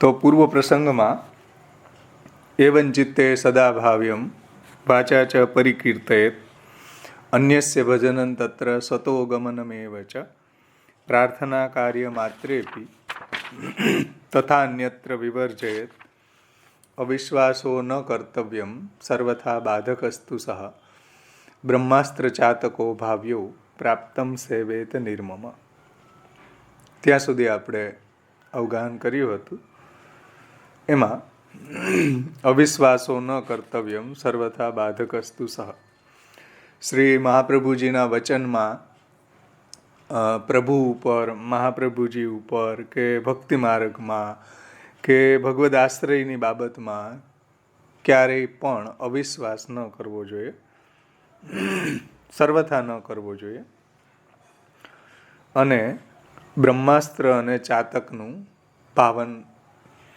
તો પૂર્વ પ્રસંગમાં એવંચિત્તે સદા ભાવ્યમ વાચા ચ પરિકીર્તયેત અન્યસ્ય ભજનં તત્ર સતો ગમનમેવ ચ પ્રાર્થના કાર્ય માત્રેપી તથા અન્યત્ર વિવર્જયેત અવિશ્વાસો ન કર્તવ્યમ સર્વથા બાધકસ્તુ સહ બ્રહ્માસ્ત્ર ચાતકો ભાવ્યો પ્રાપ્તમ સેવેત નિર્મમ. ત્યાં સુધી આપણે અવગાહન કર્યું હતું. એમાં અવિશ્વાસો ન કર્તવ્યમ સર્વથા બાધકસ્તુ સહ, શ્રી મહાપ્રભુજીના વચનમાં પ્રભુ ઉપર, મહાપ્રભુજી ઉપર કે ભક્તિ માર્ગમાં કે ભગવદ આશ્રયની બાબતમાં ક્યારેય પણ અવિશ્વાસ ન કરવો જોઈએ, સર્વથા ન કરવો જોઈએ. અને બ્રહ્માસ્ત્ર અને ચાતકનું પાવન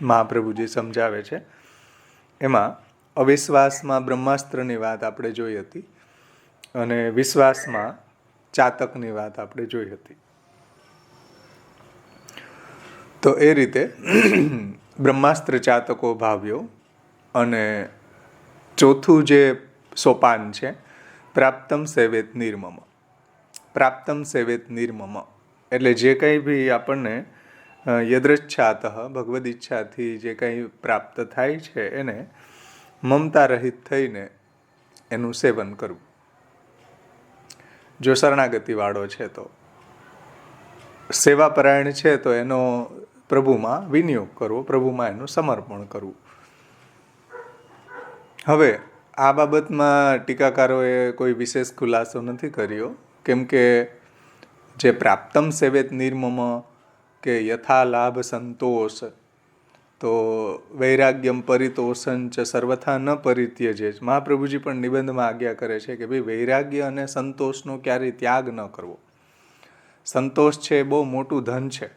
મહાપ્રભુજી સમજાવે છે. એમાં અવિશ્વાસમાં બ્રહ્માસ્ત્રની વાત આપણે જોઈ હતી અને વિશ્વાસમાં ચાતકની વાત આપણે જોઈ હતી. તો એ રીતે બ્રહ્માસ્ત્ર ચાતકો ભાવ્યો અને ચોથું જે સોપાન છે પ્રાપ્તમ સેવેત નિર્મમ. પ્રાપ્તમ સેવેત નિર્મમ એટલે જે કંઈ બી આપણને યદૃચ્છાતઃ ભગવદ ઈચ્છાથી જે કંઈ પ્રાપ્ત થાય છે એને મમતા રહિત થઈને એનું સેવન કરવું. જો શરણાગતિવાળો છે તો સેવાપરાયણ છે તો એનો પ્રભુમાં વિનિયોગ કરવો, પ્રભુમાં એનું સમર્પણ કરવું. હવે આ બાબતમાં ટીકાકારોએ કોઈ વિશેષ ખુલાસો નથી કર્યો, કેમ કે જે પ્રાપ્તમ સેવેત નિર્મમ કે યથા લાભ સંતોષ, તો વૈરાગ્યમ પરિતોષં ચ સર્વથા ન પરિત્યજે. મહાપ્રભુજી પણ નિબંધમાં આજ્ઞા કરે છે કે ભાઈ વૈરાગ્ય અને સંતોષનો ક્યારેય ત્યાગ ન કરવો. સંતોષ છે એ બહુ મોટું ધન છે.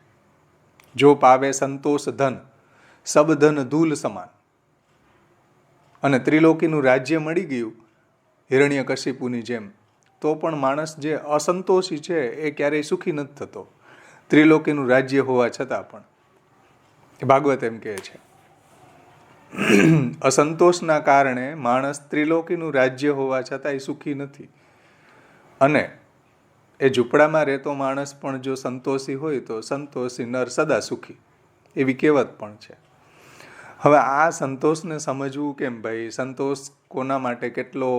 જો પાવે સંતોષ ધન, સબ ધન ધૂલ સમાન. અને ત્રિલોકીનું રાજ્ય મળી ગયું હિરણ્યકશિપુની જેમ, તો પણ માણસ જે અસંતોષી છે એ ક્યારેય સુખી નથી થતો, ત્રિલોકીનું રાજ્ય હોવા છતાં પણ. ભાગવત એમ કહે છે અસંતોષના કારણે માણસ ત્રિલોકીનું રાજ્ય હોવા છતાં એ સુખી નથી. અને એ ઝૂંપડામાં રહેતો માણસ પણ જો સંતોષી હોય તો સંતોષી નર સદા સુખી, એવી કહેવત પણ છે. હવે આ સંતોષને સમજવું કેમ ભાઈ? સંતોષ કોના માટે કેટલો,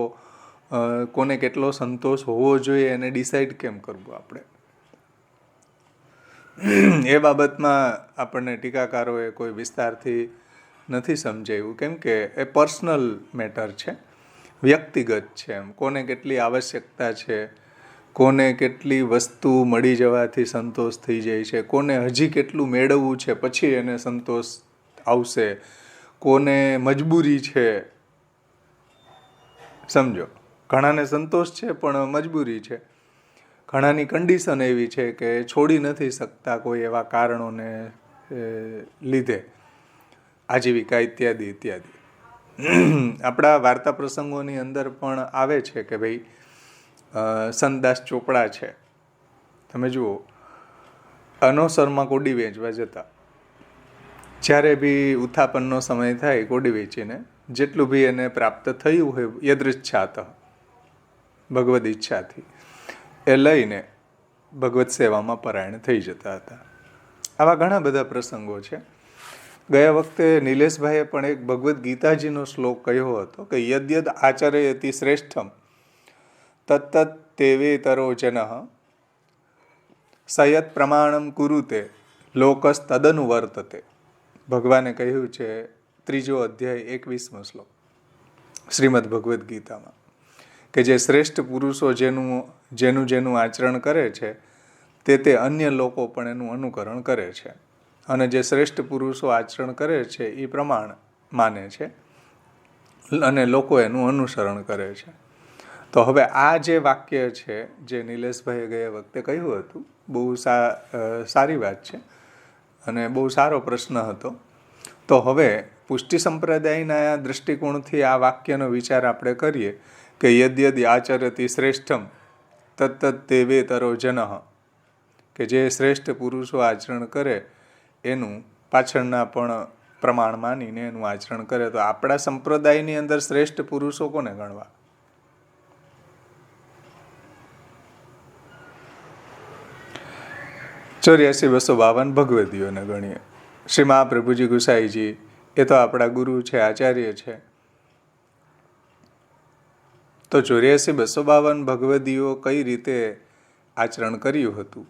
કોને કેટલો સંતોષ હોવો જોઈએ એને ડિસાઈડ કેમ કરવું આપણે? એ બાબતમાં આપણને ટીકાકારોએ કોઈ વિસ્તારથી નથી સમજાવ્યું, કેમ કે એ પર્સનલ મેટર છે, વ્યક્તિગત છે. એમ કોને કેટલી આવશ્યકતા છે, કોને કેટલી વસ્તુ મળી જવાથી સંતોષ થઈ જાય છે, કોને હજી કેટલું મેળવવું છે પછી એને સંતોષ આવશે, કોને મજબૂરી છે. સમજો, ઘણાને સંતોષ છે પણ મજબૂરી છે. ઘણાની કન્ડિશન એવી છે કે છોડી નથી શકતા કોઈ એવા કારણોને લીધે, આજીવિકા ઇત્યાદિ ઇત્યાદિ. આપણા વાર્તા પ્રસંગોની અંદર પણ આવે છે કે ભાઈ સંતદાસ ચોપડા છે, તમે જુઓ અનોસરમાં કોડી વેચવા જતા, જ્યારે બી ઉત્થાપનનો સમય થાય કોડી વેચીને જેટલું બી એને પ્રાપ્ત થયું હોય યદૃચ્છાતઃ ભગવદ ઈચ્છાથી એ લઈને ભગવત સેવામાં પરાયણ થઈ જતા હતા. આવા ઘણા બધા પ્રસંગો છે. ગયા વખતે નિલેશભાઈએ પણ એક ભગવદ્ ગીતાજીનો શ્લોક કહ્યો હતો કે યદ્યદ આચરયતિ શ્રેષ્ઠમ તત્તત તેવેતરો જનઃ સયત પ્રમાણમ કુરુતે લોકસ તદનુવર્તતે. ભગવાને કહ્યું છે 3 અધ્યાય 21મો શ્લોક શ્રીમદ ભગવદ્ ગીતામાં કે જે શ્રેષ્ઠ પુરુષો જેનું આચરણ કરે છે તે અન્ય લોકો પણ એનું અનુકરણ કરે છે. અને જે શ્રેષ્ઠ પુરુષો આચરણ કરે છે એ પ્રમાણ માને છે અને લોકો એનું અનુસરણ કરે છે. તો હવે આ જે વાક્ય છે જે નિલેશભાઈએ ગયા વખતે કહ્યું હતું, બહુ સારી વાત છે અને બહુ સારો પ્રશ્ન હતો. તો હવે પુષ્ટિ સંપ્રદાયના દૃષ્ટિકોણથી આ વાક્યનો વિચાર આપણે કરીએ કે યદ્યદ આચરતિ શ્રેષ્ઠમ તત્તત તેવેતરો જનઃ, કે જે શ્રેષ્ઠ પુરુષો આચરણ કરે એનું પાછળના પણ પ્રમાણ માનીને એનું આચરણ કરે. તો આપણા સંપ્રદાયની અંદર શ્રેષ્ઠ પુરુષો કોને ગણવા? ચોર્યાસી 252 ભગવદીઓને ગણીએ. શ્રી મહાપ્રભુજી ગુસાઈજી એ તો આપણા ગુરુ છે, આચાર્ય છે. તો 84-252 ભગવદીઓ કઈ રીતે આચરણ કર્યું હતું,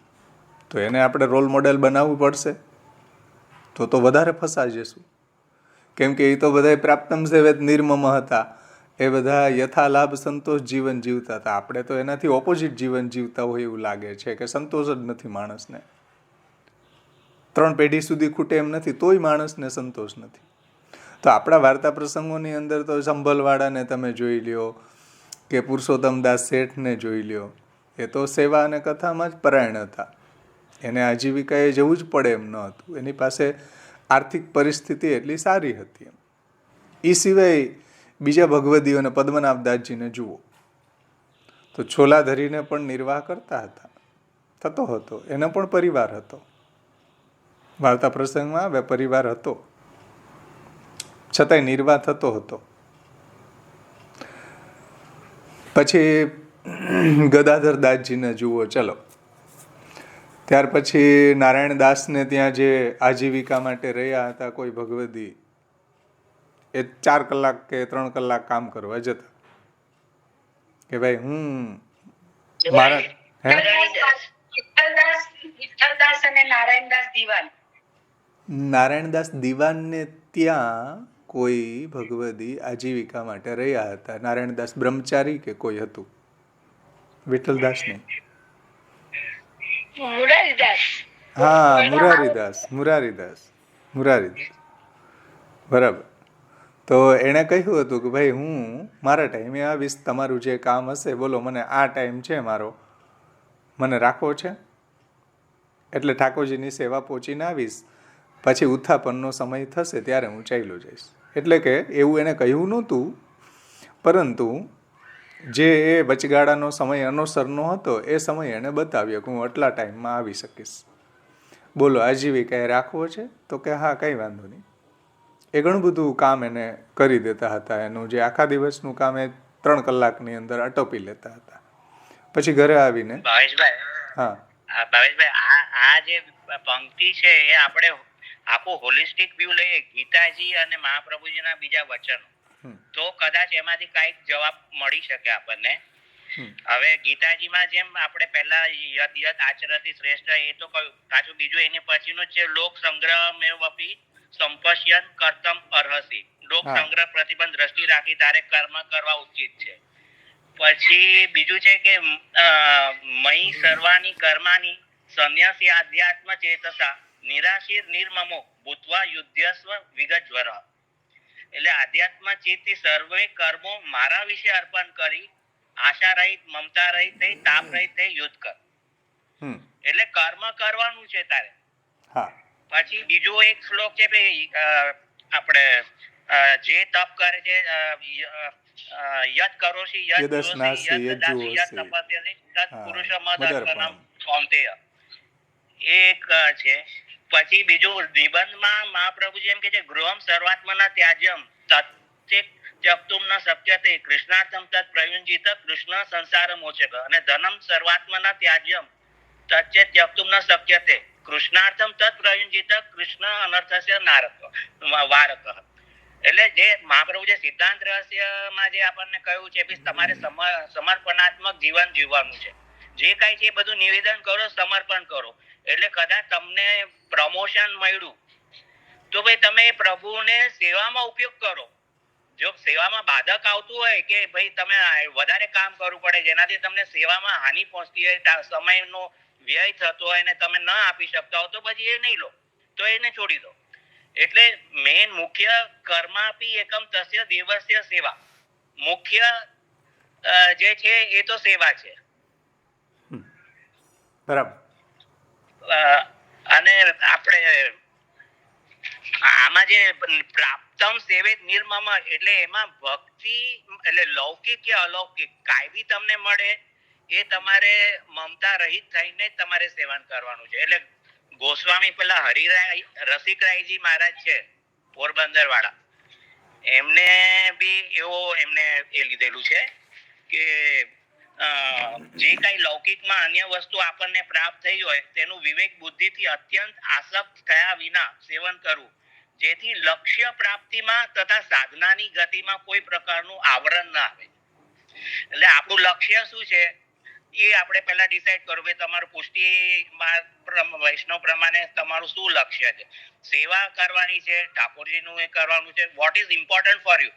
તો એને આપણે રોલ મોડેલ બનાવવું પડશે. તો વધારે ફસાઈ જશું. કેમ કે એ તો બધા પ્રાપ્તમ સેવેત નિર્મમ હતા. એ બધા યથાલાભ સંતોષ જીવન જીવતા હતા. આપણે તો એનાથી ઓપોઝિટ જીવન જીવતા હોય એવું લાગે છે કે સંતોષ જ નથી માણસને. 3 પેઢી સુધી ખૂટે એમ નથી, તોય માણસને સંતોષ નથી. તો આપણા વાર્તા પ્રસંગોની અંદર તો સંભલવાળાને તમે જોઈ લ્યો કે પુરુષોત્તમદાસ શેઠને જોઈ લ્યો, એ તો સેવા અને કથામાં જ પરાયણ હતા. એને આજીવિકાએ જવું જ પડે એમ ન હતું. એની પાસે આર્થિક પરિસ્થિતિ એટલી સારી હતી એમ. એ સિવાય બીજા ભગવદીઓને પદ્મનાભદાસજીને જુઓ તો છોલા ધરીને પણ નિર્વાહ કરતા હતા, થતો હતો. એનો પણ પરિવાર હતો. વાર્તા પ્રસંગમાં આવે પરિવાર હતો, છતાંય નિર્વાહ થતો હતો. પછી ગદાધર દાસજીને જુઓ, ચલો. ત્યાર પછી નારાયણદાસને ત્યાં જે આજીવિકા માટે રહ્યા હતા કોઈ ભગવદી, એ 4 કલાક કે 3 કલાક કામ કરવા જતા કે ભાઈ હું મારા નારાયણદાસ દિવાનને ત્યાં કોઈ ભગવદી આજીવિકા માટે રહ્યા હતા. નારાયણદાસ બ્રહ્મચારી કે કોઈ હતું? વિઠ્ઠલદાસ નહીં, હા મુરારીદાસ. બરાબર. તો એણે કહ્યું હતું કે ભાઈ હું મારા ટાઈમે આવીશ, તમારું જે કામ હશે બોલો, મને આ ટાઈમ છે મારો, મને રાખવો છે, એટલે ઠાકોરજીની સેવા પહોંચીને આવીશ, પછી ઉત્થાપનનો સમય થશે ત્યારે હું ચાલ્યો જઈશ. એટલે કે એવું એને કહ્યું નહોતું, પરંતુ જે એ વચગાળાનો સમય અનુસરનો હતો એ સમય એને બતાવ્યો કે હું આટલા ટાઈમમાં આવી શકીશ. બોલો, આજીવિકા એ રાખવો છે? તો કે હા, કંઈ વાંધો નહીં. એ ઘણું બધું કામ એને કરી દેતા હતા. એનું જે આખા દિવસનું કામ એ 3 કલાકની અંદર અટોપી લેતા હતા. પછી ઘરે આવીને હા ભાવેશભાઈ, આ જે પંક્તિ છે એ આપણે આખું હોલિસ્ટિક વ્યૂ લઈએ, ગીતાજી અને મહાપ્રભુજીના બીજા વચનો, તો કદાચ એમાંથી કઈક જવાબ મળી શકે આપણને. હવે ગીતાજીમાં જેમ આપણે પહેલા યદ યદ આચરતી શ્રેષ્ઠ, એ તો કહ્યું. પાછું બીજું એની પછીનું છે લોક સંગ્રહમેવપી સંપશ્યન કર્તમ અર્હસી. લોક સંગ્રહ પ્રતિબંધ દ્રષ્ટિ રાખી તારે કર્મ કરવા ઉચિત છે. પછી બીજું છે કે મયી સર્વાની કર્માની સંન્યાસી આધ્યાત્મ ચેતસા નિરાશીર નિર્મમો ભૂતવા યુદ્ધસ્વ વિગજ્વર. એટલે આધ્યાત્મ ચેતથી સર્વે કર્મો મારા વિશે અર્પણ કરી આશા રહિત, મમતા રહિત થઈ, તાપ રહિત થઈ યુદ્ધ કર. એટલે કર્મ કરવાનું છે તારે. પછી બીજો એક શ્લોક છે આપણે જે તપ કરે છે, યદ કરોશી યદ જોશી યદ દાસી યદ તપસ્યસી તદ પુરુષ મદર્પણમ કૌંતેય, એક છે. પછી બીજું નિબંધમાં મહાપ્રભુજી એમ કે છે ગૃહમ સર્વાત્મના ત્યાજ્યમ તત્તે ત્યક્તુમ ન શક્યતે કૃષ્ણાર્થમ તત્ પ્રયુંજિત કૃષ્ણ સંસાર મોચક, અને ધનમ સર્વાત્મના ત્યાજ્યમ તત્તે ત્યક્તુમ ન શક્યતે કૃષ્ણાર્થમ તત્ પ્રયુંજિત કૃષ્ણ અનર્થસ્ય વારક. એટલે જે મહાપ્રભુ જે સિદ્ધાંત રહસ્યમાં જે આપણને કહ્યું છે તમારે સમર્પણાત્મક જીવન જીવવાનું છે. જે કઈ છે એ બધું નિવેદન કરો, સમર્પણ કરો. એટલે કદાચ તમને પ્રમોશન મળ્યું તો ભાઈ તમે પ્રભુને સેવામાં ઉપયોગ કરો. જો સેવામાં બાધક આવતું હોય કે ભાઈ તમે વધારે કામ કરવું પડે, જેનાથી તમને સેવામાં હાનિ પહોંચતી હોય, સમયનો વ્યય થતો હોય અને તમે ન આપી શકતા હો, તો પછી એ નહીં લો, તો એને છોડી દો. એટલે મેન મુખ્ય કર્માપી એકમ તસ્ય દેવસ્ય સેવા, મુખ્ય જે છે એ તો સેવા છે. બરાબર. અને આપણે આમાં જે પ્રાપ્તમ સેવેત નિર્મમ, એટલે એમાં ભક્તિ એટલે લૌકિક કે અલૌકિક કાંઈ બી તમને મળે એ તમારે મમતા રહિત થઈને જ તમારે સેવન કરવાનું છે. એટલે ગોસ્વામી પેલા હરિરાય રસિકરાયજી મહારાજ છે, પોરબંદર વાળા, એમને બી એમને એ લીધેલું છે કે જે કઈ લૌકિકમાં અન્ય વસ્તુ આપણને પ્રાપ્ત થઈ હોય તેનું વિવેક બુદ્ધિથી અત્યંત આસક્ત થયા વિના સેવન કરવું, જેથી લક્ષ્ય પ્રાપ્તિમાં તથા સાધનાની ગતિમાં કોઈ પ્રકારનું આવરણ ના આવે. એટલે આપણું લક્ષ્ય શું છે એ આપણે પહેલા ડિસાઈડ કરવું કે તમારું પુષ્ટિ વૈષ્ણવ પ્રમાણે તમારું શું લક્ષ્ય છે. સેવા કરવાની છે, ઠાકોરજીનું એ કરવાનું છે. What is important for you,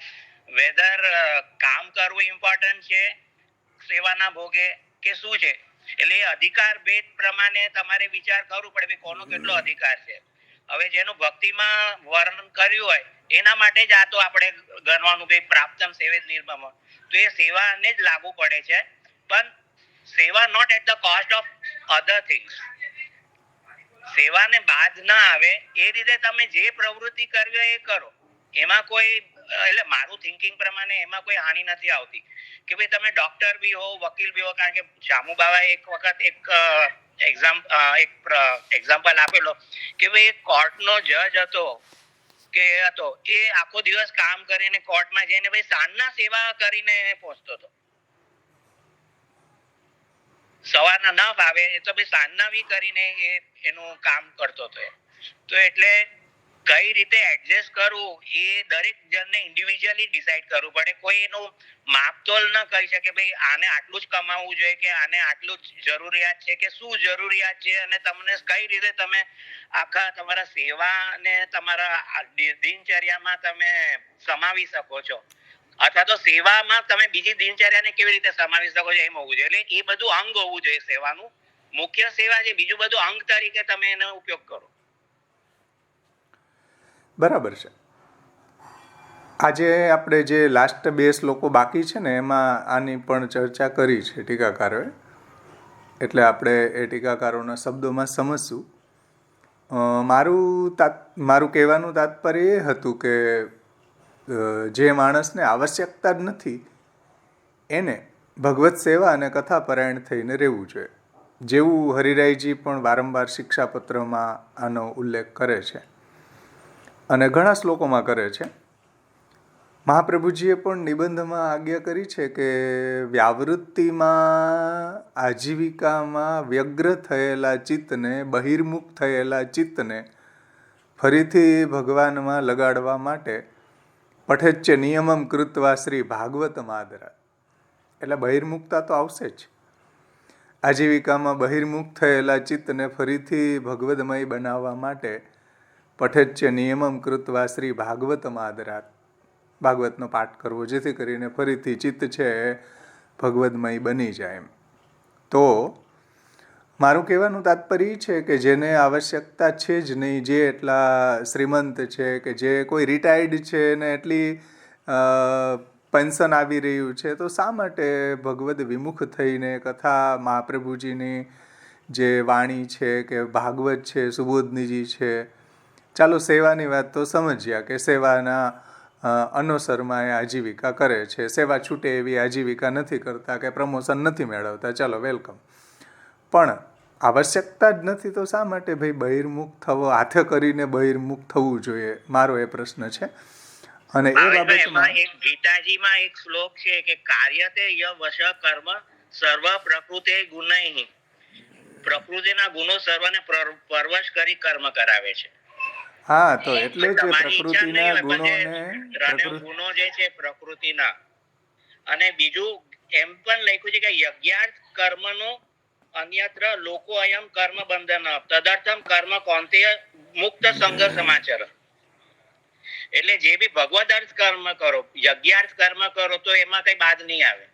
whether કામ કરવું ઇમ્પોર્ટન્ટ છે સેવાના ભોગે કે શું છે. એટલે અધિકાર ભેદ પ્રમાણે તમારે વિચાર કરવું પડે કોનો કેટલો અધિકાર છે. હવે જેનું ભક્તિમાં વર્ણન કર્યું હોય એના માટે જ આ તો આપણે ગણવાનું કે પ્રાપ્તમ સેવેદ નિર્મમ, તો એ સેવાને જ લાગુ પડે છે. પણ સેવા not at the cost of other things. સેવાને બાદ ના આવે એ રીતે તમે જે પ્રવૃત્તિ કરવી હોય એ કરો. એમાં કોઈ એટલે મારું થિંકિંગ પ્રમાણે એમાં કોઈ હાનિ નથી આવતી કે ભાઈ તમે ડોક્ટર બી હો, વકીલ બી હો. કારણ કે શામુ બાબાએ એક વખત એક એક્ઝામ્પલ આપેલો કે ભાઈ એક કોર્ટનો જજ હતો એ આખો દિવસ કામ કરીને કોર્ટમાં જઈને ભાઈ સાંજના સેવા કરીને પહોંચતો હતો. સવારના ન ફાવે તો ભાઈ સાંજના બી કરીને એનું કામ કરતો હતો. તો એટલે કઈ રીતે એડજસ્ટ કરવું એ દરેક જણને ઇન્ડિવિજ્યુઅલી ડિસાઈડ કરવું પડે. કોઈ એનું માપતોલ ન કરી શકે ભાઈ આને આટલું જ કમાવવું જોઈએ કે આને આટલું જ જરૂરિયાત છે કે શું જરૂરિયાત છે, અને તમને કઈ રીતે તમે આખા તમારા સેવા અને તમારા દિનચર્યામાં તમે સમાવી શકો છો, અથવા તો સેવામાં તમે બીજી દિનચર્યાને કેવી રીતે સમાવી શકો છો એમ હોવું જોઈએ. એટલે એ બધું અંગ હોવું જોઈએ સેવાનું. મુખ્ય સેવા છે, બીજું બધું અંગ તરીકે તમે એનો ઉપયોગ કરો. બરાબર છે. આજે આપણે જે લાસ્ટ 2 શ્લોકો બાકી છે ને એમાં આની પણ ચર્ચા કરી છે ટીકાકારોએ, એટલે આપણે એ ટીકાકારોના શબ્દોમાં સમજશું. મારું કહેવાનું તાત્પર્ય એ હતું કે જે માણસને આવશ્યકતા જ નથી એને ભગવત સેવા અને કથાપરાયણ થઈને રહેવું જોઈએ. જેવું હરિરાયજી પણ વારંવાર શિક્ષાપત્રમાં આનો ઉલ્લેખ કરે છે અને ઘણા શ્લોકોમાં કરે છે. મહાપ્રભુજીએ પણ નિબંધમાં આજ્ઞા કરી છે કે વ્યાવૃત્તિમાં આજીવિકામાં વ્યગ્ર થયેલા ચિત્તને, બહિર્મુખ થયેલા ચિત્તને ફરીથી ભગવાનમાં લગાડવા માટે પઠેચ્ય નિયમમ કૃત્વા શ્રી ભાગવતમ આદરા. એટલે બહિર્મુખતા તો આવશે જ. આજીવિકામાં બહિર્મુખ થયેલા ચિત્તને ફરીથી ભગવદમય બનાવવા માટે પઠેચ્ય નિયમમ કૃત્વા શ્રી ભાગવતમ આદરાત, ભાગવતનો પાઠ કરવો, જેથી કરીને ફરીથી ચિત્ત છે એ ભગવદમય બની જાય એમ. તો મારું કહેવાનું તાત્પર્ય એ છે કે જેને આવશ્યકતા છે જ નહીં, જે એટલા શ્રીમંત છે કે જે કોઈ રિટાયર્ડ છે ને એટલી પેન્શન આવી રહ્યું છે, તો શા માટે ભગવદ વિમુખ થઈને કથા મહાપ્રભુજીની જે વાણી છે કે ભાગવત છે, સુબોધનીજી છે, ચાલો સેવાની વાત તો સમજ્યા કે સેવાના અનુસરમાં એ આજીવિકા કરે છે, સેવા છૂટે એવી આજીવિકા નથી કરતા કે પ્રમોશન નથી મેળવતા, ચાલો વેલકમ. પણ આવશ્યકતા જ નથી તો શા માટે ભાઈ બહિર્મુખ થવો, હાથે કરીને બહિર્મુખ થવું જોઈએ, મારો એ પ્રશ્ન છે. અને એ બાબતમાં એક ગીતાજીમાં એક શ્લોક છે કે કાર્યતે ય વશ કર્મ સર્વ પ્રકૃતે ગુણૈ, પ્રકૃતિના ગુણો સર્વને પરવશ કરી કર્મ કરાવે છે. હા, તો એટલે જ પ્રકૃતિના ગુણો જે છે પ્રકૃતિના. અને બીજું એમ પણ લખ્યું છે કે યજ્ઞાર્થ કર્મનો અન્યત્ર લોકો અયમ કર્મ બંધન તદર્થમ કર્મ કૌંતેય મુક્ત સંઘ સમાચાર. એટલે જે બી ભગવદ અર્થ કર્મ કરો, યજ્ઞાર્થ કર્મ કરો તો એમાં કઈ બાદ નહીં આવે.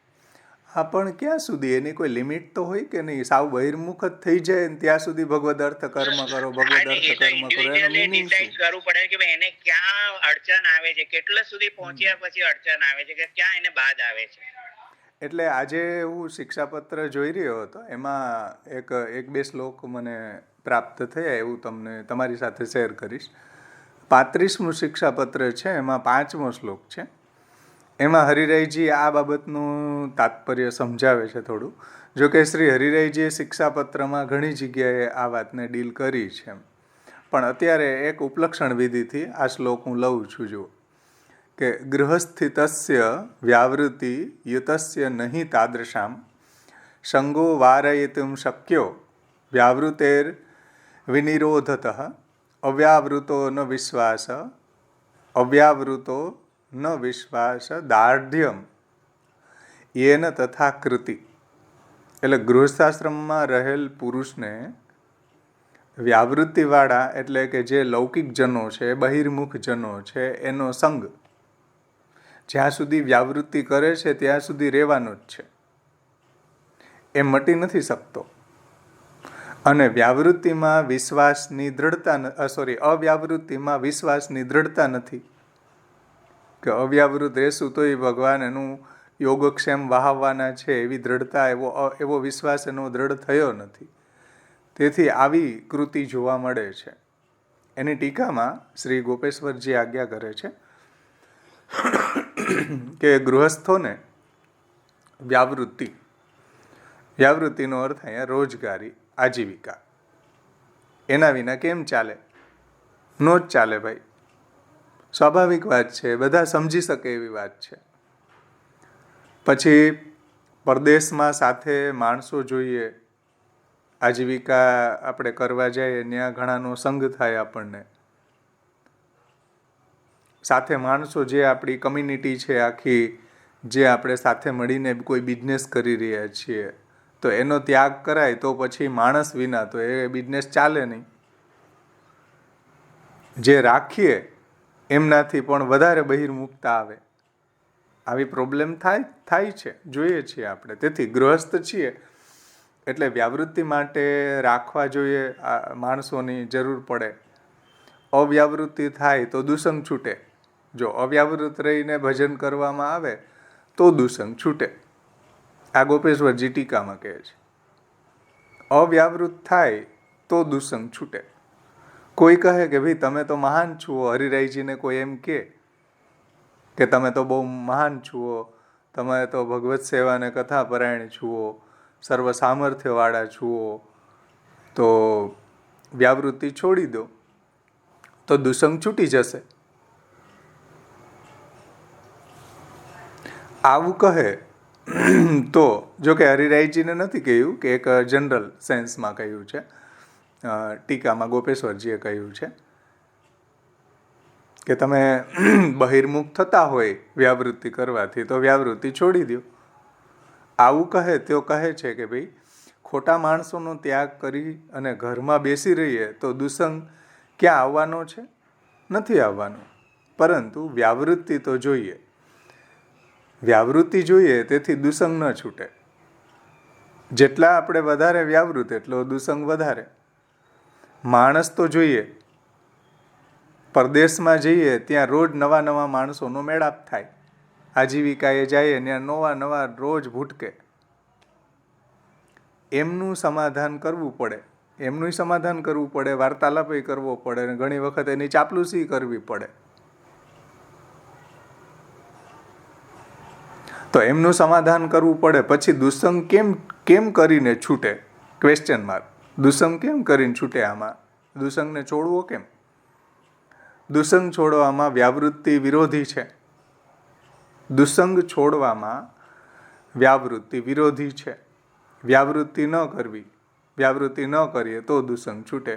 હા, પણ ક્યાં સુધી એની કોઈ લિમિટ તો હોય કે નહીં? સાવ બહિર્મુખ જ થઈ જાય ને ત્યાં સુધી ભગવદ અર્થ કર્મ કરો, ભગવદ અર્થ કર્મ કરો, એનું મીનિંગ શું? કરવું પડે કે એને ક્યાં અડચણ આવે છે, કેટલા સુધી પહોંચ્યા પછી અડચણ આવે છે, કે ક્યાં એને બાદ આવે છે. એટલે આજે હું શિક્ષાપત્ર જોઈ રહ્યો હતો, એમાં એક બે શ્લોક મને પ્રાપ્ત થયા, એવું તમને તમારી સાથે શેર કરીશ. 35મું શિક્ષાપત્ર છે, એમાં 5મો શ્લોક છે. એમાં હરિરાયજી આ બાબતનું તાત્પર્ય સમજાવે છે થોડું. જો કે શ્રી હરિરાયજીએ શિક્ષાપત્રમાં ઘણી જગ્યાએ આ વાતને ડીલ કરી છે. પણ અત્યારે એક ઉપલક્ષણ વિધિથી આ શ્લોક હું લઉં છું. જુઓ કે ગૃહસ્થિતસ્ય વ્યાવૃત્તિ યુતસ્ય નહીં તાદૃશામ સંગો વારયિતુમ શક્યો વ્યાવૃતેર વિનિરોધતઃ અવ્યાવૃતો ન વિશ્વાસ દાર્ઢ્યમ યેન તથા કૃતિ. એટલે ગૃહસ્થાશ્રમમાં રહેલ પુરુષને વ્યાવૃત્તિવાળા એટલે કે જે લૌકિક જનો છે, બહિર્મુખ જનો છે, એનો સંગ જ્યાં સુધી વ્યાવૃત્તિ કરે છે ત્યાં સુધી રહેવાનો જ છે, એ મટી નથી શકતો. અને વ્યાવૃત્તિમાં વિશ્વાસની દ્રઢતા અવ્યાવૃત્તિમાં વિશ્વાસની દ્રઢતા નથી કે અવ્યાવૃત રહેશું તો એ ભગવાન એનું યોગક્ષેમ વહાવવાના છે એવી દ્રઢતા, એવો વિશ્વાસ એનો દ્રઢ થયો નથી. તેથી આવી કૃતિ જોવા મળે છે. એની ટીકામાં શ્રી ગોપેશ્વરજી આજ્ઞા કરે છે કે ગૃહસ્થોને વ્યાવૃત્તિનો અર્થ અહીંયા રોજગારી, આજીવિકા, એના વિના કેમ ચાલે? નો જ ચાલે ભાઈ. સ્વાભાવિક વાત છે, બધા સમજી શકે એવી વાત છે. પછી પરદેશમાં સાથે માણસો જોઈએ, આજીવિકા આપણે કરવા જઈએ ત્યાં ઘણાનો સંગ થાય આપણને. સાથે માણસો જે આપણી કમ્યુનિટી છે આખી, જે આપણે સાથે મળીને કોઈ બિઝનેસ કરી રહ્યા છીએ, તો એનો ત્યાગ કરાય તો પછી માણસ વિના તો એ બિઝનેસ ચાલે નહીં. જે રાખીએ એમનાથી પણ વધારે બહિર્મુખતા આવે, આવી પ્રોબ્લેમ થાય છે, જોઈએ છીએ આપણે. તેથી ગૃહસ્થ છીએ એટલે વ્યાવૃત્તિ માટે રાખવા જોઈએ, માણસોની જરૂર પડે. અવ્યાવૃત્તિ થાય તો દુસંગ છૂટે. જો અવ્યાવૃત રહીને ભજન કરવામાં આવે તો દુસંગ છૂટે. આ ગોપેશ્વરજી ટીકામાં કહે છે. અવ્યાવૃત થાય તો દુસંગ છૂટે. કોઈ કહે કે ભાઈ તમે તો મહાન છો, હરિરાયજીને કોઈ એમ કે તમે તો બહુ મહાન છો, તમે તો ભગવત સેવાને કથા પરાયણ છો, સર્વ સામર્થ્યવાળા છો, તો વ્યાવૃત્તિ છોડી દો તો દુસંગ છૂટી જશે. આવું કહે તો, જો કે હરિરાયજીને નથી કહ્યું, કે એક જનરલ સેન્સમાં કહ્યું છે, ટીકામાં ગોપેશ્વરજીએ કહ્યું છે કે તમે બહિર્મુખ થતા હોય વ્યાવૃત્તિ કરવાથી તો વ્યાવૃત્તિ છોડી દો. આવું કહે તો કહે છે કે ભાઈ ખોટા માણસોનો ત્યાગ કરી અને ઘરમાં બેસી રહીએ તો દુસંગ ક્યાં આવવાનો છે? નથી આવવાનો. પરંતુ વ્યાવૃત્તિ તો જોઈએ, વ્યાવૃત્તિ જોઈએ, તેથી દુસંગ ન છૂટે. જેટલા આપણે વધારે વ્યાવૃત એટલો દુસંગ વધારે. માણસ તો જોઈએ, પરદેશમાં જઈએ ત્યાં રોજ નવા નવા માણસોનો મેળાપ થાય. આજીવિકાએ જઈએ ત્યાં નવા રોજ ભૂટકે. એમનું સમાધાન કરવું પડે, વાર્તાલાપ કરવો પડે, અને ઘણી વખત એની ચાપલુસી કરવી પડે. તો એમનું સમાધાન કરવું પડે. પછી દુસંગ કેમ કરીને છૂટે? Question mark. દુસંગ કેમ કરીને છૂટે? આમાં દુસંગને છોડવો કેમ? દુસંગ છોડવામાં વ્યાવૃત્તિ વિરોધી છે. દુસંગ છોડવામાં વ્યાવૃત્તિ વિરોધી છે. વ્યાવૃત્તિ ન કરીએ તો દુસંગ છૂટે.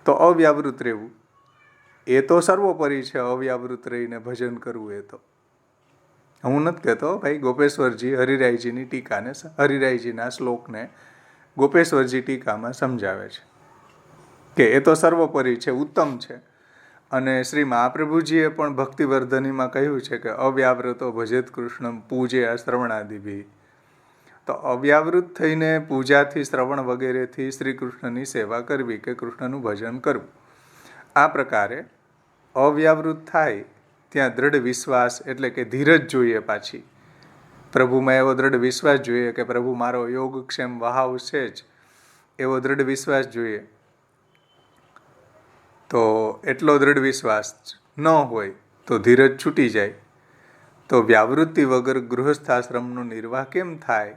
તો અવ્યાવૃત રહેવું એ તો સર્વોપરી છે. અવ્યાવૃત રહીને ભજન કરવું એ તો હું નથી કહેતો ભાઈ. ગોપેશ્વરજી હરિરાયજીની ટીકાને, હરિરાયજીના શ્લોકને ગોપેશ્વરજી ટીકામાં સમજાવે છે કે એ તો સર્વોપરી છે, ઉત્તમ છે. અને શ્રી મહાપ્રભુજીએ પણ ભક્તિવર્ધનીમાં કહ્યું છે કે અવ્યાવૃતો ભજેત કૃષ્ણમ પૂજે શ્રવણાદિભી. તો અવ્યાવૃત થઈને પૂજાથી, શ્રવણ વગેરેથી શ્રી કૃષ્ણની સેવા કરવી કે કૃષ્ણનું ભજન કરવું. આ પ્રકારે અવ્યાવૃત થાય ત્યાં દ્રઢ વિશ્વાસ એટલે કે ધીરજ જોઈએ. પાછી પ્રભુમાં એવો દ્રઢ વિશ્વાસ જોઈએ કે પ્રભુ મારો યોગક્ષેમ વહાવશે જ, એવો દ્રઢ વિશ્વાસ જોઈએ. તો એટલો દ્રઢ વિશ્વાસ ન હોય તો ધીરજ છૂટી જાય. તો વ્યાવૃત્તિ વગર ગૃહસ્થાશ્રમનો નિર્વાહ કેમ થાય?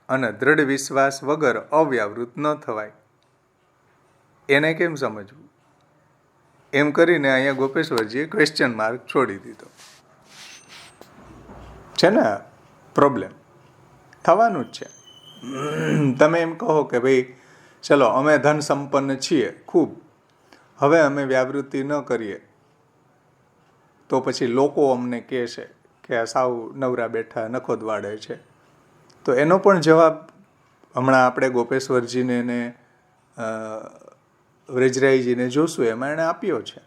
અને દ્રઢ વિશ્વાસ વગર અવ્યાવૃત ન થવાય. એને કેમ સમજવું? એમ કરીને અહીંયા ગોપેશ્વરજીએ ક્વેશ્ચન માર્ક છોડી દીધો. છે ને પ્રોબ્લેમ થવાનું જ છે. તમે એમ કહો કે ભાઈ ચલો અમે ધન સંપન્ન છીએ ખૂબ, હવે અમે વ્યાવૃત્તિ ન કરીએ તો પછી લોકો અમને કહેશે કે આ સાવ નવરા બેઠા નખો દવાડે છે. તો એનો પણ જવાબ હમણાં આપણે ગોપેશ્વરજીને ને વ્રજરાયજીને જોશું એમાં એણે આપ્યો છે.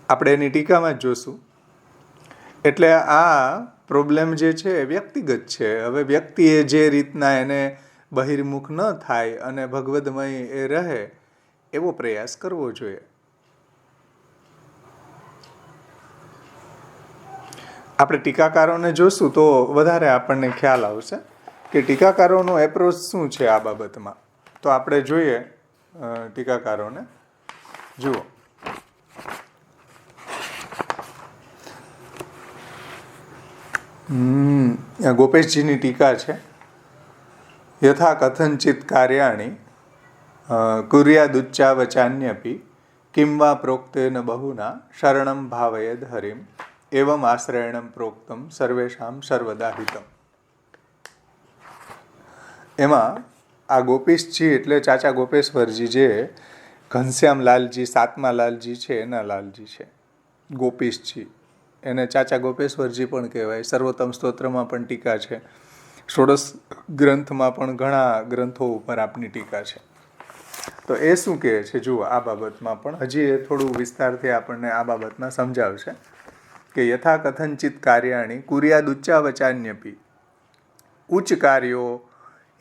આપણે એની ટીકામાં જ જોશું. એટલે આ પ્રોબ્લેમ જે છે એ વ્યક્તિગત છે. હવે વ્યક્તિએ જે રીતના એને બહિર્મુખ ન થાય અને ભગવદમય એ રહે એવો પ્રયાસ કરવો જોઈએ. આપણે ટીકાકારોને જોશું તો વધારે આપણને ખ્યાલ આવશે કે ટીકાકારોનો એપ્રોચ શું છે આ બાબતમાં. તો આપણે જોઈએ ટીકાકારોને. જુઓ, ગોપેશજીની ટીકા છે. યથા કથંચિત કાર્યાણિ કુર્યાદુચ્ચાવચાન્યપી કિં વા પ્રોક્તેન બહુના શરણમ ભાવયેદ હરિમ એવમ આશ્રયણમ પ્રોક્તમ સર્વેષામ સર્વદા હિતમ. એમાં આ ગોપીશજી એટલે ચાચા ગોપેશ્વરજી જે ઘનશ્યામલાલજી સાતમા લાલજી છે એના લાલજી છે. ગોપીશજી એને ચાચા ગોપેશ્વરજી પણ કહેવાય. સર્વોત્તમ સ્તોત્રમાં પણ ટીકા છે. ષોડશ ગ્રંથમાં પણ ઘણા ગ્રંથો ઉપર આપની ટીકા છે. તો એ શું કહે છે જુઓ, આ બાબતમાં પણ હજી એ થોડું વિસ્તારથી આપણને આ બાબતમાં સમજાવશે કે યથા કથંચિત કાર્યાણી કુર્યાદુચ્ચાવચાન્યપી. ઉચ્ચ કાર્યો,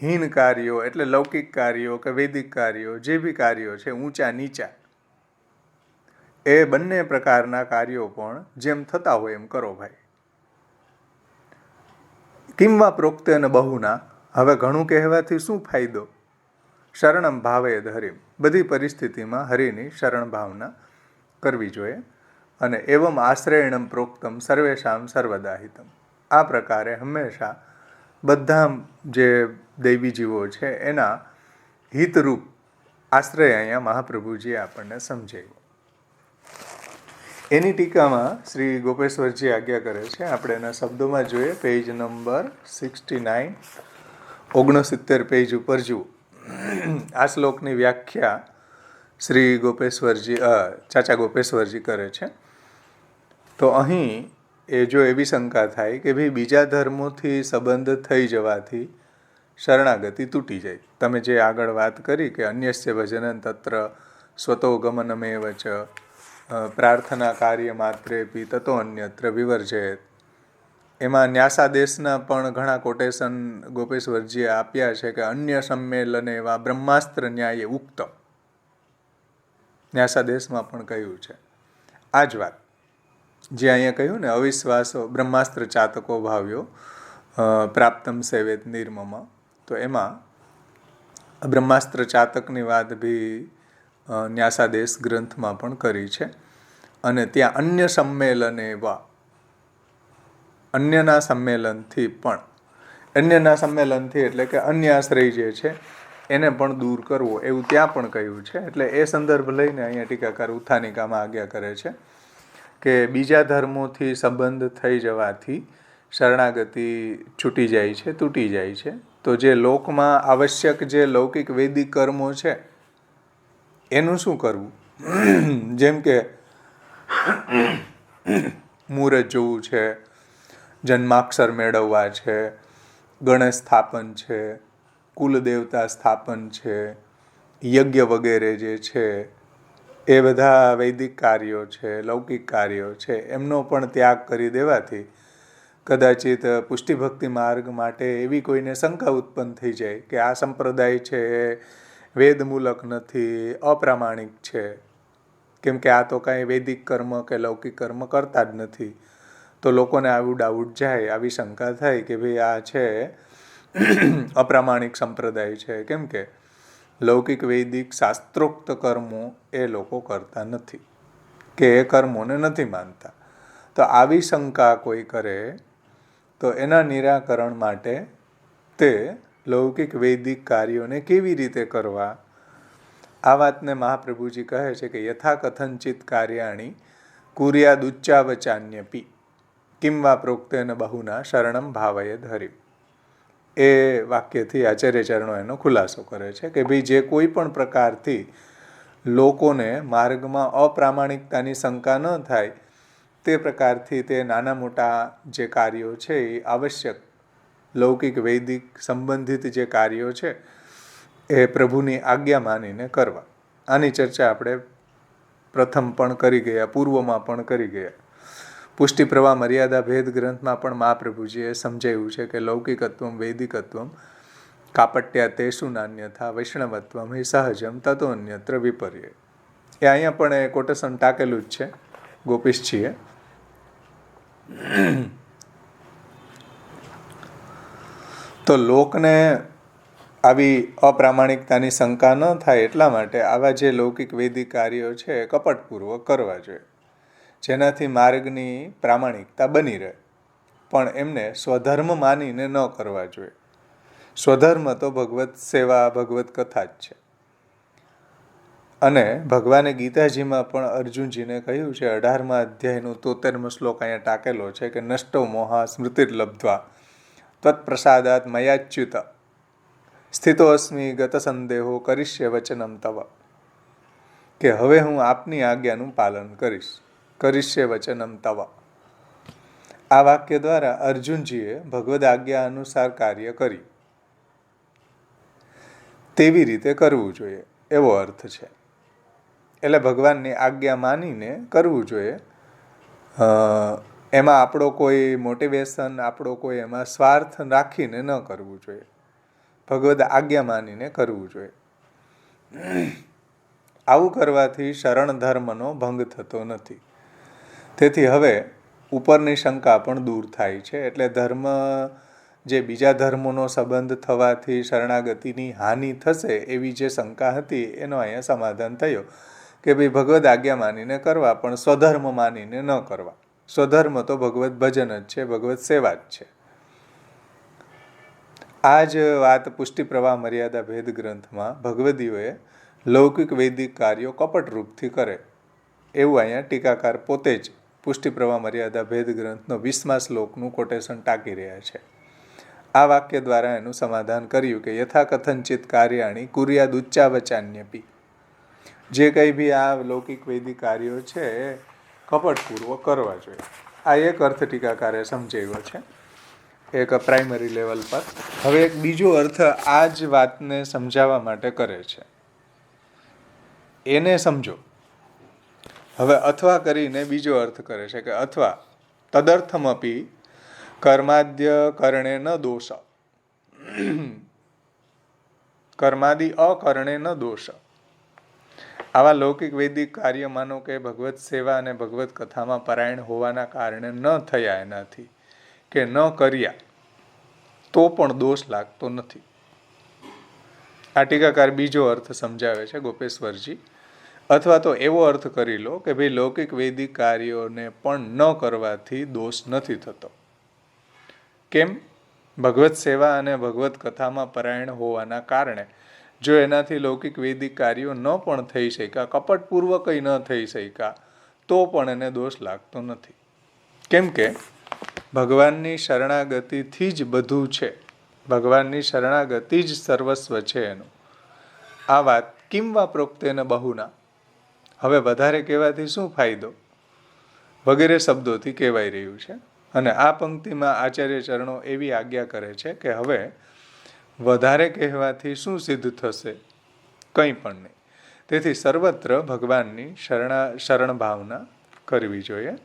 હીન કાર્યો એટલે લૌકિક કાર્યો કે વૈદિક કાર્યો, જે બી કાર્યો છે ઊંચા નીચા, એ બંને પ્રકારના કાર્યો પણ જેમ થતા હોય એમ કરો ભાઈ. કિંવા પ્રોક્તેન બહુના, હવે ઘણું કહેવાથી શું ફાયદો? શરણમ ભાવેદ હરિમ, બધી પરિસ્થિતિમાં હરિની શરણ ભાવના કરવી જોઈએ. અને એવમ આશ્રયણમ પ્રોક્તમ સર્વેષામ સર્વદા હિતમ, આ પ્રકારે હંમેશા બધા જે દૈવી જીવો છે એના હિતરૂપ આશ્રય અહીંયા મહાપ્રભુજીએ આપણને સમજાવ્યો. એની ટીકામાં શ્રી ગોપેશ્વરજી આજ્ઞા કરે છે. આપણે એના શબ્દોમાં જોઈએ. પેજ નંબર 69, 69 પેજ ઉપર જુઓ. આ શ્લોકની વ્યાખ્યા શ્રી ગોપેશ્વરજી ચાચા ગોપેશ્વરજી કરે છે. તો અહીં એ જો એવી શંકા થાય કે ભાઈ બીજા ધર્મોથી સંબંધ થઈ જવાથી શરણાગતિ તૂટી જાય. તમે જે આગળ વાત કરી કે અન્યસ્ય ભજનં તત્ર સ્વતો ગમનમેવ ચ પ્રાર્થના કાર્ય માત્રેપી તતો અન્યત્ર વિવર્જયેત. એમાં ન્યાસાદેશના પણ ઘણા કોટેશન ગોપેશ્વરજીએ આપ્યા છે કે અન્ય સંમેલને એવા બ્રહ્માસ્ત્ર ન્યાયે ઉક્ત. ન્યાસાદેશમાં પણ કહ્યું છે આ જ વાત જે અહીંયા કહ્યું ને, અવિશ્વાસો બ્રહ્માસ્ત્ર ચાતકો ભાવ્યો પ્રાપ્તમ સેવેત નિર્મમ. તો એમાં બ્રહ્માસ્ત્ર ચાતકની વાત બી ન્યાસાદેશ ગ્રંથમાં પણ કરી છે. અને ત્યાં અન્ય સંમેલન એવા, અન્યના સંમેલનથી પણ, અન્યના સંમેલનથી એટલે કે અન્ય આશ્રય જે છે એને પણ દૂર કરવો એવું ત્યાં પણ કહ્યું છે. એટલે એ સંદર્ભ લઈને અહીંયા ટીકાકાર ઉત્થાનિકામાં આજ્ઞા કરે છે કે બીજા ધર્મોથી સંબંધ થઈ જવાથી શરણાગતિ છૂટી જાય છે, તૂટી જાય છે. તો જે લોકમાં આવશ્યક જે લૌકિક વૈદિક કર્મો છે એનું શું કરવું? જેમ કે મુહૂર્ત જોવું છે, જન્માક્ષર મેળવવા છે, ગણેશ સ્થાપન છે, કુલદેવતા સ્થાપન છે, યજ્ઞ વગેરે જે છે એ બધા વૈદિક કાર્યો છે, લૌકિક કાર્યો છે, એમનો પણ ત્યાગ કરી દેવાથી કદાચિત પુષ્ટિભક્તિ માર્ગ માટે એવી કોઈને શંકા ઉત્પન્ન થઈ જાય કે આ સંપ્રદાય છે એ વેદમૂલક નથી, અપ્રામાણિક છે, કેમ કે આ તો કાંઈ વૈદિક કર્મ કે લૌકિક કર્મ કરતા જ નથી. તો લોકોને આવું ડાઉટ જાય, આવી શંકા થાય કે ભાઈ આ છે અપ્રામાણિક સંપ્રદાય છે, કેમ કે લૌકિક વૈદિક શાસ્ત્રોક્ત કર્મો એ લોકો કરતા નથી કે એ કર્મોને નથી માનતા. તો આવી શંકા કોઈ કરે તો એના નિરાકરણ માટે તે લૌકિક વૈદિક કાર્યોને કેવી રીતે કરવા આ વાતને મહાપ્રભુજી કહે છે કે યથા કથંચિત કાર્યાણી કુર્યાદુચ્ચાવચાન્યપી કિમ વા પ્રોક્તેન બહુના શરણમ ભાવયદ હરિ. એ વાક્યથી આચાર્ય ચરણો એનો ખુલાસો કરે છે કે ભાઈ જે કોઈ પણ પ્રકારથી લોકોને માર્ગમાં અપ્રામાણિકતાની શંકા ન થાય તે પ્રકારથી તે નાના મોટા જે કાર્યો છે એ આવશ્યક લૌકિક વૈદિક સંબંધિત જે કાર્યો છે એ પ્રભુની આજ્ઞા માનીને કરવા. આની ચર્ચા આપણે પ્રથમ પણ કરી ગયા, પૂર્વમાં પણ કરી ગયા. પુષ્ટિ પ્રવાહ મર્યાદા ભેદ ગ્રંથમાં પણ મહાપ્રભુજીએ સમજાવ્યું છે કે લૌકિકત્વમ વૈદિકત્વમ કાપટ્યા તેષુ નાન્યથા વૈષ્ણવત્વમ હિ સહજમ તતો અન્યત્ર વિપર્ય. એ અહીંયા પણ એ કોટેશન ટાકેલું જ છે ગોપીશજીએ. તો લોકને આવી અપ્રામાણિકતાની શંકા ન થાય એટલા માટે આવા જે લૌકિક વૈદિક કાર્યો છે એ કપટપૂર્વક કરવા જોઈએ, જેનાથી માર્ગની પ્રામાણિકતા બની રહે. પણ એમને સ્વધર્મ માનીને ન કરવા જોઈએ. સ્વધર્મ તો ભગવત સેવા, ભગવત કથા જ છે. અને ભગવાને ગીતાજીમાં પણ અર્જુનજીને કહ્યું છે, 18મા અધ્યાયનો 73મો શ્લોક અહીંયા ટાકેલો છે કે નષ્ટો મોહા સ્મૃતિર્લબ્ધ્વા તત્પ્રસાદાત મયાચ્યુત સ્થિતોસ્મિ ગત સંદેહો કરીશ્ય વચનમ તવ. કે હવે હું આપની આજ્ઞાનું પાલન કરીશ, કરીશ્ય વચનમ તવ. આ વાક્ય દ્વારા અર્જુનજીએ ભગવદ આજ્ઞા અનુસાર કાર્ય કરી તેવી રીતે કરવું જોઈએ એવો અર્થ છે. એટલે ભગવાનની આજ્ઞા માનીને કરવું જોઈએ. એમાં આપણો કોઈ મોટિવેશન, આપણો કોઈ એમાં સ્વાર્થ રાખીને ન કરવું જોઈએ. ભગવદ આજ્ઞા માનીને કરવું જોઈએ. આવું કરવાથી શરણ ધર્મનો ભંગ થતો નથી. તેથી હવે ઉપરની શંકા પણ દૂર થાય છે. એટલે ધર્મ જે બીજા ધર્મોનો સંબંધ થવાથી શરણાગતિની હાનિ થશે એવી જે શંકા હતી એનો અહીંયા સમાધાન થયો કે ભાઈ ભગવદ આજ્ઞા માનીને કરવા, પણ સ્વધર્મ માનીને ન કરવા. સ્વધર્મ તો ભગવત ભજન જ છે, ભગવત સેવા જ છે. આ જ વાત પુષ્ટિ પ્રવાહ મર્યાદા ભેદ ગ્રંથમાં ભગવદીઓએ લૌકિક વૈદિક કાર્યો કપટરૂપથી કરે એવું અહીંયા ટીકાકાર પોતે જ પુષ્ટિ પ્રવાહ મર્યાદા ભેદ ગ્રંથનો 20મા શ્લોકનું કોટેશન ટાંકી રહ્યા છે. આ વાક્ય દ્વારા એનું સમાધાન કર્યું કે યથા કથંચિત કાર્યાણી કુર્યાદુચ્ચાવચાન્યપી. જે કંઈ બી આ લૌકિક વૈદિક કાર્યો છે એ કપટપૂર્વક કરવા જોઈએ. આ એક અર્થ ટીકાકારે સમજાવ્યો છે, એક પ્રાઇમરી લેવલ પર. હવે એક બીજો અર્થ આ જ વાતને સમજાવવા માટે કરે છે, એને સમજો. હવે અથવા કરીને બીજો અર્થ કરે છે કે અથવા તદર્થમપી કર્માદ્ય કરણે ન દોષ, કર્માદિ અકરણે ન દોષ. આવા લૌકિક વૈદિક કાર્ય માનો કે ભગવત સેવા અને ભગવત કથામાં પરાયણ હોવાના કારણે ન થયા એનાથી કે ન કર્યા તો પણ દોષ લાગતો નથી. આ ટીકાકાર બીજો અર્થ સમજાવે છે ગોપેશ્વરજી. અથવા તો એવો અર્થ કરી લો કે ભાઈ લૌકિક વૈદિક કાર્યોને પણ ન કરવાથી દોષ નથી થતો. કેમ? ભગવત સેવા અને ભગવત કથામાં પરાયણ હોવાના કારણે જો એનાથી લૌકિક વૈદિક કાર્યો ન પણ થઈ શક્યા, કપટપૂર્વક ન થઈ શક્યા, તો પણ એને દોષ લાગતો નથી. કેમ કે ભગવાનની શરણાગતિથી જ બધું છે. ભગવાનની શરણાગતિ જ સર્વસ્વ છે એનું. આ વાત કિમ વા પ્રોક્તેન બહુના, હવે વધારે કહેવાથી શું ફાયદો, વગેરે શબ્દોથી કહેવાઈ રહ્યું છે. અને આ પંક્તિમાં આચાર્ય ચરણો એવી આજ્ઞા કરે છે કે હવે વધારે કહેવાથી શું સિદ્ધ થશે? કંઈ પણ નહીં. તેથી સર્વત્ર ભગવાનની શરણ ભાવના કરવી જોઈએ.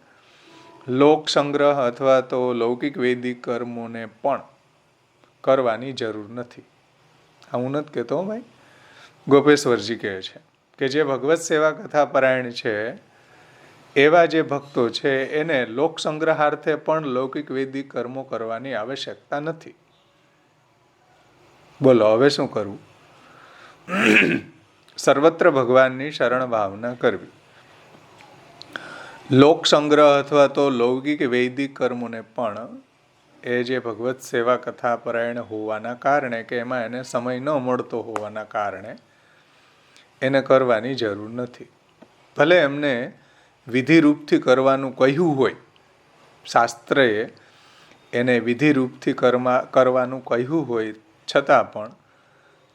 લોક સંગ્રહ અથવા તો લૌકિક વૈદિક કર્મોને પણ કરવાની જરૂર નથી. હું નથી કહેતો ભાઈ, ગોપેશ્વરજી કહે છે કે જે ભગવત સેવા કથા પરાયણ છે એવા જે ભક્તો છે એને લોક સંગ્રહાર્થે પણ લૌકિક વૈદિક કર્મો કરવાની આવશ્યકતા નથી. બોલો હવે શું કરવું? સર્વત્ર ભગવાનની શરણ ભાવના કરવી. લોક સંગ્રહ અથવા તો લૌકિક વૈદિક કર્મોને પણ એ જે ભગવત સેવા કથા પરાયણ હોવાના કારણે કે એમાં એને સમય ન મળતો હોવાના કારણે એને કરવાની જરૂર નથી. ભલે એમને વિધિરૂપથી કરવાનું કહ્યું હોય, શાસ્ત્રએ એને વિધિરૂપથી કરવાનું કહ્યું હોય, છતાં પણ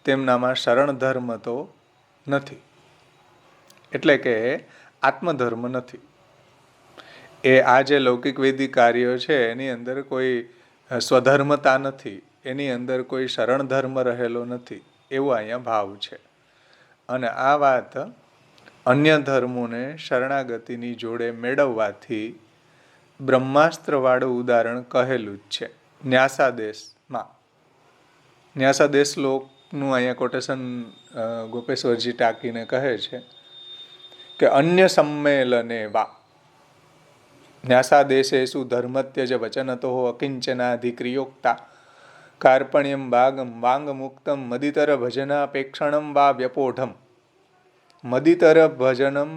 તેમનામાં શરણ ધર્મ તો નથી, એટલે કે આત્મધર્મ નથી. એ આ જે લૌકિક વૈદિક કાર્યો છે એની અંદર કોઈ સ્વધર્મતા નથી, એની અંદર કોઈ શરણ ધર્મ રહેલો નથી, એવો અહીંયા ભાવ છે. અને આ વાત અન્ય ધર્મોને શરણાગતિની જોડે મેળવવાથી બ્રહ્માસ્ત્રવાળું ઉદાહરણ કહેલું જ છે ન્યાસાદેશમાં. ન્યાસાદેશ શ્લોકનું અહીંયા કોટેશન ગોપેશ્વરજી ટાંકીને કહે છે કે અન્ય સંમેલને વા ન્યાસાદેશેષુ ધર્મત્યજ વચનતો અકિંચનાધિક્રિયોક્તા કાર્પણ્યમ વાગમ વાંગમુક્તમ મદિતર ભજનાપેક્ષણમ વા વ્યપોઢમ. મદિતર ભજનમ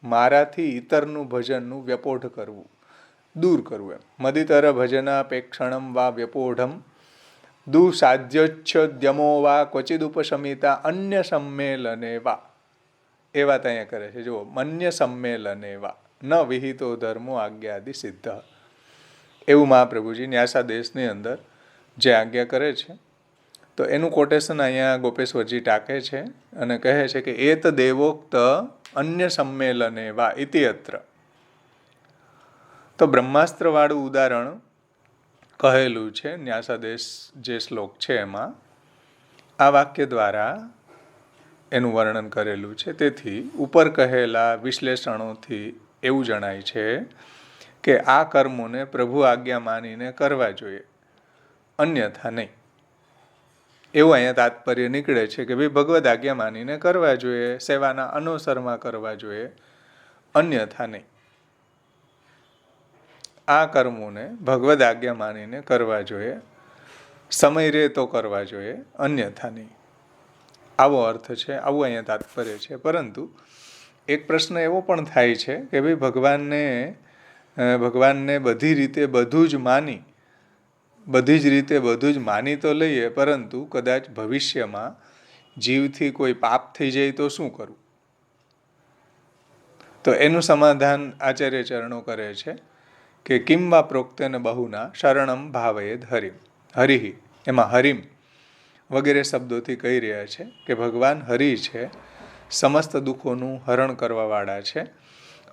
મારાથી ઇતરનું ભજનનું વ્યપોઢ કરવું, દૂર કરવું એમ. મદિતર ભજનાપેક્ષણમ વા વ્યપોઢમ દુસાધ્યોચ્છદ્યમો વા ક્વચિદુપશમિતા અન્ય સંમેલને વા. એ વાત અહીંયા કરે છે, જુઓ, અન્ય સંમેલને વા ન વિહિતો ધર્મો આજ્ઞાદિ સિદ્ધ. એવું મહાપ્રભુજી ન્યાસાદેશની અંદર જે આજ્ઞા કરે છે, તો એનું કોટેશન અહીંયા ગોપેશ્વરજી ટાંકે છે અને કહે છે કે એત દેવોક્ત અન્ય સંમેલને વા ઇતિયત્ર. તો બ્રહ્માસ્ત્રવાળું ઉદાહરણ કહેલું છે ન્યાસાદેશ જે શ્લોક છે એમાં, આ વાક્ય દ્વારા એનું વર્ણન કરેલું છે. તેથી ઉપર કહેલા વિશ્લેષણોથી એવું જણાય છે કે આ કર્મોને પ્રભુ આજ્ઞા માનીને કરવા જોઈએ, અન્યથા નહીં. એવું અહીંયા તાત્પર્ય નીકળે છે કે ભાઈ ભગવદ આજ્ઞા માનીને કરવા જોઈએ, સેવાના અનુસરમાં કરવા જોઈએ, અન્યથા નહીં. આ કર્મોને ભગવદ આજ્ઞા માનીને કરવા જોઈએ, સમય રહે તો કરવા જોઈએ, અન્યથા નહીં. આવો અર્થ છે, આવું અહીંયા તાત્પર્ય છે. પરંતુ એક પ્રશ્ન એવો પણ થાય છે કે ભાઈ ભગવાનને બધી રીતે બધું જ માની તો લઈએ, પરંતુ કદાચ ભવિષ્યમાં જીવથી કોઈ પાપ થઈ જાય તો શું કરવું? તો એનું સમાધાન આચાર્ય ચરણો કરે છે કે કિમ વા પ્રોક્તેન બહુના શરણમ ભાવયેદ હરિમ. હરિ એમાં હરિમ વગેરે શબ્દોથી કહી રહ્યા છે કે ભગવાન હરિ છે, સમસ્ત દુઃખોનું હરણ કરવાવાળા છે,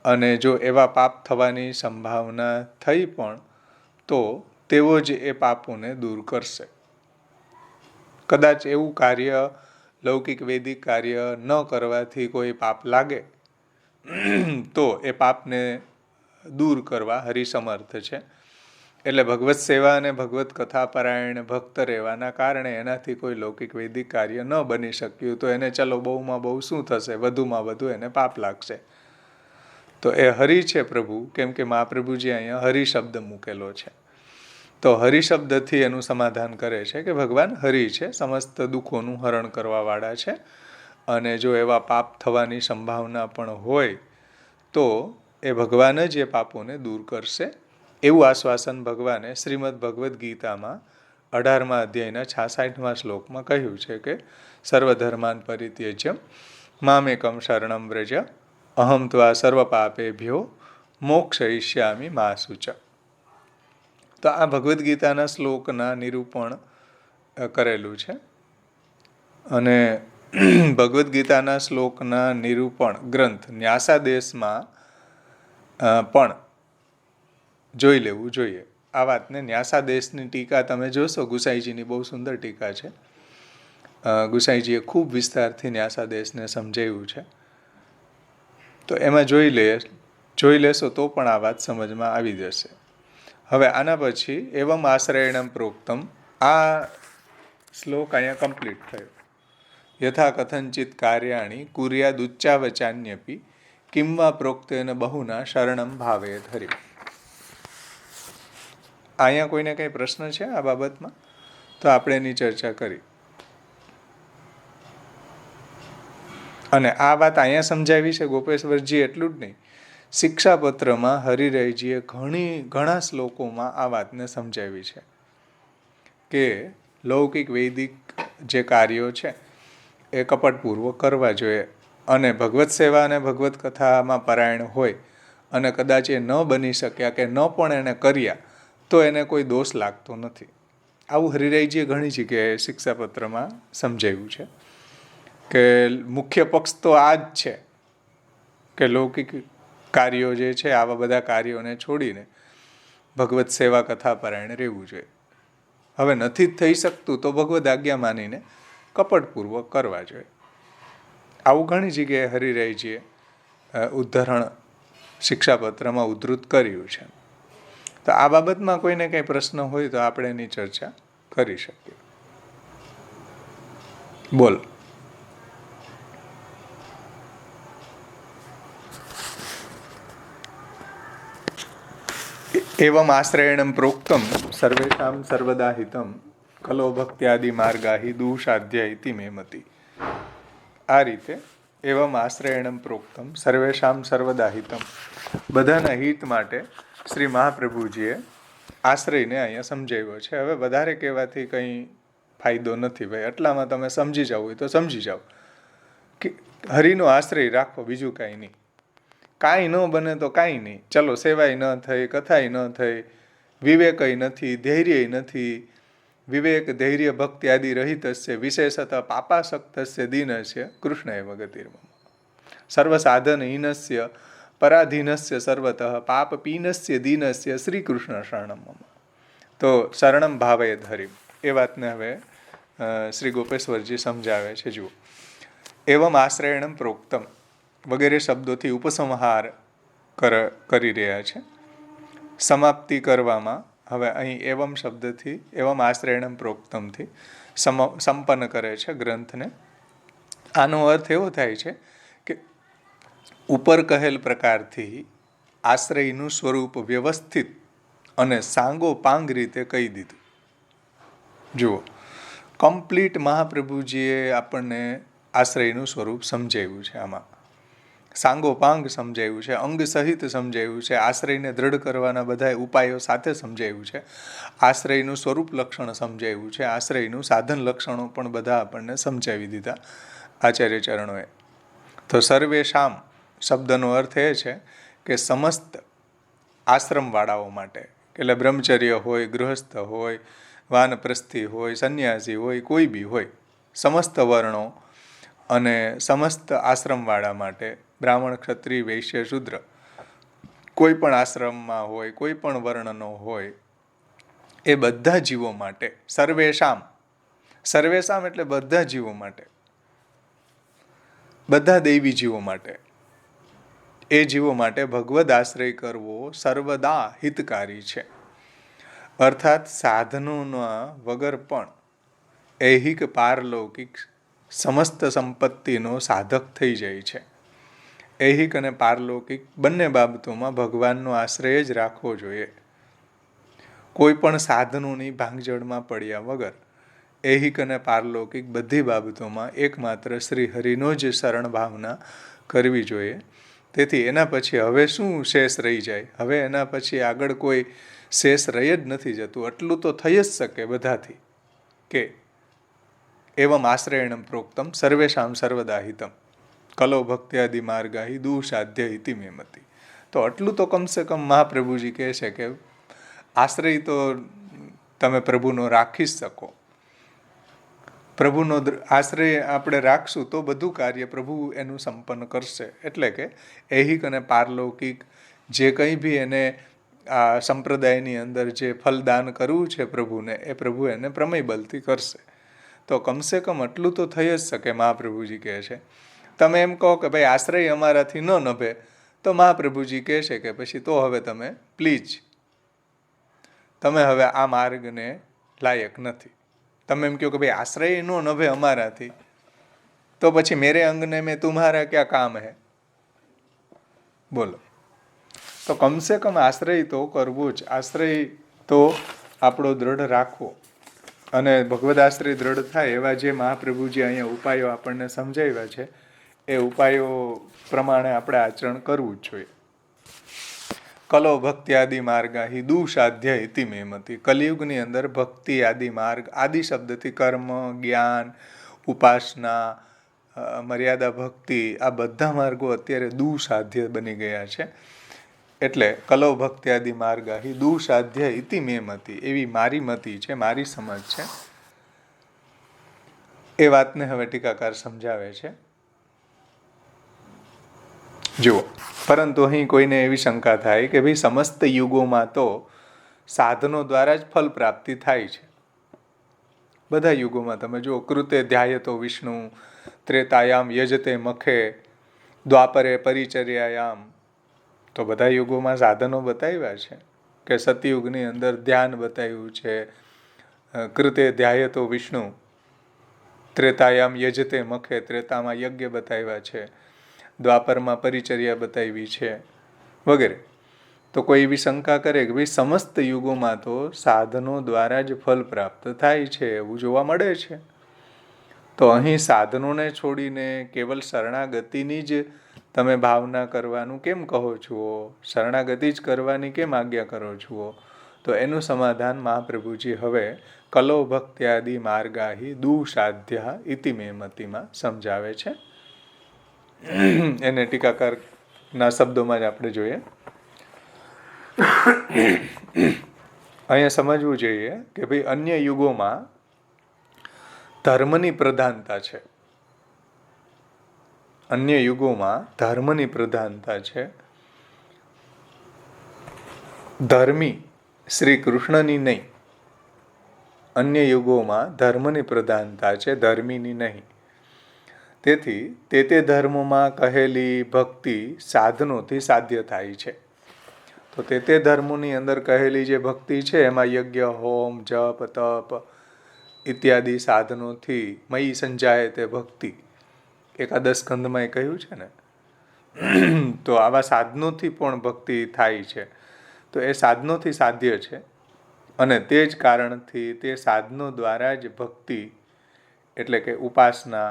અને જો એવા પાપ થવાની સંભાવના થઈ પણ તો તેઓ જ એ પાપોને દૂર કરશે. કદાચ એવું કાર્ય, લૌકિક વૈદિક કાર્ય ન કરવાથી કોઈ પાપ લાગે તો એ પાપને દૂર કરવા હરિ સમર્થ છે. એટલે ભગવત સેવા અને ભગવત કથા પરાયણ ભક્ત રહેવાના કારણે એનાથી કોઈ લૌકિક વૈદિક કાર્ય ન બની શક્યું તો એને ચલો બહુમાં બહુ શું થશે, વધુમાં વધુ એને પાપ લાગશે. તો એ હરિ છે પ્રભુ, કેમ કે મહાપ્રભુજી અહીંયા હરિ શબ્દ મૂકેલો છે. તો હરિ શબ્દથી એનું સમાધાન કરે છે કે ભગવાન હરિ છે, સમસ્ત દુઃખોનું હરણ કરવાવાળા છે, અને જો એવા પાપ થવાની સંભાવના પણ હોય તો એ ભગવાન જ એ પાપોને દૂર કરશે. એવું આશ્વાસન ભગવાને શ્રીમદ ભગવદ્ ગીતામાં 18મા અધ્યાયના 66મા શ્લોકમાં કહ્યું છે કે સર્વધર્માન પરિત્યજ્ય મામેકમ શરણમ વ્રજ અહમ ત્વા સર્વ પાપેભ્યો મોક્ષયિષ્યામિ મા શુચ. તો આ ભગવદ્ ગીતાના શ્લોકના નિરૂપણ કરેલું છે, અને ભગવદ્ ગીતાના શ્લોકના નિરૂપણ ગ્રંથ ન્યાસાદેશમાં પણ જોઈ લેવું જોઈએ. આ વાતને ન્યાસાદેશની ટીકા તમે જોશો, ગુસાઈજીની બહુ સુંદર ટીકા છે. ગુસાઈજીએ ખૂબ વિસ્તારથી ન્યાસાદેશને સમજાવ્યું છે. તો એમાં જોઈ લેશો તો પણ આ વાત સમજમાં આવી જશે. હવે આના પછી એવમ આશ્રયણમ પ્રોક્તમ, આ શ્લોક અહીંયા કમ્પ્લીટ થયો. યથા કથંચિત કાર્યાણી કુર્યાદુચ્ચાવચાન્યપી કિમ વા પ્રોક્તેન બહુના શરણમ ભાવેત હરિ. અહીંયા કોઈને કંઈ પ્રશ્ન છે આ બાબતમાં? તો આપણે એની ચર્ચા કરી. અને આ વાત અહીંયા સમજાવી છે ગોપેશ્વરજી, એટલું જ નહીં, શિક્ષાપત્રમાં હરિરાયજીએ ઘણા શ્લોકોમાં આ વાતને સમજાવી છે કે લૌકિક વૈદિક જે કાર્યો છે એ કપટપૂર્વક કરવા જોઈએ, અને ભગવત સેવા અને ભગવત કથામાં પરાયણ હોય અને કદાચ એ ન બની શક્યા કે ન પણ એને કર્યા તો એને કોઈ દોષ લાગતો નથી. આવું હરિરાયજીએ ઘણી જગ્યાએ શિક્ષાપત્રમાં સમજાવ્યું છે કે મુખ્ય પક્ષ તો આ જ છે કે લૌકિક કાર્યો જે છે આવા બધા કાર્યોને છોડીને ભગવત સેવા કથા પરાયણ રહેવું જોઈએ. હવે નથી જ થઈ શકતું તો ભગવદ આજ્ઞા માનીને કપટપૂર્વક કરવા જોઈએ. આવું ઘણી જગ્યાએ હરિરાયજીએ ઉદ્ધરણ શિક્ષાપત્રમાં ઉદ્ધૃત કર્યું છે. તો આ બાબતમાં કોઈને કંઈ પ્રશ્ન હોય તો આપણે એની ચર્ચા કરી શકીએ. બોલ. એવમ આશ્રયણમ પ્રોક્તમ સર્વેષામ સર્વદા હિતમ કલો ભક્ત્યાદિ માર્ગાહિ દુષાધ્ય ઇતિ મે મતિ. આ રીતે એવમ આશ્રયણમ પ્રોક્તમ સર્વેષામ સર્વદા હિતમ, બધાના હિત માટે શ્રી મહાપ્રભુજીએ આશ્રયને અહીંયા સમજાવ્યો છે. હવે વધારે કહેવાથી કંઈ ફાયદો નથી ભાઈ, એટલામાં તમે સમજી જાવ હોય તો સમજી જાઓ કે હરિનો આશ્રય રાખો, બીજું કાંઈ નહીં. કાંઈ ન બને તો કાંઈ નહીં, ચલો સેવાય ન થઈ, કથાય ન થઈ, વિવેકય નથી, ધૈર્ય નથી. વિવેક ધૈર્ય ભક્તિ આદિ રહિતસ્ય વિશેષતઃ પાપાસક્તસ્ય દીનસ્ય કૃષ્ણ એવ ગતિર્મમ. સર્વ સાધન હીનસ્ય પરાધીનસ્ય સર્વતઃ પાપ પીનસ્ય દીનસ્ય શ્રી કૃષ્ણ શરણમ મમ. તો શરણમ ભાવયદ હરિમ, એ વાતને હવે શ્રી ગોપેશ્વરજી સમજાવે છે. જુઓ, એવમ આશ્રયણમ પ્રોક્તમ વગેરે શબ્દોથી ઉપસંહાર કરી રહ્યા છે. સમાપ્તિ કરવામાં હવે અહીં એવમ શબ્દથી, એવમ આશ્રયણમ પ્રોક્તમથી સંપન્ન કરે છે ગ્રંથને. આનો અર્થ એવો થાય છે કે ઉપર કહેલ પ્રકારથી આશ્રયનું સ્વરૂપ વ્યવસ્થિત અને સાંગોપાંગ રીતે કહી દીધું. જુઓ, કમ્પ્લીટ મહાપ્રભુજીએ આપણને આશ્રયનું સ્વરૂપ સમજાવ્યું છે. આમાં સાંગોપાંગ સમજાવ્યું છે, અંગ સહિત સમજાવ્યું છે, આશ્રયને દ્રઢ કરવાના બધા ઉપાયો સાથે સમજાવ્યું છે, આશ્રયનું સ્વરૂપ લક્ષણ સમજાવ્યું છે, આશ્રયનું સાધન લક્ષણો પણ બધા આપણને સમજાવી દીધા આચાર્ય ચરણોએ. તો સર્વેશામ શબ્દનો અર્થ એ છે કે સમસ્ત આશ્રમવાળાઓ માટે, એટલે બ્રહ્મચર્ય હોય, ગૃહસ્થ હોય, વાનપ્રસ્થી હોય, સંન્યાસી હોય, કોઈ બી હોય, સમસ્ત વર્ણો અને સમસ્ત આશ્રમવાળા માટે, બ્રાહ્મણ, ક્ષત્રિય, વૈશ્ય, શૂદ્ર, કોઈ પણ આશ્રમમાં હોય, કોઈ પણ વર્ણનો હોય, એ બધા જીવો માટે. સર્વેશામ, સર્વેશામ એટલે બધા જીવો માટે, બધા દૈવી જીવો માટે. એ જીવો માટે ભગવદ આશ્રય કરવો સર્વદા હિતકારી છે. અર્થાત સાધનોના વગર પણ ઐહિક પારલૌકિક સમસ્ત સંપત્તિનો સાધક થઈ જાય છે. ઐહિક અને પારલૌકિક બંને બાબતોમાં ભગવાનનો આશ્રય જ રાખવો જોઈએ. કોઈ પણ સાધનોની ભાંગજળમાં પડ્યા વગર ઐહિક અને પારલૌકિક બધી બાબતોમાં એકમાત્ર શ્રી હરિનો જ શરણ ભાવના કરવી જોઈએ. તેથી એના પછી હવે શું શેષ રહી જાય? હવે એના પછી આગળ કોઈ શેષ રહી જ નથી જતું. આટલું તો થઈ જ શકે બધાથી કે એવમ આશ્રયણમ પ્રોક્તમ સર્વેશામ સર્વદા હિતમ કલો ભક્ત્યાદિ માર્ગાહિ દુષાધ્ય ઇતિ મે મતિ. તો આટલું તો કમસે કમ મહાપ્રભુજી કહે છે કે આશ્રય તો તમે પ્રભુનો રાખી જ શકો. પ્રભુનો આશ્રય આપણે રાખશું તો બધું કાર્ય પ્રભુ એનું સંપન્ન કરશે. એટલે કે ઐહિક અને પારલૌકિક જે કંઈ બી એને આ સંપ્રદાયની અંદર જે ફલદાન કરવું છે પ્રભુને, એ પ્રભુ એને પ્રમેય બલથી કરશે. તો કમસે કમ આટલું તો થઈ જ શકે. મહાપ્રભુજી કહે છે, તમે એમ કહો કે ભાઈ આશ્રય અમારાથી ન નભે, તો મહાપ્રભુજી કહે છે કે પછી તો હવે તમે પ્લીઝ, તમે હવે આ માર્ગને લાયક નથી. તમે એમ કહો કે ભાઈ આશ્રય ન નભે અમારાથી, તો પછી મેરે અંગને મેં તુમ્હારા ક્યાં કામ હે? બોલો. તો કમસે કમ આશ્રય તો કરવો જ. આશ્રય તો આપણો દ્રઢ રાખવો, અને ભગવદ આશ્રય દ્રઢ થાય એવા જે મહાપ્રભુજી અહીંયા ઉપાયો આપણને સમજાવ્યા છે, એ ઉપાયો પ્રમાણે આપણે આચરણ કરવું જ જોઈએ. કલો ભક્તિ આદિ માર્ગાહિ દુષાધ્ય ઇતિ મે મતિ. કલિયુગની અંદર ભક્તિ આદિ માર્ગ, આદિ શબ્દથી કર્મ, જ્ઞાન, ઉપાસના, મર્યાદા ભક્તિ, આ બધા માર્ગો અત્યારે દુસાધ્ય બની ગયા છે. એટલે કલો ભક્ત્યાદિ માર્ગા હિ દુસાધ્ય ઇતિ મે મતિ, એવી મારી મતિ છે, મારી સમજ છે. એ વાતને હવે ટીકાકાર સમજાવે છે. જુઓ, પરંતુ અહીં કોઈને એવી શંકા થાય કે ભાઈ સમસ્ત યુગોમાં તો સાધનો દ્વારા જ ફલ પ્રાપ્તિ થાય છે. બધા યુગોમાં તમે જુઓ, કૃતે ધ્યાયતો વિષ્ણુ, ત્રેતાયામ યજતે મખે, દ્વાપરે પરિચર્યાયામ, તો બધા યુગોમાં સાધનો બતાવ્યા છે કે સતયુગની અંદર ધ્યાન બતાવ્યું છે, કૃતે ધ્યાયતો વિષ્ણુ, ત્રેતાયામ યજતે મખે, ત્રેતામાં યજ્ઞ બતાવ્યા છે, દ્વાપરમાં પરિચર્યા બતાવી છે વગેરે. તો કોઈ એવી શંકા કરે કે ભાઈ સમસ્ત યુગોમાં તો સાધનો દ્વારા જ ફલ પ્રાપ્ત થાય છે એવું જોવા મળે છે, તો અહીં સાધનોને છોડીને કેવલ શરણાગતિની જ તમે ભાવના કરવાનું કેમ કહો છો? શરણાગતિ જ કરવાની કેમ આજ્ઞા કરો છો? તો એનું સમાધાન મહાપ્રભુજી હવે કલો ભક્ત્યાદિ માર્ગાહી દુસાધ્યા ઇતિ મે મતિમાં સમજાવે છે. એને ટીકાકારના શબ્દોમાં જ આપણે જોઈએ. અહીંયા સમજવું જોઈએ કે ભાઈ અન્ય યુગોમાં ધર્મની પ્રધાનતા છે. અન્ય યુગોમાં ધર્મની પ્રધાનતા છે. ધર્મી શ્રી કૃષ્ણની નહીં. અન્ય યુગોમાં ધર્મની પ્રધાનતા છે, ધર્મીની નહીં. તેથી તે ધર્મોમાં કહેલી ભક્તિ સાધનોથી સાધ્ય થાય છે. તો તે ધર્મોની અંદર કહેલી જે ભક્તિ છે એમાં યજ્ઞ, હોમ, જપ, તપ ઇત્યાદિ સાધનોથી મયી સંજાય તે ભક્તિ, એકાદશ સ્કંધમાં એ કહ્યું છે ને. તો આવા સાધનોથી પણ ભક્તિ થાય છે. તો એ સાધનોથી સાધ્ય છે અને તે જ કારણથી તે સાધનો દ્વારા જ ભક્તિ એટલે કે ઉપાસના,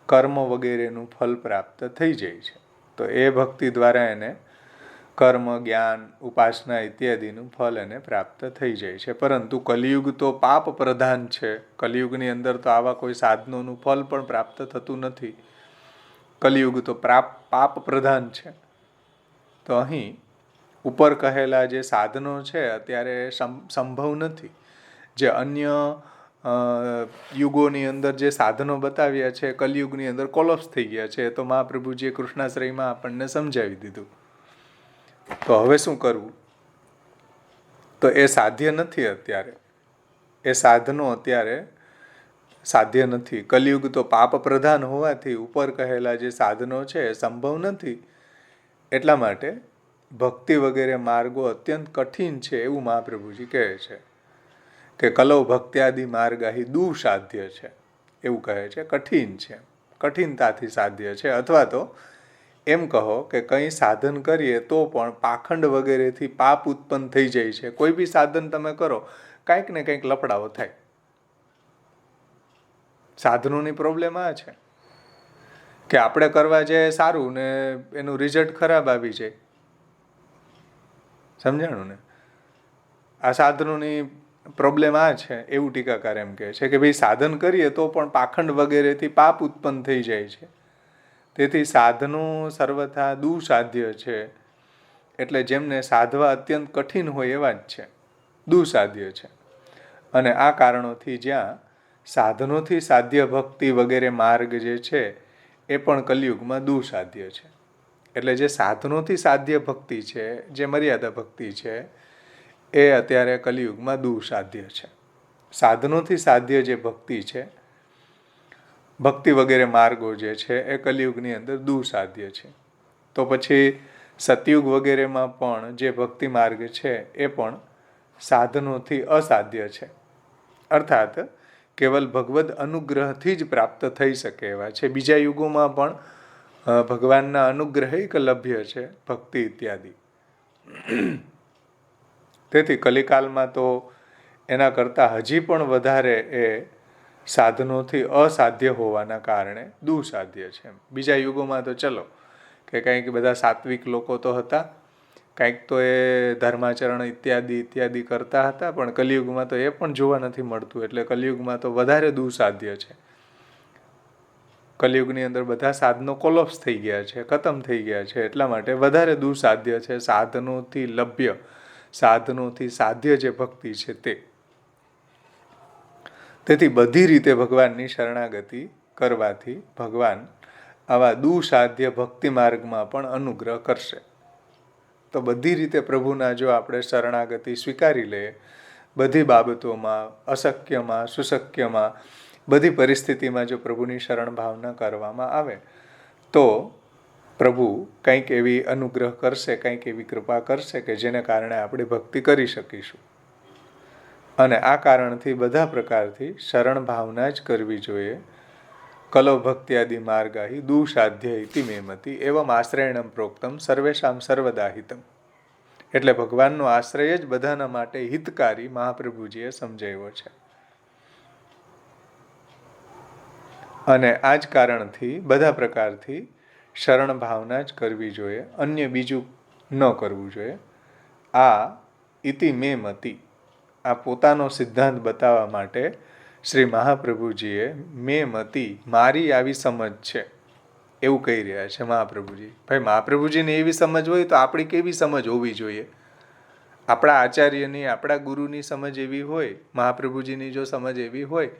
કર્મ વગેરેનું ફલ પ્રાપ્ત થઈ જાય છે. તો એ ભક્તિ દ્વારા એને કર્મ, જ્ઞાન, ઉપાસના ઇત્યાદિનું ફલ એને પ્રાપ્ત થઈ જાય છે. પરંતુ કલિયુગ તો પાપ પ્રધાન છે. કલિયુગની અંદર તો આવા કોઈ સાધનોનું ફલ પણ પ્રાપ્ત થતું નથી. કલિયુગ તો પાપ પ્રધાન છે. તો અહીં ઉપર કહેલા જે સાધનો છે અત્યારે સંભવ નથી. જે અન્ય યુગોની અંદર જે સાધનો બતાવ્યા છે કલિયુગની અંદર કોલોપ્સ થઈ ગયા છે. તો મહાપ્રભુજીએ કૃષ્ણાશ્રયમાં આપણને સમજાવી દીધું. તો હવે શું કરવું? તો એ સાધ્ય નથી અત્યારે. એ સાધનો અત્યારે સાધ્ય નથી. કલિયુગ તો પાપ પ્રધાન હોવાથી ઉપર કહેલા જે સાધનો છે એ સંભવ નથી. એટલા માટે ભક્તિ વગેરે માર્ગો અત્યંત કઠિન છે એવું મહાપ્રભુજી કહે છે કે કલો ભક્ત્યાદિ માર્ગ અહીં દુસાધ્ય છે એવું કહે છે. કઠિન છે, કઠિનતાથી સાધ્ય છે. અથવા તો એમ કહો કે કંઈ સાધન કરીએ તો પણ પાખંડ વગેરેથી પાપ ઉત્પન્ન થઈ જાય છે. કોઈ બી સાધન તમે કરો કંઈક ને કંઈક લફડાઓ થાય. સાધનોની પ્રોબ્લેમ આ છે કે આપણે કરવા જાય સારું ને એનું રિઝલ્ટ ખરાબ આવી જાય. સમજાણું ને? આ સાધનોની પ્રોબ્લેમ આ છે એવું ટીકાકાર એમ કહે છે કે ભાઈ સાધન કરીએ તો પણ પાખંડ વગેરેથી પાપ ઉત્પન્ન થઈ જાય છે. તેથી સાધનો સર્વથા દુસાધ્ય છે. એટલે જેમને સાધવા અત્યંત કઠિન હોય એવા જ છે, દુસાધ્ય છે. અને આ કારણોથી જ્યાં સાધનોથી સાધ્ય ભક્તિ વગેરે માર્ગ જે છે એ પણ કલિયુગમાં દુસાધ્ય છે. એટલે જે સાધનોથી સાધ્ય ભક્તિ છે, જે મર્યાદા ભક્તિ છે, એ અત્યારે કલિયુગમાં દુસાધ્ય છે. સાધનોથી સાધ્ય જે ભક્તિ છે, ભક્તિ વગેરે માર્ગો જે છે એ કલિયુગની અંદર દુસાધ્ય છે. તો પછી સતયુગ વગેરેમાં પણ જે ભક્તિ માર્ગ છે એ પણ સાધનોથી અસાધ્ય છે. અર્થાત કેવલ ભગવદ અનુગ્રહથી જ પ્રાપ્ત થઈ શકે એવા છે. બીજા યુગોમાં પણ ભગવાનના અનુગ્રહ લભ્ય છે ભક્તિ ઇત્યાદિ. તેથી કલિકાલમાં તો એના કરતાં હજી પણ વધારે એ સાધનોથી અસાધ્ય હોવાના કારણે દુસાધ્ય છે. બીજા યુગોમાં તો ચલો કે કંઈક બધા સાત્વિક લોકો તો હતા, કંઈક તો એ ધર્માચરણ ઇત્યાદિ કરતા હતા, પણ કલિયુગમાં તો એ પણ જોવા નથી મળતું. એટલે કલિયુગમાં તો વધારે દુસાધ્ય છે. કલિયુગની અંદર બધા સાધનો કોલોપ્સ થઈ ગયા છે, ખતમ થઈ ગયા છે. એટલા માટે વધારે દુઃસાધ્ય છે સાધનોથી લભ્ય, સાધનોથી સાધ્ય જે ભક્તિ છે તે. તેથી બધી રીતે ભગવાનની શરણાગતિ કરવાથી ભગવાન આવા દુઃસાધ્ય ભક્તિ માર્ગમાં પણ અનુગ્રહ કરશે. તો બધી રીતે પ્રભુના જો આપણે શરણાગતિ સ્વીકારી લઈએ, બધી બાબતોમાં, અશક્યમાં, સુશક્યમાં, બધી પરિસ્થિતિમાં જો પ્રભુની શરણ ભાવના કરવામાં આવે તો પ્રભુ કંઈક એવી અનુગ્રહ કરશે, કંઈક એવી કૃપા કરશે કે જેને કારણે આપણે ભક્તિ કરી શકીશું. અને આ કારણથી બધા પ્રકારથી શરણ ભાવના જ કરવી જોઈએ. કલો ભક્ત્યાદિ માર્ગાહી દુઃસાધ્ય ઇતિ મેમતિ એવમ આશ્રયણમ પ્રોક્તમ સર્વેષામ સર્વદાહિતમ. એટલે ભગવાનનો આશ્રય જ બધાના માટે હિતકારી મહાપ્રભુજીએ સમજાવ્યો છે. અને આ જ કારણથી બધા પ્રકારથી શરણ ભાવના જ કરવી જોઈએ, અન્ય બીજું ન કરવું જોઈએ. આ ઇતિ મેમતિ, આ પોતાનો સિદ્ધાંત બતાવવા માટે શ્રી મહાપ્રભુજીએ મેમતિ, મારી આવી સમજ છે એવું કહી રહ્યા છે મહાપ્રભુજી. ભાઈ મહાપ્રભુજીની એવી સમજ હોય તો આપણી કેવી સમજ હોવી જોઈએ? આપણા આચાર્યની, આપણા ગુરુની સમજ એવી હોય, મહાપ્રભુજીની જો સમજ એવી હોય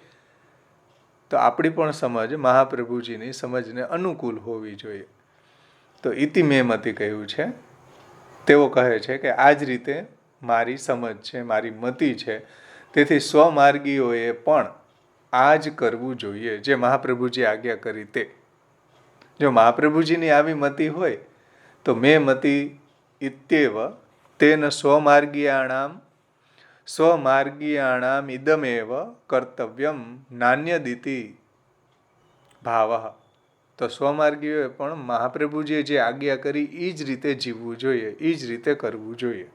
તો આપણી પણ સમજ મહાપ્રભુજીની સમજને અનુકૂળ હોવી જોઈએ. તો ઇતિ મેમતિ કહ્યું છે. તેઓ કહે છે કે આ જ રીતે મારી સમજ છે, મારી મતિ છે. તેથી સ્વમાર્ગીઓએ પણ આ જ કરવું જોઈએ જે મહાપ્રભુજી આજ્ઞા કરી તે. જો મહાપ્રભુજીની આવી મતિ હોય તો મેં મતિ ઇત્યેવ તેન સ્વમાર્ગીયાણામ ઇદમેવ કર્તવ્યમ નાન્યદિતિ ભાવ. તો સ્વમાર્ગીઓએ પણ મહાપ્રભુજીએ જે આજ્ઞા કરી એ જ રીતે જીવવું જોઈએ, એ જ રીતે કરવું જોઈએ,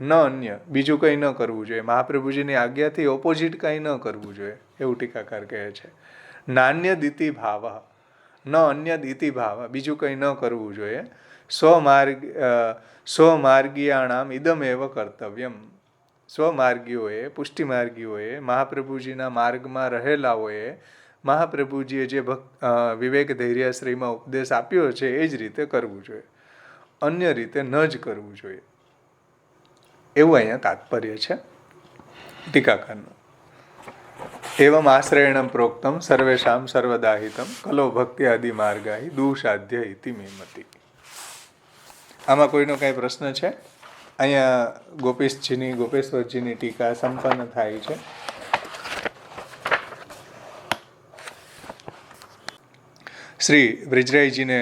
ન અન્ય બીજું કંઈ ન કરવું જોઈએ. મહાપ્રભુજીની આજ્ઞાથી ઓપોઝિટ કંઈ ન કરવું જોઈએ એવું ટીકાકાર કહે છે. નાન્યદિતિ ભાવ, ન અન્યદિતિ ભાવ, બીજું કંઈ ન કરવું જોઈએ. સ્વમાર્ગીયાણામ ઇદમેવ કર્તવ્યમ. સ્વમાર્ગીઓએ, પુષ્ટિમાર્ગીઓએ, મહાપ્રભુજીના માર્ગમાં રહેલાઓએ મહાપ્રભુજીએ જે વિવેક ધૈર્યાશ્રયમાં ઉપદેશ આપ્યો છે એ જ રીતે કરવું જોઈએ, અન્ય રીતે ન જ કરવું જોઈએ. એવું અહીંયા તાત્પર્ય છે ટીકાકારનું. એવમ આશ્રયણમ પ્રોક્તમ સર્વેષામ સર્વદાહિતમ કલો ભક્તિ આદિ માર્ગાહી દુઃસાધ્ય ઇતિ મેમતિ. આમાં કોઈનો કાંઈ પ્રશ્ન છે? અહીંયા ગોપેશ્વરજીની ટીકા સંપન્ન થાય છે. શ્રી બ્રિજરાઈજીને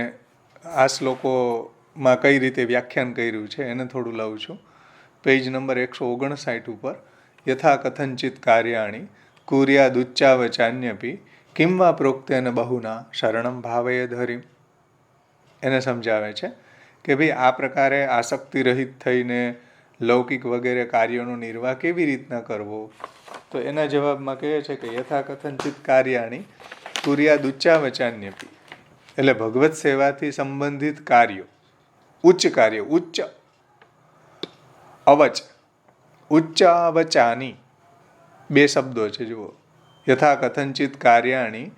આ શ્લોકોમાં કઈ રીતે વ્યાખ્યાન કર્યું છે એને થોડું લઉં છું. પેજ નંબર 159 ઉપર યથા કથંચિત કાર્યાણી કુર્યાદુચ્ચાવચાન્યપી કિમ વા પ્રોક્તેન બહુના શરણમ ભાવયે ધરીમ. એને સમજાવે છે કે ભાઈ આ પ્રકારે આસક્તિ રહિત થઈને લૌકિક વગેરે કાર્યોનો નિર્વાહ કેવી રીતના કરવો? તો એના જવાબમાં કહે છે કે યથા કથંચિત કાર્યાણી કુર્યાદુચ્ચાવચાન્યપી, એટલે ભગવત સેવાથી સંબંધિત કાર્યો, ઉચ્ચ કાર્યો, ઉચ્ચ અવચ, ઉચ્ચ અવચાની બે શબ્દો છે જુઓ. યથા કથંચિત કાર્યાણી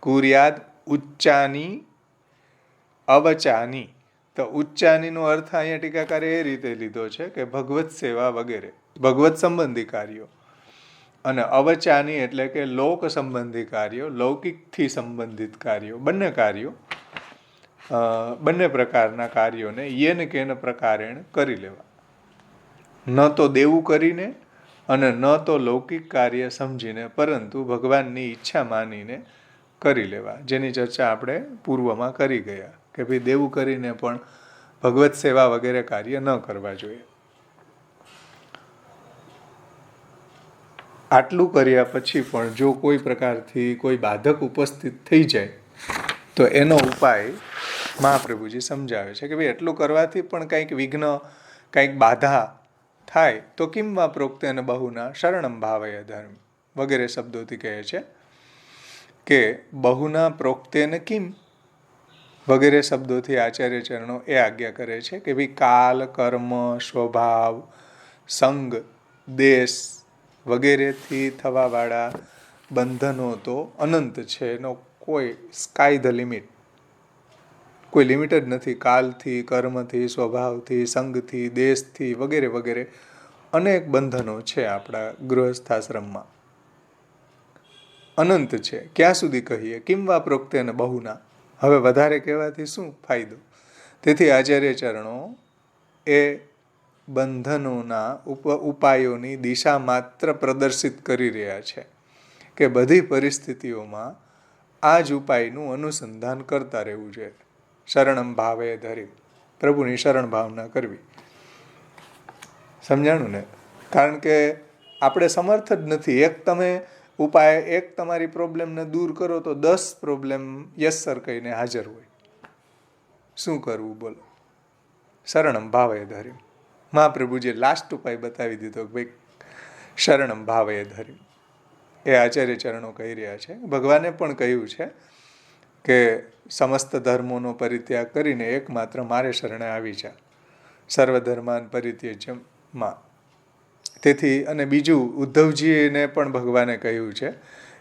કુર્યાદ ઉચ્ચાની અવચાની. તો ઉચ્ચાનીનો અર્થ અહીંયા ટીકાકારે એ રીતે લીધો છે કે ભગવત સેવા વગેરે, ભગવત સંબંધી કાર્યો. અને અવચાની એટલે કે લોક સંબંધી કાર્યો, લૌકિકથી સંબંધિત કાર્યો, બંને કાર્યો, બંને પ્રકારના કાર્યોને યેન કેન પ્રકારેણ કરી લેવા. ન તો દેવું કરીને અને ન તો લૌકિક કાર્ય સમજીને, પરંતુ ભગવાનની ઈચ્છા માનીને કરી લેવા. જેની ચર્ચા આપણે પૂર્વમાં કરી ગયા કે ભાઈ દેવું કરીને પણ ભગવત સેવા વગેરે કાર્ય ન કરવા જોઈએ. આટલું કર્યા પછી પણ જો કોઈ પ્રકારથી કોઈ બાધક ઉપસ્થિત થઈ જાય તો એનો ઉપાય મહાપ્રભુજી સમજાવે છે કે ભાઈ એટલું કરવાથી પણ કંઈક વિઘ્ન, કંઈક બાધા થાય તો કિમ વા પ્રોક્તેન બહુના શરણમ ભાવય ધર્મ વગેરે શબ્દોથી કહે છે કે બહુના પ્રોક્તેન કિમ વગેરે શબ્દોથી આચાર્ય ચરણો એ આજ્ઞા કરે છે કે ભાઈ કાલ, કર્મ, સ્વભાવ, સંગ, દેશ વગેરેથી થવાવાળા બંધનો તો અનંત છે, એનો કોઈ સ્કાય ધ લિમિટ, કોઈ લિમિટ જ નથી. કાલથી, કર્મથી, સ્વભાવથી, સંગથી, દેશથી વગેરે વગેરે અનેક બંધનો છે આપણા ગૃહસ્થાશ્રમમાં, અનંત છે. ક્યાં સુધી કહીએ? કિમ વા પ્રોક્તેન બહુના, હવે વધારે કહેવાથી શું ફાયદો? તેથી આચાર્ય ચરણો એ બંધનોના ઉપાયોની દિશા માત્ર પ્રદર્શિત કરી રહ્યા છે કે બધી પરિસ્થિતિઓમાં આ જ ઉપાયનું અનુસંધાન કરતા રહેવું જોઈએ. શરણમ ભાવે ધરી, પ્રભુની શરણ ભાવના કરવી. સમજાણું ને? કારણ કે આપણે સમર્થ જ નથી. એક તમારી પ્રોબ્લેમને દૂર કરો તો 10 પ્રોબ્લેમ યસ સર કહીને હાજર હોય. શું કરવું બોલો? શરણમ ભાવે ધરી. મહાપ્રભુજીએ લાસ્ટ ઉપાય બતાવી દીધો કે ભાઈ શરણમ ભાવે ધરી. એ આચાર્ય ચરણો કહી રહ્યા છે. ભગવાને પણ કહ્યું છે કે સમસ્ત ધર્મોનો પરિત્યાગ કરીને એકમાત્ર મારે શરણે આવી જા, સર્વધર્માન પરિત્યજ્યમાં. તેથી અને બીજું ઉદ્ધવજીને પણ ભગવાને કહ્યું છે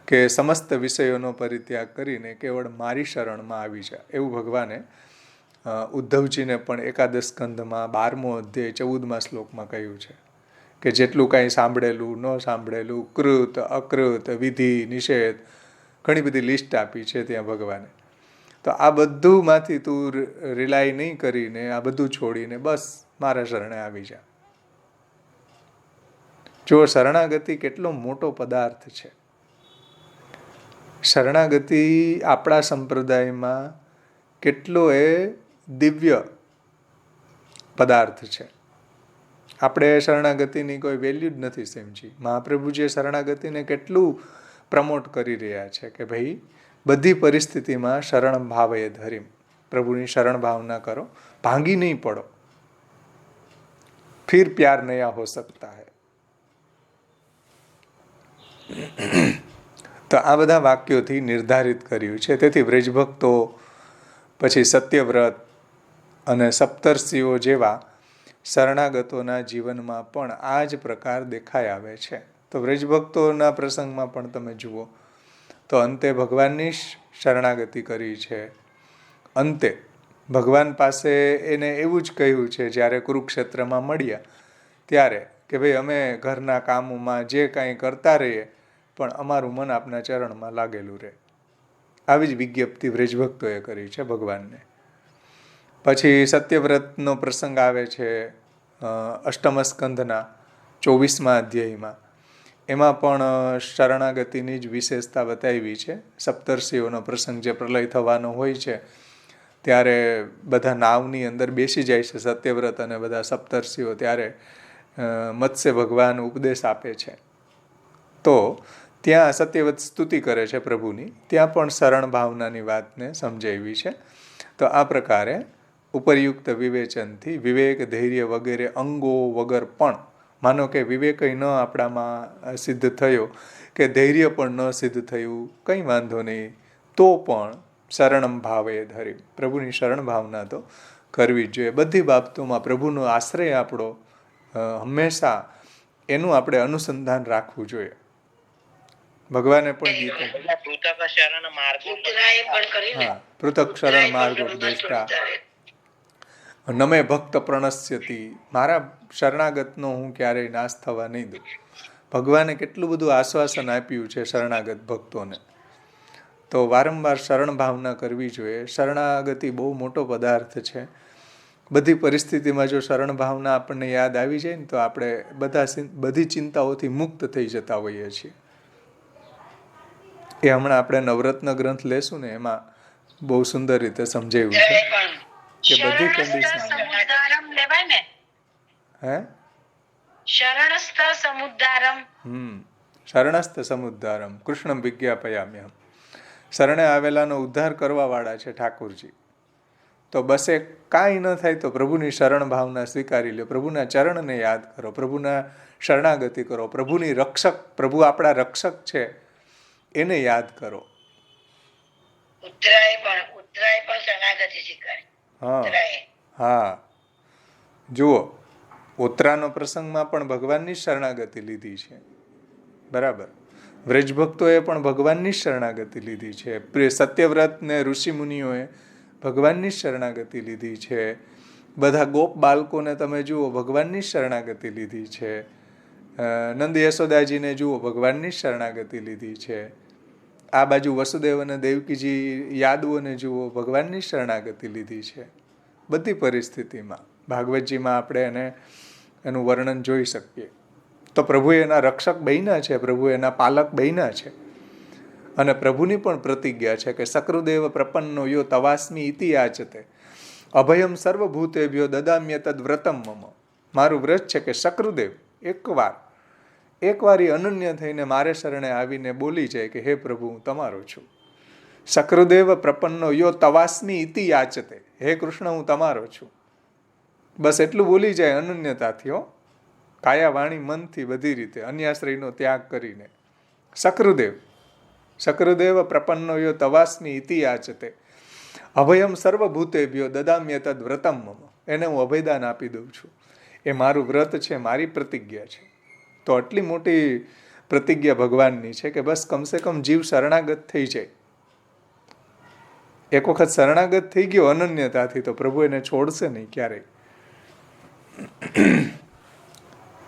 કે સમસ્ત વિષયોનો પરિત્યાગ કરીને કેવળ મારી શરણમાં આવી જા. એવું ભગવાને ઉદ્ધવજીને પણ એકાદશ સ્કંધમાં 12મો અધ્યાય 14મા શ્લોકમાં કહ્યું છે કે જેટલું કાંઈ સાંભળેલું ન સાંભળેલું, કૃત અકૃત, વિધિ નિષેધ, ઘણી બધી લિસ્ટ આપી છે ત્યાં ભગવાને. તો આ બધુંમાંથી તું રિલાય નહીં કરીને, આ બધું છોડીને બસ મારા શરણે આવી જા. જો શરણાગતિ કેટલો મોટો પદાર્થ છે. શરણાગતિ આપણા સંપ્રદાયમાં કેટલો એ દિવ્ય પદાર્થ છે. આપણે શરણાગતિની કોઈ વેલ્યુ જ નથી સમજી. મહાપ્રભુજીએ શરણાગતિને કેટલું પ્રમોટ કરી રહ્યા છે કે ભાઈ બધી પરિસ્થિતિમાં શરણ ભાવે ધરીમ, પ્રભુની શરણ ભાવના કરો, ભાંગી નહીં પડો. ફિર પ્યાર નયા હો સકતા હૈ. તો આ બધા વાક્યોથી નિર્ધારિત કર્યું છે. તેથી વ્રજભક્તો, પછી સત્યવ્રત અને સપ્તર્ષિઓ જેવા શરણાગતોના જીવનમાં પણ આ જ પ્રકાર દેખાઈ આવે છે. તો વ્રજભક્તોના પ્રસંગમાં પણ તમે જુઓ તો અંતે ભગવાનની શરણાગતિ કરી છે. અંતે ભગવાન પાસે એને એવું જ કહ્યું છે જ્યારે કુરુક્ષેત્રમાં મળ્યા ત્યારે કે ભાઈ અમે ઘરના કામોમાં જે કાંઈ કરતા રહીએ પણ અમારું મન આપના ચરણમાં લાગેલું રહે. આવી જ વિજ્ઞપ્તિ વ્રજભક્તોએ કરી છે ભગવાનને. પછી સત્યવ્રતનો પ્રસંગ આવે છે અષ્ટમ સ્કંધના 24મા અધ્યાયમાં. એમાં પણ શરણાગતિની જ વિશેષતા બતાવી છે. સપ્તર્ષિઓનો પ્રસંગ જે પ્રલય થવાનો હોય છે ત્યારે બધા નાવની અંદર બેસી જાય છે સત્યવ્રત અને બધા સપ્તર્ષિઓ. ત્યારે મત્સ્ય ભગવાન ઉપદેશ આપે છે. તો ત્યાં સત્યવ્રત સ્તુતિ કરે છે પ્રભુની. ત્યાં પણ શરણ ભાવનાની વાતને સમજાવી છે. તો આ પ્રકારે ઉપરયુક્ત વિવેચનથી વિવેક, ધૈર્ય વગેરે અંગો વગર પણ, માનો કે વિવેક ન આપણામાં સિદ્ધ થયો કે ધૈર્ય પણ ન સિદ્ધ થયું, કંઈ વાંધો નહીં, તો પણ શરણમ ભાવે ધરી, પ્રભુની શરણ ભાવના તો કરવી જ જોઈએ. બધી બાબતોમાં પ્રભુનો આશ્રય આપણો હંમેશા એનું આપણે અનુસંધાન રાખવું જોઈએ. ભગવાને પણ પૃથક શરણ માર્ગો ઉપદેષ્ટા નમે ભક્ત પ્રણશ્યતિ, મારા શરણાગતનો હું ક્યારેય નાશ થવા નહીં દઉં. ભગવાને કેટલું બધું આશ્વાસન આપ્યું છે શરણાગત ભક્તોને. તો વારંવાર શરણ ભાવના કરવી જોઈએ. શરણાગતિ બહુ મોટો પદાર્થ છે. બધી પરિસ્થિતિમાં જો શરણ ભાવના આપણને યાદ આવી જાય ને તો આપણે બધી ચિંતાઓથી મુક્ત થઈ જતા હોઈએ છીએ. એ હમણાં આપણે નવરત્ન ગ્રંથ લેશું ને એમાં બહુ સુંદર રીતે સમજાવ્યું છે કે બધી કન્ડિશન શરણસ્થ સમુદ્ધારમ કૃષ્ણમ વિજ્ઞાપયામ્યહમ. શરણે આવેલાનો ઉદ્ધાર કરવા વાળા છે ઠાકોરજી. તો બસ એ કાંઈ ન થાય તો પ્રભુની શરણ ભાવના સ્વીકારી લો, પ્રભુના ચરણને યાદ કરો, પ્રભુના શરણાગતિ કરો, પ્રભુની રક્ષક, પ્રભુ આપણા રક્ષક છે એને યાદ કરો. હા, જુઓ ઉત્તરાનો પ્રસંગમાં પણ ભગવાનની શરણાગતિ લીધી છે. બરાબર. વ્રજભક્તોએ પણ ભગવાનની શરણાગતિ લીધી છે. સત્યવ્રત ને ઋષિમુનિઓએ ભગવાનની શરણાગતિ લીધી છે. બધા ગોપ બાળકોને તમે જુઓ, ભગવાનની શરણાગતિ લીધી છે. નંદ યશોદાજીને જુઓ, ભગવાનની શરણાગતિ લીધી છે. આ બાજુ વસુદેવ અને દેવકીજી યાદવોને જુઓ, ભગવાનની શરણાગતિ લીધી છે. બધી પરિસ્થિતિમાં ભાગવતજીમાં આપણે એનું વર્ણન જોઈ શકીએ. તો પ્રભુ એના રક્ષક બન્યા છે, પ્રભુ એના પાલક બન્યા છે. અને પ્રભુની પણ પ્રતિજ્ઞા છે કે સકૃદેવ પ્રપન્નો યો તવાસ્મી ઇતિ યાચતે અભયમ સર્વભૂતેભ્યો દદામ્ય તદ વ્રતમ મમ. મારું વ્રત છે કે સકૃદેવ એકવાર એ અનન્ય થઈને મારે શરણે આવીને બોલી જાય કે હે પ્રભુ, હું તમારો છું. સકૃદેવ પ્રપન્નો યો તવાસ્મી ઇતિ યાચતે, હે કૃષ્ણ, હું તમારો છું. બસ એટલું બોલી જાય અનન્યતાથી, કાયા વાણી મનથી બધી રીતે અન્યાશ્રયનો ત્યાગ કરીને. સકૃદેવ પ્રપન્નો યો તવાસ્મી ઇતિ યાચતે અભયમ સર્વભૂતેભ્યો દદામ્ય તદ વ્રતમ મમ. એને હું અભયદાન આપી દઉં છું. એ મારું વ્રત છે, મારી પ્રતિજ્ઞા છે. તો આટલી મોટી પ્રતિજ્ઞા ભગવાનની છે કે બસ કમસે કમ જીવ શરણાગત થઈ જાય. એક વખત શરણાગત થઈ ગયો અનન્યતાથી તો પ્રભુ એને છોડશે નહીં ક્યારેય.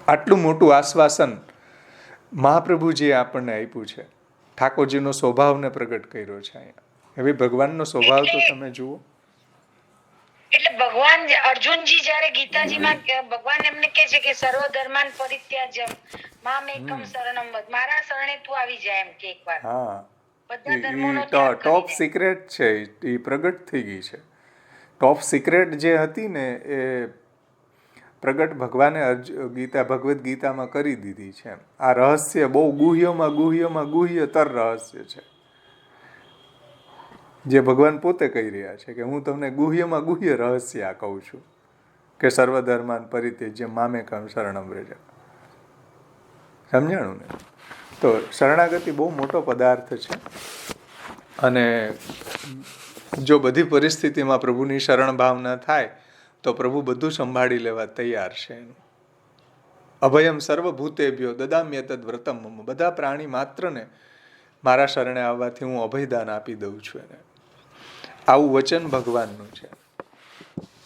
આટલું મોટું આશ્વાસન મહાપ્રભુજીએ આપણને આપ્યું છે. ઠાકોરજીનો સ્વભાવને પ્રગટ કર્યો છે અહીંયા. હવે ભગવાનનો સ્વભાવ તો તમે જુઓ. એટલે ભગવાન અર્જુનજી જયારે ગીતાજીમાં ભગવાન એમને કહે છે કે સર્વ ધર્માન પરિત્યાજ્યમ મામ એકમ શરણમ વદ, મારા શરણે તું આવી જાય એમ કે એકવાર. હા, બધા ધર્મોનો ત્યાગ ટોપ કરીને. સિક્રેટ છે, એ પ્રગટ થઈ ગઈ છે. ટોપ સિક્રેટ જે હતી ને એ પ્રગટ ભગવાને ભગવદ્ ગીતામાં કરી દીધી છે. આ રહસ્ય બહુ ગુહ્યતર રહસ્ય છે, જે ભગવાન પોતે કહી રહ્યા છે કે હું તમને ગુહ્યમાં ગુહ્ય રહસ્ય આ કહું છું કે સર્વધર્માન પરિત્યજ્ય મામેકમ શરણમ વ્રજ. સમજાણું ને? તો શરણાગતિ બહુ મોટો પદાર્થ છે. અને જો બધી પરિસ્થિતિમાં પ્રભુની શરણ ભાવના થાય તો પ્રભુ બધું સંભાળી લેવા તૈયાર છે. અભયમ સર્વભૂતેભ્યો દદામ્ય તદ વ્રતમ મમ. બધા પ્રાણી માત્રને મારા શરણે આવવાથી હું અભયદાન આપી દઉં છું એને. આવું વચન ભગવાનનું છે.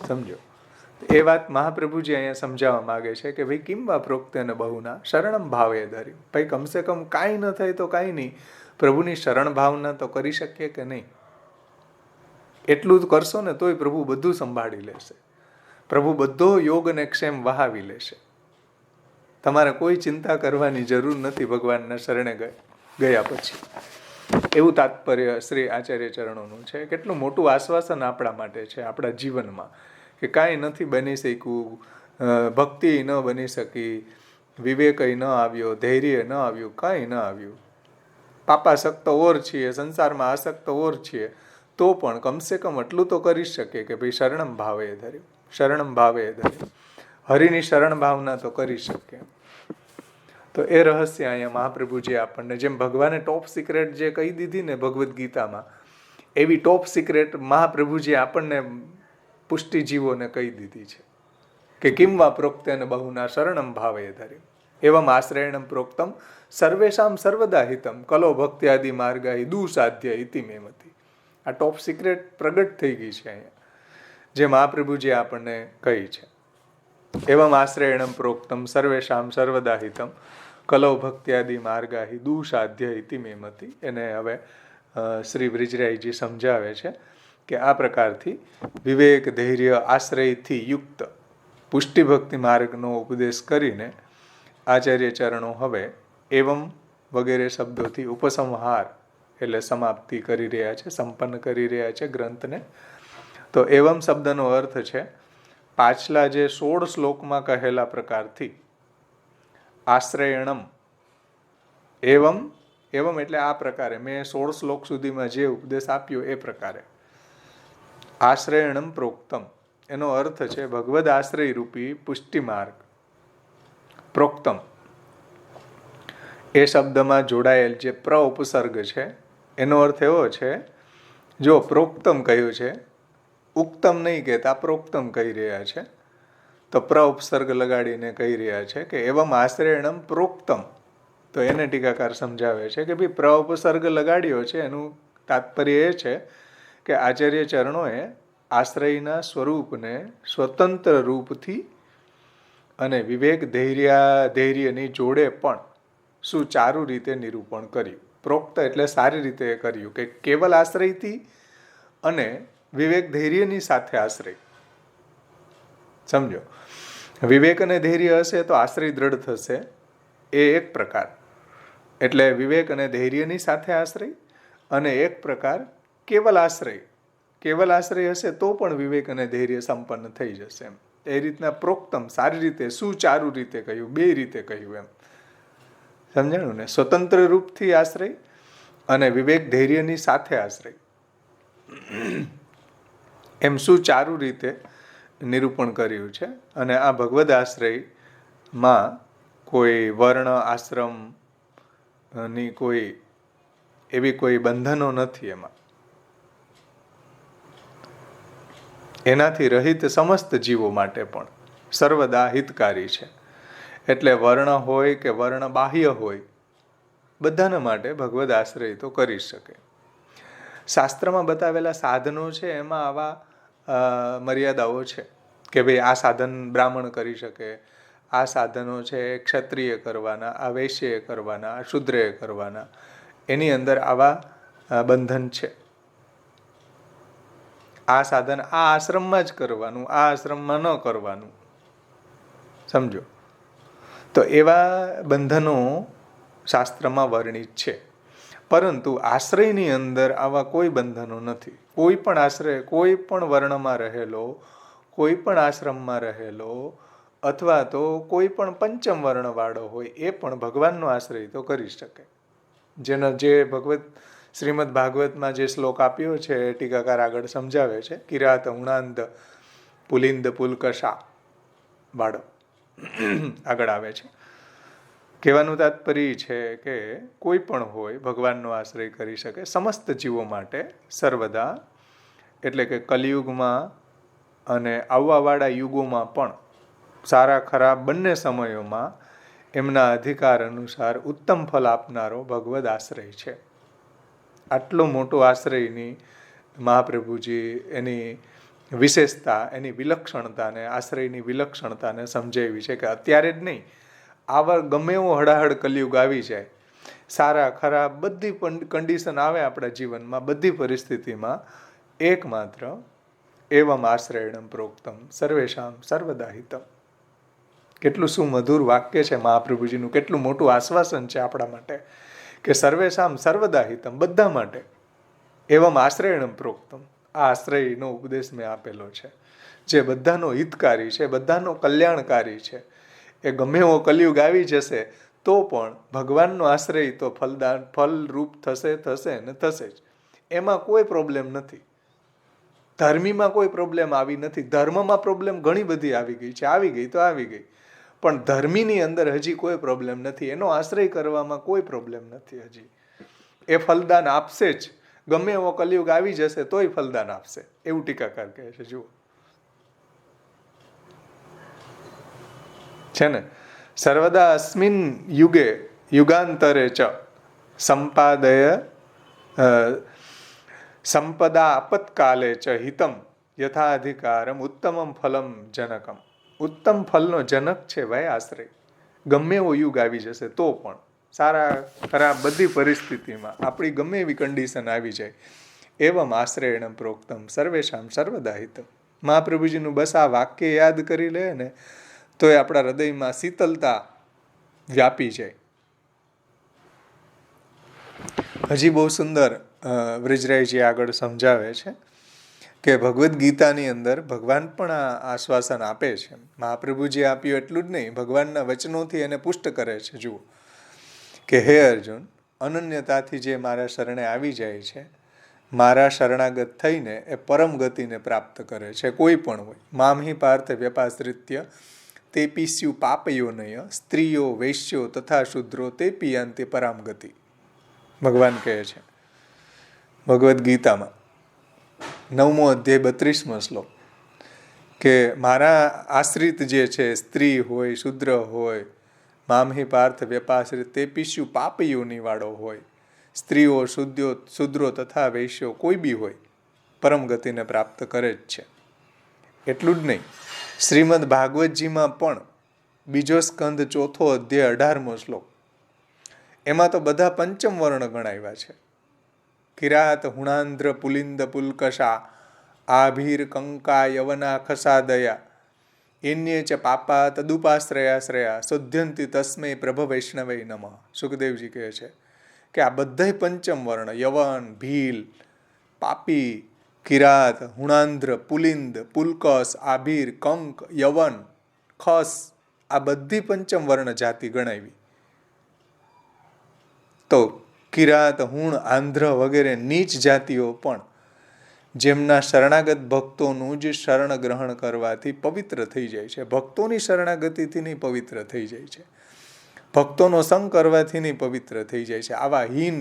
સમજો? એ વાત મહાપ્રભુજી અહીંયા સમજાવવા માંગે છે કે ભાઈ કિમ વા પ્રોક્તેન બહુના શરણમ ભાવે ધરી. ભાઈ કમસે કમ કાંઈ ન થાય તો કાંઈ નહીં, પ્રભુની શરણ ભાવના તો કરી શકીએ કે નહીં? એટલું જ કરશો ને તોય પ્રભુ બધું સંભાળી લેશે. પ્રભુ બધો યોગ અને ક્ષેમ વહાવી લેશે. તમારે કોઈ ચિંતા કરવાની જરૂર નથી ભગવાનના શરણે ગયા પછી. એવું તાત્પર્ય શ્રી આચાર્ય ચરણોનું છે. કેટલું મોટું આશ્વાસન આપણા માટે છે આપણા જીવનમાં કે કાંઈ નથી બની શક્યું, ભક્તિ ન બની શકી, વિવેક ન આવ્યો, ધૈર્ય ન આવ્યું, કાંઈ ન આવ્યું, પાપાસક્ત ઓર છીએ, સંસારમાં આસક્ત ઓર છીએ, તો પણ કમસે કમ એટલું તો કરી શકે કે ભાઈ શરણમ ભાવે ધર્યું, શરણમ ભાવે ધર્યું, હરિની શરણ ભાવના તો કરી શકે. તો એ રહસ્ય અહીંયા મહાપ્રભુજી આપણને, જેમ ભગવાને ટોપ સિક્રેટ જે કહી દીધી ને ભગવદ્ ગીતામાં, એવી ટોપ સિક્રેટ મહાપ્રભુજી આપણને પુષ્ટિજીવોને કહી દીધી છે કે કિમ વા પ્રોક્તેન બહુના શરણમ ભાવે ધર્યું એવમ આશ્રયણમ પ્રોક્તમ સર્વેશામ સર્વદા હિતમ કલો ભક્ત્યાદિ માર્ગાહી દુસાધ્ય ઇતિ મેમતી. આ ટોપ સિક્રેટ પ્રગટ થઈ ગઈ છે અહીંયા, જે મહાપ્રભુજી આપણને કહી છે. એવમ આશ્રયણમ પ્રોક્તમ સર્વેશામ સર્વદા હિતમ કલો ભક્ત્યાદિ માર્ગાહી દુસાધ્ય ઇતિ મેમતી. એને હવે શ્રી બ્રિજરાયજી સમજાવે છે કે આ પ્રકારથી વિવેક, ધૈર્ય, આશ્રયથી યુક્ત પુષ્ટિ ભક્તિ માર્ગનો ઉપદેશ કરીને આચાર્ય ચરણો હવે એવમ વગેરે શબ્દોથી ઉપસંહાર એટલે સમાપ્તિ કરી રહ્યા છે, સંપન્ન કરી રહ્યા છે ગ્રંથને. તો એવમ શબ્દનો અર્થ છે પાછલા જે 16 શ્લોકમાં કહેલા પ્રકારથી આશ્રયણમ. એવમ એટલે આ પ્રકારે મેં 16 શ્લોક સુધીમાં જે ઉપદેશ આપ્યો એ પ્રકારે આશ્રયણમ પ્રોક્તમ એનો અર્થ છે ભગવદ આશ્રય રૂપી પુષ્ટિ માર્ગ. પ્રોક્તમ એ શબ્દમાં જોડાયેલ જે પ્ર ઉપસર્ગ છે એનો અર્થ એવો છે, જો પ્રોક્તમ કહ્યું છે, ઉક્તમ નહીં કહેતા પ્રોક્તમ કહી રહ્યા છે, તો પ્ર ઉપસર્ગ લગાડીને કહી રહ્યા છે કે એવમ આશ્રયણમ પ્રોક્તમ. તો એને ટીકાકાર સમજાવે છે કે ભાઈ પ્ર ઉપસર્ગ લગાડ્યો છે એનું તાત્પર્ય એ છે કે આચાર્ય ચરણોએ આશ્રયના સ્વરૂપને સ્વતંત્ર રૂપથી અને વિવેક ધૈર્યની જોડે પણ સુચારુ રીતે નિરૂપણ કર્યું. પ્રોક્ત એટલે સારી રીતે કર્યું કે કેવલ આશ્રયથી અને વિવેક ધૈર્યની સાથે આશ્રય. સમજો, વિવેક અને ધૈર્ય હશે તો આશ્રય દ્રઢ થશે, એ એક પ્રકાર. એટલે વિવેક અને ધૈર્યની સાથે આશ્રય, અને એક પ્રકાર કેવલ આશ્રય. કેવલ આશ્રય હશે તો પણ વિવેક અને ધૈર્ય સંપન્ન થઈ જશે. એમ એ રીતના પ્રોક્તમ સારી રીતે સુચારુ રીતે કહ્યું, બે રીતે કહ્યું. એમ સમજાણું ને? સ્વતંત્ર રૂપથી આશ્રય અને વિવેક ધૈર્યની સાથે આશ્રય, એમ સુચારુ રીતે નિરૂપણ કર્યું છે. અને આ ભગવદ આશ્રયમાં કોઈ વર્ણ આશ્રમ ની કોઈ એવી કોઈ બંધનો નથી. એનાથી રહિત સમસ્ત જીવો માટે પણ સર્વદા હિતકારી છે. એટલે વર્ણ હોય કે વર્ણ બાહ્ય હોય, બધાના માટે ભગવદ આશ્રય તો કરી શકે. શાસ્ત્રમાં બતાવેલા સાધનો છે એમાં આવા મર્યાદાઓ છે કે ભાઈ આ સાધન બ્રાહ્મણ કરી શકે, આ સાધનો છે ક્ષત્રિય કરવાના, આ વૈશ્ય કરવાના, આ શૂદ્રએ કરવાના. એની અંદર આવા બંધન છે. આ સાધન આ આશ્રમમાં જ કરવાનું, આ આશ્રમમાં ન કરવાનું. સમજો, તો એવા બંધનો શાસ્ત્રમાં વર્ણિત છે. પરંતુ આશ્રયની અંદર આવા કોઈ બંધનો નથી. કોઈ પણ આશ્રય, કોઈ પણ વર્ણમાં રહેલો, કોઈ પણ આશ્રમમાં રહેલો, અથવા તો કોઈ પણ પંચમ વર્ણવાળો હોય, એ પણ ભગવાનનો આશ્રય તો કરી શકે. જે શ્રીમદ ભાગવતમાં જે શ્લોક આપ્યો છે ટીકાકાર આગળ સમજાવે છે, કિરાત ઉણાંદ પુલિંદ પુલકશા વાળો આગળ આવે છે. કહેવાનું તાત્પર્ય છે કે કોઈ પણ હોય ભગવાનનો આશ્રય કરી શકે. સમસ્ત જીવો માટે સર્વદા, એટલે કે કલિયુગમાં અને આવવાવાળા યુગોમાં પણ સારા ખરાબ બંને સમયોમાં એમના અધિકાર અનુસાર ઉત્તમ ફલ આપનારો ભગવદ આશ્રય છે. આટલો મોટો આશ્રયની મહાપ્રભુજી એની વિશેષતા, એની વિલક્ષણતાને, આશ્રયની વિલક્ષણતાને સમજાવી છે કે અત્યારે જ નહીં, આવા ગમે એવો હડાહડ કલિયુગ આવી જાય, સારા ખરાબ બધી કન્ડિશન આવે આપણા જીવનમાં, બધી પરિસ્થિતિમાં એકમાત્ર એવમ આશ્રયણમ પ્રોક્તમ સર્વેશામ સર્વદા હિતમ. કેટલું સુમધુર વાક્ય છે મહાપ્રભુજીનું, કેટલું મોટું આશ્વાસન છે આપણા માટે કે સર્વેશામ સર્વદા હિતમ, બધા માટે એવમ આશ્રયણમ પ્રોક્તમ. આ આશ્રયનો ઉપદેશ મેં આપેલો છે, જે બધાનો હિતકારી છે, બધાનો કલ્યાણકારી છે. એ ગમે એવો કલિયુગ આવી જશે તો પણ ભગવાનનો આશ્રય તો ફલરૂપ થશે ને થશે જ. એમાં કોઈ પ્રોબ્લેમ નથી. ધર્મીમાં કોઈ પ્રોબ્લેમ આવી નથી. ધર્મમાં પ્રોબ્લેમ ઘણી બધી આવી ગઈ છે, આવી ગઈ તો આવી ગઈ, પણ ધર્મીની અંદર હજી કોઈ પ્રોબ્લેમ નથી. એનો આશ્રય કરવામાં કોઈ પ્રોબ્લેમ નથી હજી. એ ફલદાન આપશે જ. ગમે એવો કલિયુગ આવી જશે તોય ફલદાન આપશે, એવું ટીકાકાર કહે છે. જુઓ છે ને, સર્વદા અસ્મિન યુગે યુગાંતરે ચ સંપાદય સંપદા આપતકાલે ચ હિતમ યથાધિકારમ ઉત્તમમ ફલમ જનકમ. ઉત્તમ ફલનો જનક છે ભાઈ આશ્રય. ગમે એવો યુગ આવી જશે તો પણ, સારા ખરાબ બધી પરિસ્થિતિમાં, આપણી ગમે એવી કન્ડિશન આવી જાય, એવમ આશ્રયણમ પ્રોક્તમ સર્વેશામ સર્વદા હિતમ. મહાપ્રભુજીનું બસ આ વાક્ય યાદ કરી લે ને તો એ આપણા હૃદયમાં શીતલતા વ્યાપી જાય. હજી બહુ સુંદર વ્રજરાયજી આગળ સમજાવે છે કે ભગવદ્ ગીતાની અંદર ભગવાન પણ આ આશ્વાસન આપે છે. મહાપ્રભુજી આપ્યું એટલું જ નહીં, ભગવાનના વચનોથી એને પુષ્ટ કરે છે. જુઓ કે હે અર્જુન, અનન્યતાથી જે મારા શરણે આવી જાય છે, મારા શરણાગત થઈને એ પરમ ગતિને પ્રાપ્ત કરે છે. કોઈ પણ હોય, મામહી પાર્થ વ્યપાશ્રિત્ય તે પીસ્યુ પાપયોનય સ્ત્રીઓ વૈશ્યો તથા શુદ્રો તે પિયાંતિ પરામ ગતિ. ભગવાન કહે છે ભગવદ્ ગીતામાં 9મો અધ્યાય 32મો શ્લોક કે મારા આશ્રિત જે છે, સ્ત્રી હોય, શુદ્ર હોય, મામહી પાર્થ વ્યપાશ્રિત તે પીસ્યું પાપીઓની વાળો હોય. સ્ત્રીઓ, શૂદ્રો તથા વૈશ્યો કોઈ બી હોય પરમ ગતિને પ્રાપ્ત કરે જ છે. એટલું જ નહીં, શ્રીમદ ભાગવતજીમાં પણ બીજો સ્કંદ 4 અધ્યાય 18મો શ્લોક, એમાં તો બધા પંચમ વર્ણ ગણાવ્યા છે. કિરાત, હુણાંદ્ર, પુલિંદ, પુલકશા, આભીર, કંકા, યવના, ખસાદયા, એન્ય ચ પાપા તદુપાશ્રયાશ્રયા શુદ્ધ્યંતિ તસ્મૈ પ્રભ વૈષ્ણવે નમઃ. સુખદેવજી કહે છે કે આ બધા પંચમ વર્ણ, યવન, ભીલ, પાપી, કિરાત, હુણાંદ્ર, પુલિંદ, પુલકસ, આભીર, કંક, યવન, ખસ, આ બધી પંચમ વર્ણ જાતિ ગણાવી. તો કિરાત, હુણ, આંધ્ર વગેરે નીચ જાતિઓ પણ જેમના શરણાગત ભક્તોનું જ શરણ ગ્રહણ કરવાથી પવિત્ર થઈ જાય છે. ભક્તોની શરણાગતિથી નહીં પવિત્ર થઈ જાય છે, ભક્તોનો સંગ કરવાથી નહીં પવિત્ર થઈ જાય છે. આવા હીન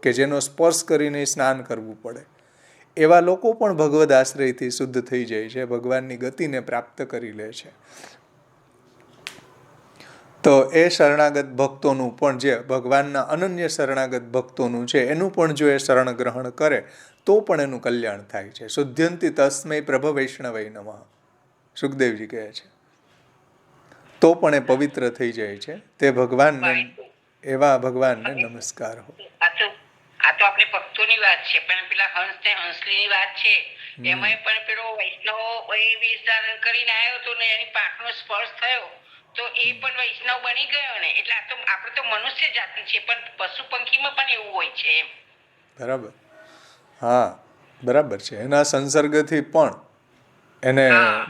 કે જેનો સ્પર્શ કરીને સ્નાન કરવું પડે એવા લોકો પણ ભગવદ આશ્રયથી શુદ્ધ થઈ જાય છે, ભગવાનની ગતિને પ્રાપ્ત કરી લે છે. તો એ શરણાગત ભક્તોનું પણ, જે ભગવાનના અનન્ય શરણાગત ભક્તોનું છે, એનું પણ જો એ શરણ ગ્રહણ કરે તો પણ એનું કલ્યાણ થાય છે. શુદ્ધ્યંતિ તસ્મૈ પ્રભ વૈષ્ણવે નમઃ. સુખદેવજી કહે છે તો પણ એ પવિત્ર થઈ જાય છે. તે ભગવાનને, એવા ભગવાનને નમસ્કાર હો. આ તો આપણે ભક્તોની વાત છે, પણ પેલા હંસ ને હંસલીની વાત છે, એમાં પણ પેલો વૈષ્ણવ એ વેશ ધારણ કરીને આવ્યો હતો ને એની પાંખનો સ્પર્શ થયો તો એ પણ વૈષ્ણવ બની ગયો ને. એટલે આ તો આપણે તો મનુષ્ય જાતિ છે, પણ પશુ પંખીમાં પણ એવું હોય છે એમ. બરાબર, હા બરાબર છે. એના સંસર્ગથી પણ એને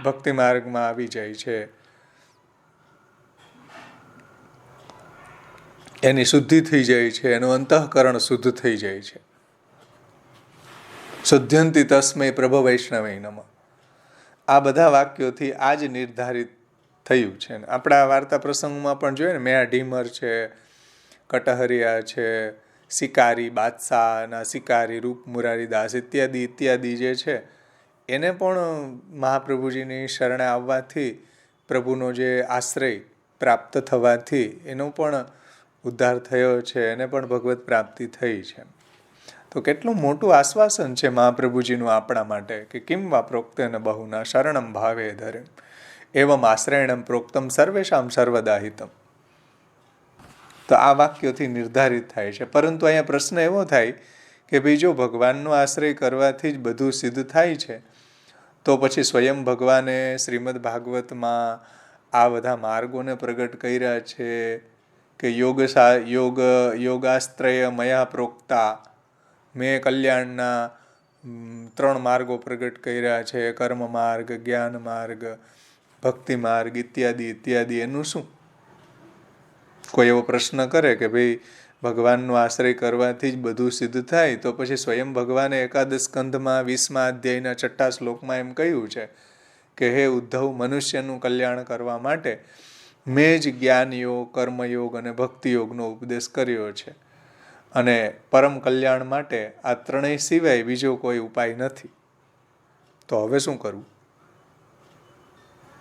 ભક્તિ માર્ગમાં આવી જાય છે, એની શુદ્ધિ થઈ જાય છે, એનું અંતઃકરણ શુદ્ધ થઈ જાય છે. શુદ્ધ્યંતિ તસ્મૈ પ્રભ વૈષ્ણવે નમઃ. આ બધા વાક્યોથી આ જ નિર્ધારિત થયું છે. આપણા વાર્તા પ્રસંગમાં પણ જોઈએ ને, મેં ઢીમર છે, કટહરિયા છે, શિકારી, બાદશાહના શિકારી રૂપ મુરારીદાસ ઇત્યાદિ ઇત્યાદિ જે છે, એને પણ મહાપ્રભુજીની શરણે આવવાથી, પ્રભુનો જે આશ્રય પ્રાપ્ત થવાથી એનો પણ ઉદ્ધાર થયો છે, એને પણ ભગવત પ્રાપ્તિ થઈ છે. તો કેટલું મોટું આશ્વાસન છે મહાપ્રભુજીનું આપણા માટે કે કિમ વા પ્રોક્તેન બહુના શરણમ ભાવે ધરે એવમ આશ્રયણમ પ્રોક્તમ સર્વેશામ સર્વદા હિતમ. તો આ વાક્યોથી નિર્ધારિત થાય છે. પરંતુ અહીંયા પ્રશ્ન એવો થાય કે ભાઈ જો ભગવાનનો આશ્રય કરવાથી જ બધું સિદ્ધ થાય છે, તો પછી સ્વયં ભગવાને શ્રીમદ ભાગવતમાં આ બધા માર્ગોને પ્રગટ કર્યા છે કે યોગાશ્રય મયા પ્રોક્તા, મેં કલ્યાણના 3 માર્ગો પ્રગટ કર્યા છે, કર્મ માર્ગ, જ્ઞાન માર્ગ, ભક્તિ માર્ગ ઇત્યાદિ ઇત્યાદિ. એનું શું? કોઈ એવો પ્રશ્ન કરે કે ભાઈ ભગવાનનો આશ્રય કરવાથી જ બધું સિદ્ધ થાય, તો પછી સ્વયં ભગવાને એકાદશ સ્કંધમાં 20મા અધ્યાયના 6ઠ્ઠા શ્લોકમાં એમ કહ્યું છે કે હે ઉદ્ધવ, મનુષ્યનું કલ્યાણ કરવા માટે મેં જ જ્ઞાનયોગ, કર્મયોગ અને ભક્તિયોગનો ઉપદેશ કર્યો છે, અને પરમ કલ્યાણ માટે આ 3 સિવાય બીજો કોઈ ઉપાય નથી. તો હવે શું કરવું?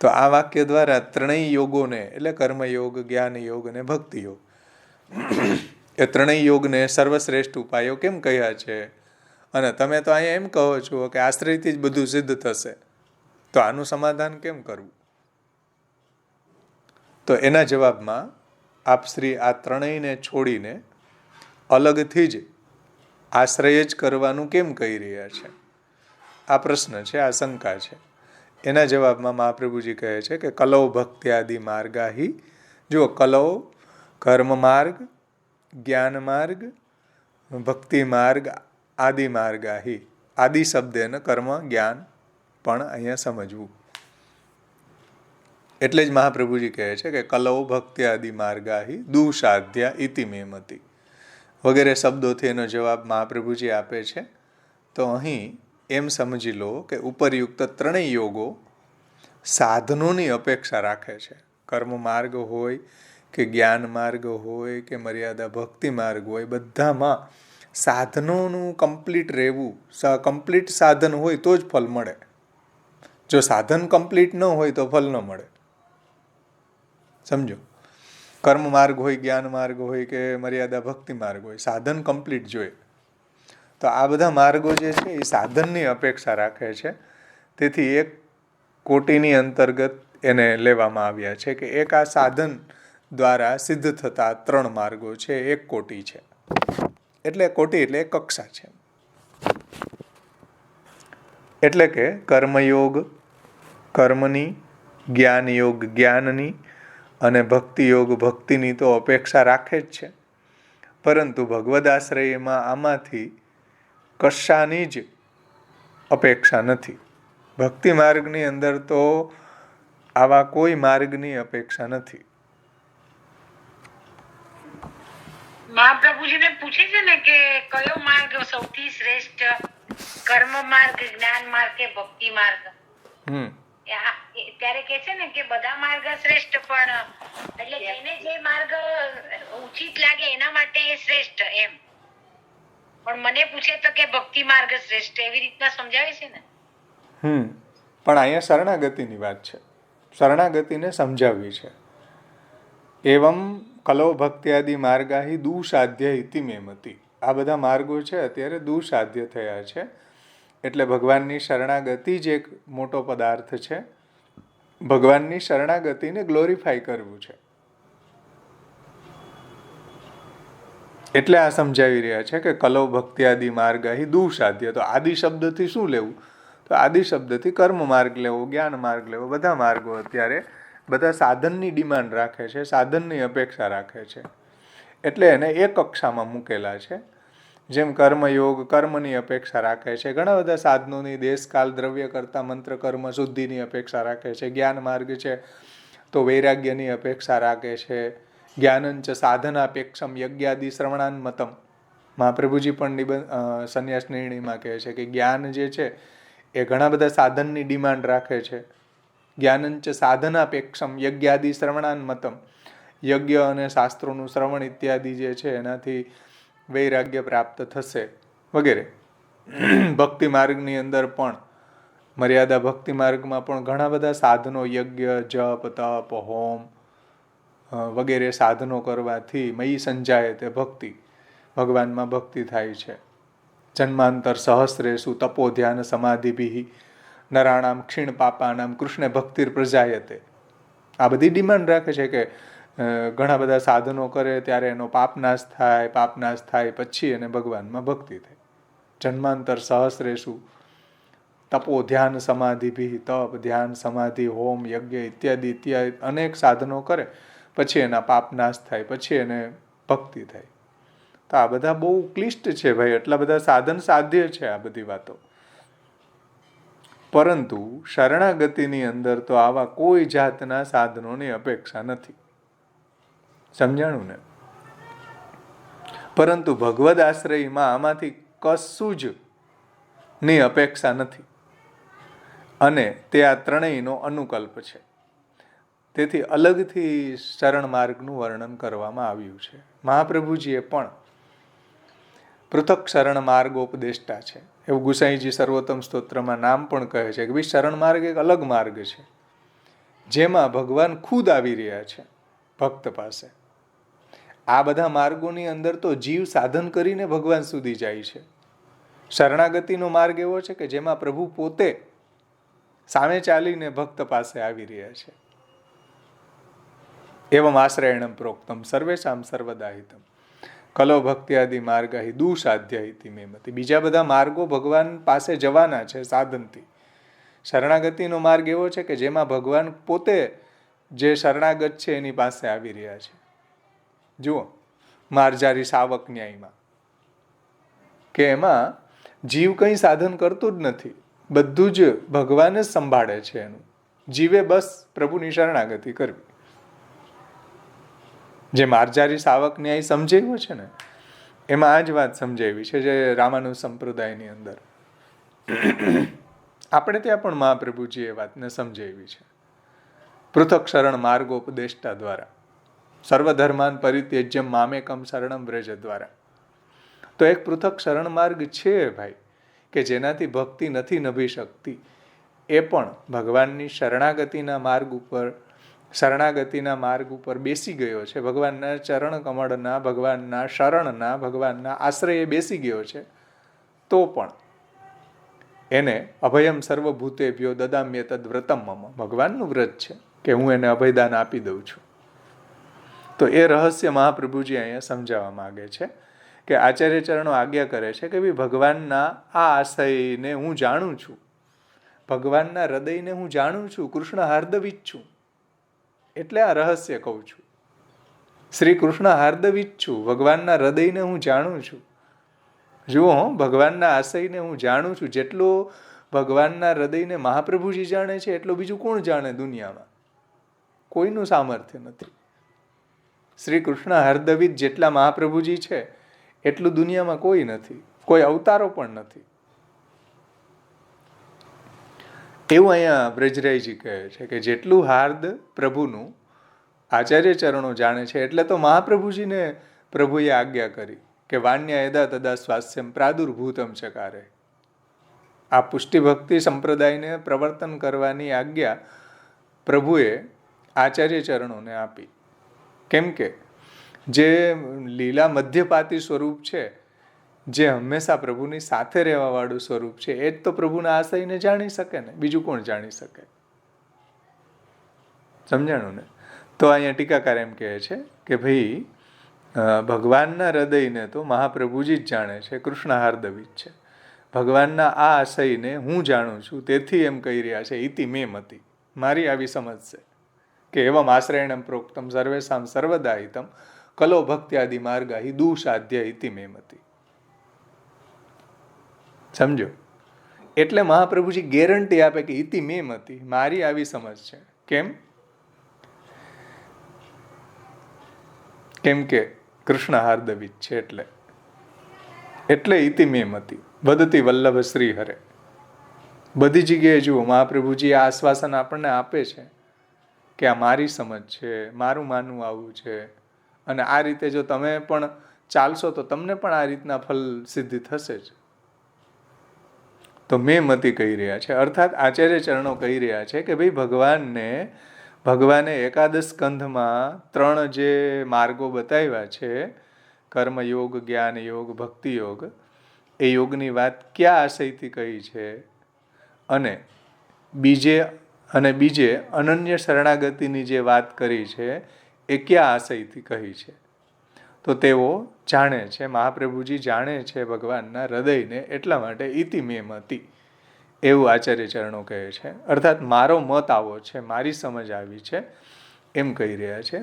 તો આ વાક્ય દ્વારા 3 યોગોને, એટલે કર્મયોગ, જ્ઞાન યોગ અને ભક્તિ યોગ, એ 3 યોગને સર્વશ્રેષ્ઠ ઉપાયો કેમ કહ્યા છે? અને તમે તો અહીંયા એમ કહો છો કે આશ્રયથી જ બધું સિદ્ધ થશે, તો આનું સમાધાન કેમ કરવું? તો એના જવાબમાં આપ શ્રી આ 3ને છોડીને અલગથી જ આશ્રય જ કરવાનું કેમ કહી રહ્યા છે? આ પ્રશ્ન છે, આ શંકા છે. એના જવાબમાં મહાપ્રભુજી કહે છે કે કલૌ ભક્ત્યાદિ માર્ગાહી. જો કલૌ કર્મ માર્ગ, જ્ઞાન માર્ગ, ભક્તિ માર્ગ, આદિ માર્ગાહી. આદિ શબ્દેને કર્મ, જ્ઞાન પણ અહીંયા સમજવું. એટલે જ મહાપ્રભુજી કહે છે કે કલૌ ભક્ત્યાદિ માર્ગાહી દુસાધ્યા ઇતિ મેમતિ વગેરે શબ્દોથી એનો જવાબ મહાપ્રભુજી આપે છે. તો અહીં એમ સમજી લો કે ઉપરયુક્ત 3 યોગો સાધનોની અપેક્ષા રાખે છે. કર્મ માર્ગ હોય કે જ્ઞાન માર્ગ હોય કે મર્યાદા ભક્તિ માર્ગ હોય, બધામાં સાધનોનું કમ્પ્લીટ રહેવું, કમ્પ્લીટ સાધન હોય તો જ ફલ મળે. જો સાધન કમ્પ્લીટ ન હોય તો ફલ ન મળે. સમજો? કર્મ માર્ગ હોય, જ્ઞાન માર્ગ હોય કે મર્યાદા ભક્તિ માર્ગ હોય, સાધન કમ્પ્લીટ જોઈએ. તો આ બધા માર્ગો જે છે એ સાધનની અપેક્ષા રાખે છે. તેથી એક કોટિની અંતર્ગત એને લેવામાં આવ્યા છે કે એક આ સાધન દ્વારા સિદ્ધ થતા 3 માર્ગો છે, એક કોટિ છે. એટલે કોટિ એટલે એક કક્ષા છે. એટલે કે કર્મયોગ કર્મની, જ્ઞાનયોગ જ્ઞાનની અને ભક્તિયોગ ભક્તિની તો અપેક્ષા રાખે જ છે. પરંતુ ભગવદ આશ્રયમાં આમાંથી કશાની જ અપેક્ષા નથી. ભક્તિ માર્ગની અંદર તો આવા કોઈ માર્ગની અપેક્ષા નથી. મહાપ્રભુજીને પૂછે છે ને કે કયો માર્ગ સૌથી શ્રેષ્ઠ, કર્મ માર્ગ, જ્ઞાન માર્ગ કે ભક્તિ માર્ગ? ત્યારે કે છે ને કે બધા માર્ગ શ્રેષ્ઠ, પણ એટલે જેને જે માર્ગ ઉચિત લાગે એના માટે એ શ્રેષ્ઠ એમ. પણ મને પૂછે તો કે ભક્તિ માર્ગ શ્રેષ્ઠ, એવી રીતના સમજાવે છે ને. પણ અહીંયા શરણાગતિની વાત છે, શરણાગતિને સમજાવવી છે. એવમ કલો ભક્ત્યાદિ માર્ગાહી દુસાધ્ય ઇતિ મેમતિ. આ બધા માર્ગો છે અત્યારે દુસાધ્ય થયા છે. એટલે ભગવાનની શરણાગતિ જ એક મોટો પદાર્થ છે. ભગવાનની શરણાગતિને ગ્લોરીફાય કરવું છે. એટલે આ સમજાવી રહ્યા છે કે કલો ભક્ત્યાદિ માર્ગાહી દુસાધ્ય. તો આદિ શબ્દથી શું લેવું? તો આદિ શબ્દથી કર્મ માર્ગ લેવો, જ્ઞાન માર્ગ લેવો. બધા માર્ગો અત્યારે બધા સાધનની ડિમાન્ડ રાખે છે, સાધનની અપેક્ષા રાખે છે. એટલે એને એક કક્ષામાં મૂકેલા છે. જેમ કર્મયોગ કર્મની અપેક્ષા રાખે છે, ઘણા બધા સાધનોની દેશકાલ દ્રવ્ય કરતા મંત્ર કર્મ શુદ્ધિની અપેક્ષા રાખે છે. જ્ઞાન માર્ગ છે તો વૈરાગ્યની અપેક્ષા રાખે છે. જ્ઞાનંચ સાધનાપેક્ષમ યજ્ઞાદિ શ્રવણાન્મતમ. મહાપ્રભુજી પણ સંન્યાસ નિર્ણયમાં કહે છે કે જ્ઞાન જે છે એ ઘણા બધા સાધનની ડિમાન્ડ રાખે છે. જ્ઞાનંચ સાધનાપેક્ષમ યજ્ઞાદિ શ્રવણાન્મતમ. યજ્ઞ અને શાસ્ત્રોનું શ્રવણ ઇત્યાદિ જે છે એનાથી વૈરાગ્ય પ્રાપ્ત થશે વગેરે. ભક્તિ માર્ગની અંદર પણ મર્યાદા ભક્તિ માર્ગમાં પણ ઘણા બધા સાધનો, યજ્ઞ, જપ, તપ, હોમ વગેરે સાધનો કરવાથી મયી સંજાય તે ભક્તિ, ભગવાનમાં ભક્તિ થાય છે. જન્માંતર સહસ્રેષુ તપો ધ્યાન સમાધિભિ નરાણામ ક્ષીણ પાપાનામ કૃષ્ણ ભક્તિર પ્રજાયતે. આ બધી ડિમાન્ડ રાખે છે કે ઘણા બધા સાધનો કરે ત્યારે એનો પાપનાશ થાય, પાપનાશ થાય પછી એને ભગવાનમાં ભક્તિ થાય. જન્માંતર સહસ્રેષુ તપો ધ્યાન સમાધિભિ, તપ, ધ્યાન, સમાધિ, હોમ, યજ્ઞ ઇત્યાદિ ઇત્યાદિ અનેક સાધનો કરે પછી એના પાપનાશ થાય, પછી એને ભક્તિ થાય. તો આ બધા બહુ ક્લિષ્ટ છે ભાઈ, એટલા બધા સાધન સાધ્ય છે આ બધી વાતો. પરંતુ શરણાગતિની અંદર તો આવા કોઈ જાતના સાધનોની અપેક્ષા નથી. સમજાણું ને? પરંતુ ભગવદ આશ્રયમાં આમાંથી કશું જ ની અપેક્ષા નથી. અને તે આ ત્રણેયનો અનુકલ્પ છે. તેથી અલગથી શરણ માર્ગનું વર્ણન કરવામાં આવ્યું છે. મહાપ્રભુજીએ પણ પૃથક શરણ માર્ગોપદેષ્ટા છે એવું ગુસાઈજી સર્વોત્તમ સ્તોત્રમાં નામ પણ કહે છે કે ભાઈ શરણ માર્ગ એક અલગ માર્ગ છે જેમાં ભગવાન ખુદ આવી રહ્યા છે ભક્ત પાસે. આ બધા માર્ગોની અંદર તો જીવ સાધન કરીને ભગવાન સુધી જાય છે. શરણાગતિનો માર્ગ એવો છે કે જેમાં પ્રભુ પોતે સામે ચાલીને ભક્ત પાસે આવી રહ્યા છે. એવમ આશ્રયણમ પ્રોક્તમ સર્વેશામ સર્વદાહિતમ કલો ભક્ત્યાદિ માર્ગાહિ દુસાધ્ય ઇતિ મેમતિ. બીજા બધા માર્ગો ભગવાન પાસે જવાના છે સાધનથી. શરણાગતિનો માર્ગ એવો છે કે જેમાં ભગવાન પોતે જે શરણાગત છે એની પાસે આવી રહ્યા છે. જુઓ માર્જારી સાવક ન્યાયમાં કે એમાં જીવ કંઈ સાધન કરતું જ નથી, બધું જ ભગવાન જ સંભાળે છે એનું. જીવે બસ પ્રભુની શરણાગતિ કરવી. જે માર્જારી સાવક ન્યાય સમજાવ્યો છે ને એમાં આ જ વાત સમજાવી છે જે રામાનુજ સંપ્રદાયની અંદર આપણે ત્યાં પણ મહાપ્રભુજી એ વાતને સમજાવી છે પૃથક શરણ માર્ગોપદેષ્ટા દ્વારા. સર્વધર્માન પરિત્યજ્ય મામેકમ શરણમ વ્રજ દ્વારા. તો એક પૃથક શરણ માર્ગ છે ભાઈ કે જેનાથી ભક્તિ નથી નભી શકતી. એ પણ ભગવાનની શરણાગતિના માર્ગ ઉપર શરણાગતિના માર્ગ ઉપર બેસી ગયો છે, ભગવાનના ચરણ કમળના, ભગવાનના શરણના, ભગવાનના આશ્રયે બેસી ગયો છે, તો પણ એને અભયમ સર્વભૂતેભ્યો દદામ્ય તદ વ્રતમ મમ, ભગવાનનું વ્રત છે કે હું એને અભયદાન આપી દઉં છું. તો એ રહસ્ય મહાપ્રભુજી અહીંયા સમજાવવા માગે છે કે આચાર્ય ચરણો આજ્ઞા કરે છે કે ભાઈ ભગવાનના આ આશયને હું જાણું છું, ભગવાનના હૃદયને હું જાણું છું, કૃષ્ણ હાર્દવિત છું, એટલે આ રહસ્ય કહું છું. શ્રી કૃષ્ણ હાર્દવિત છું, ભગવાનના હૃદયને હું જાણું છું. જુઓ, ભગવાનના આશયને હું જાણું છું. જેટલો ભગવાનના હૃદયને મહાપ્રભુજી જાણે છે એટલો બીજું કોણ જાણે દુનિયામાં? કોઈનું સામર્થ્ય નથી. શ્રી કૃષ્ણ હાર્દવિત જેટલા મહાપ્રભુજી છે એટલું દુનિયામાં કોઈ નથી, કોઈ અવતારો પણ નથી. એવું અહીંયા બ્રજરાયજી કહે છે કે જેટલું હાર્દ પ્રભુનું આચાર્ય ચરણો જાણે છે એટલે તો મહાપ્રભુજીને પ્રભુએ આજ્ઞા કરી કે વાણ્યા યદા તદા સ્વાસ્યમ પ્રાદુર્ભૂતમ ચકારે. આ પુષ્ટિ ભક્તિ સંપ્રદાયને પ્રવર્તન કરવાની આજ્ઞા પ્રભુએ આચાર્ય ચરણોને આપી. કેમ કે જે લીલા મધ્યપાતી સ્વરૂપ છે, જે હંમેશા પ્રભુની સાથે રહેવાવાળું સ્વરૂપ છે, એ જ તો પ્રભુના આશયને જાણી શકે ને, બીજું કોણ જાણી શકે? સમજાણું ને? તો અહીંયા ટીકાકાર એમ કહે છે કે ભાઈ ભગવાનના હૃદયને તો મહાપ્રભુજી જ જાણે છે, કૃષ્ણ હાર્દવિત છે. ભગવાનના આ આશયને હું જાણું છું, તેથી એમ કહી રહ્યા છે ઇતિ મે મતિ, મારી આવી સમજ છે કે એવમ આશ્રયણમ પ્રોક્તમ સર્વેશામ સર્વદા હિતમ કલો ભક્ત્યાદિ માર્ગા હિ દુષાધ્ય ઇતિ મે મતિ. સમજો? એટલે મહાપ્રભુજી ગેરંટી આપે કે ઇતિ મે મતિ, મારી આવી સમજ છે. કેમ? કેમ કે કૃષ્ણ હાર્દવિત છે એટલે ઇતિ મે મતિ વદતી વલ્લભ શ્રી હરે. બધી જગ્યાએ જુઓ મહાપ્રભુજી આ આશ્વાસન આપણને આપે છે કે આ મારી સમજ છે, મારું માનવું આવું છે, અને આ રીતે જો તમે પણ ચાલશો તો તમને પણ આ રીતના ફલ સિદ્ધિ થશે જ. તો મેં મતિ કહી રહ્યા છે, અર્થાત આચાર્ય ચરણો કહી રહ્યા છે કે ભાઈ ભગવાને એકાદશ સ્કંધમાં 3 જે માર્ગો બતાવ્યા છે, કર્મયોગ, જ્ઞાન યોગ, ભક્તિ યોગ, એ યોગની વાત કયા આશયથી કહી છે, અને બીજે અનન્ય શરણાગતિની જે વાત કરી છે એ કયા આશયથી કહી છે? તો તેઓ જાણે છે, મહાપ્રભુજી જાણે છે ભગવાનના હૃદયને, એટલા માટે ઇતિ મે મતિ એવું આચાર્ય ચરણો કહે છે. અર્થાત મારો મત આવો છે, મારી સમજ આવી છે એમ કહી રહ્યા છે.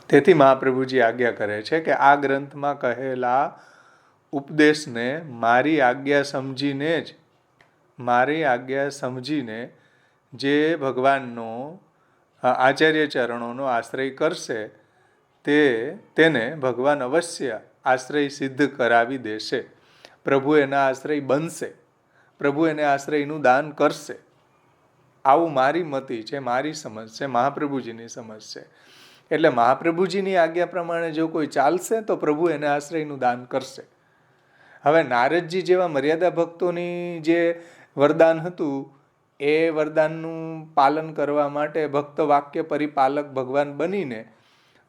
તેથી મહાપ્રભુજી આજ્ઞા કરે છે કે આ ગ્રંથમાં કહેલા ઉપદેશને મારી આજ્ઞા સમજીને જે ભગવાનનો આચાર્ય ચરણોનો આશ્રય કરશે તેને ભગવાન અવશ્ય આશ્રય સિદ્ધ કરાવી દેશે. પ્રભુ એના આશ્રય બનશે, પ્રભુ એને આશ્રયનું દાન કરશે. આવું મારી મતિ છે, મારી સમજ છે, મહાપ્રભુજીની સમજ છે. એટલે મહાપ્રભુજીની આજ્ઞા પ્રમાણે જો કોઈ ચાલશે તો પ્રભુ એને આશ્રયનું દાન કરશે. હવે નારદજી જેવા મર્યાદા ભક્તોની જે વરદાન હતું, એ વરદાનનું પાલન કરવા માટે ભક્ત વાક્ય પરિપાલક ભગવાન બનીને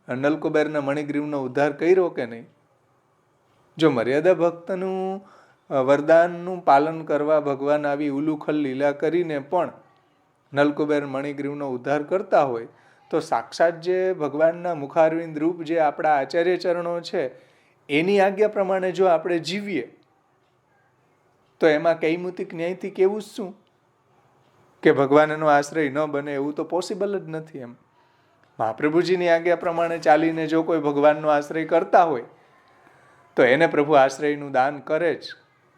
નલકુબેરના મણિગ્રીવનો ઉદ્ધાર કર્યો કે નહીં? જો મર્યાદા ભક્તનું વરદાનનું પાલન કરવા ભગવાન આવી ઉલુખલ લીલા કરીને પણ નલકુબેર મણિગ્રીવનો ઉદ્ધાર કરતા હોય તો સાક્ષાત જે ભગવાનના મુખારવિંદ રૂપ જે આપણા આચાર્ય ચરણો છે એની આજ્ઞા પ્રમાણે જો આપણે જીવીએ તો એમાં કૈમુતિક ન્યાયથી કેવું શું કે ભગવાનનો આશ્રય ન બને? એવું તો પોસિબલ જ નથી. એમ મહાપ્રભુજીની આજ્ઞા પ્રમાણે ચાલીને જો કોઈ ભગવાનનો આશ્રય કરતા હોય તો એને પ્રભુ આશ્રયનું દાન કરે જ,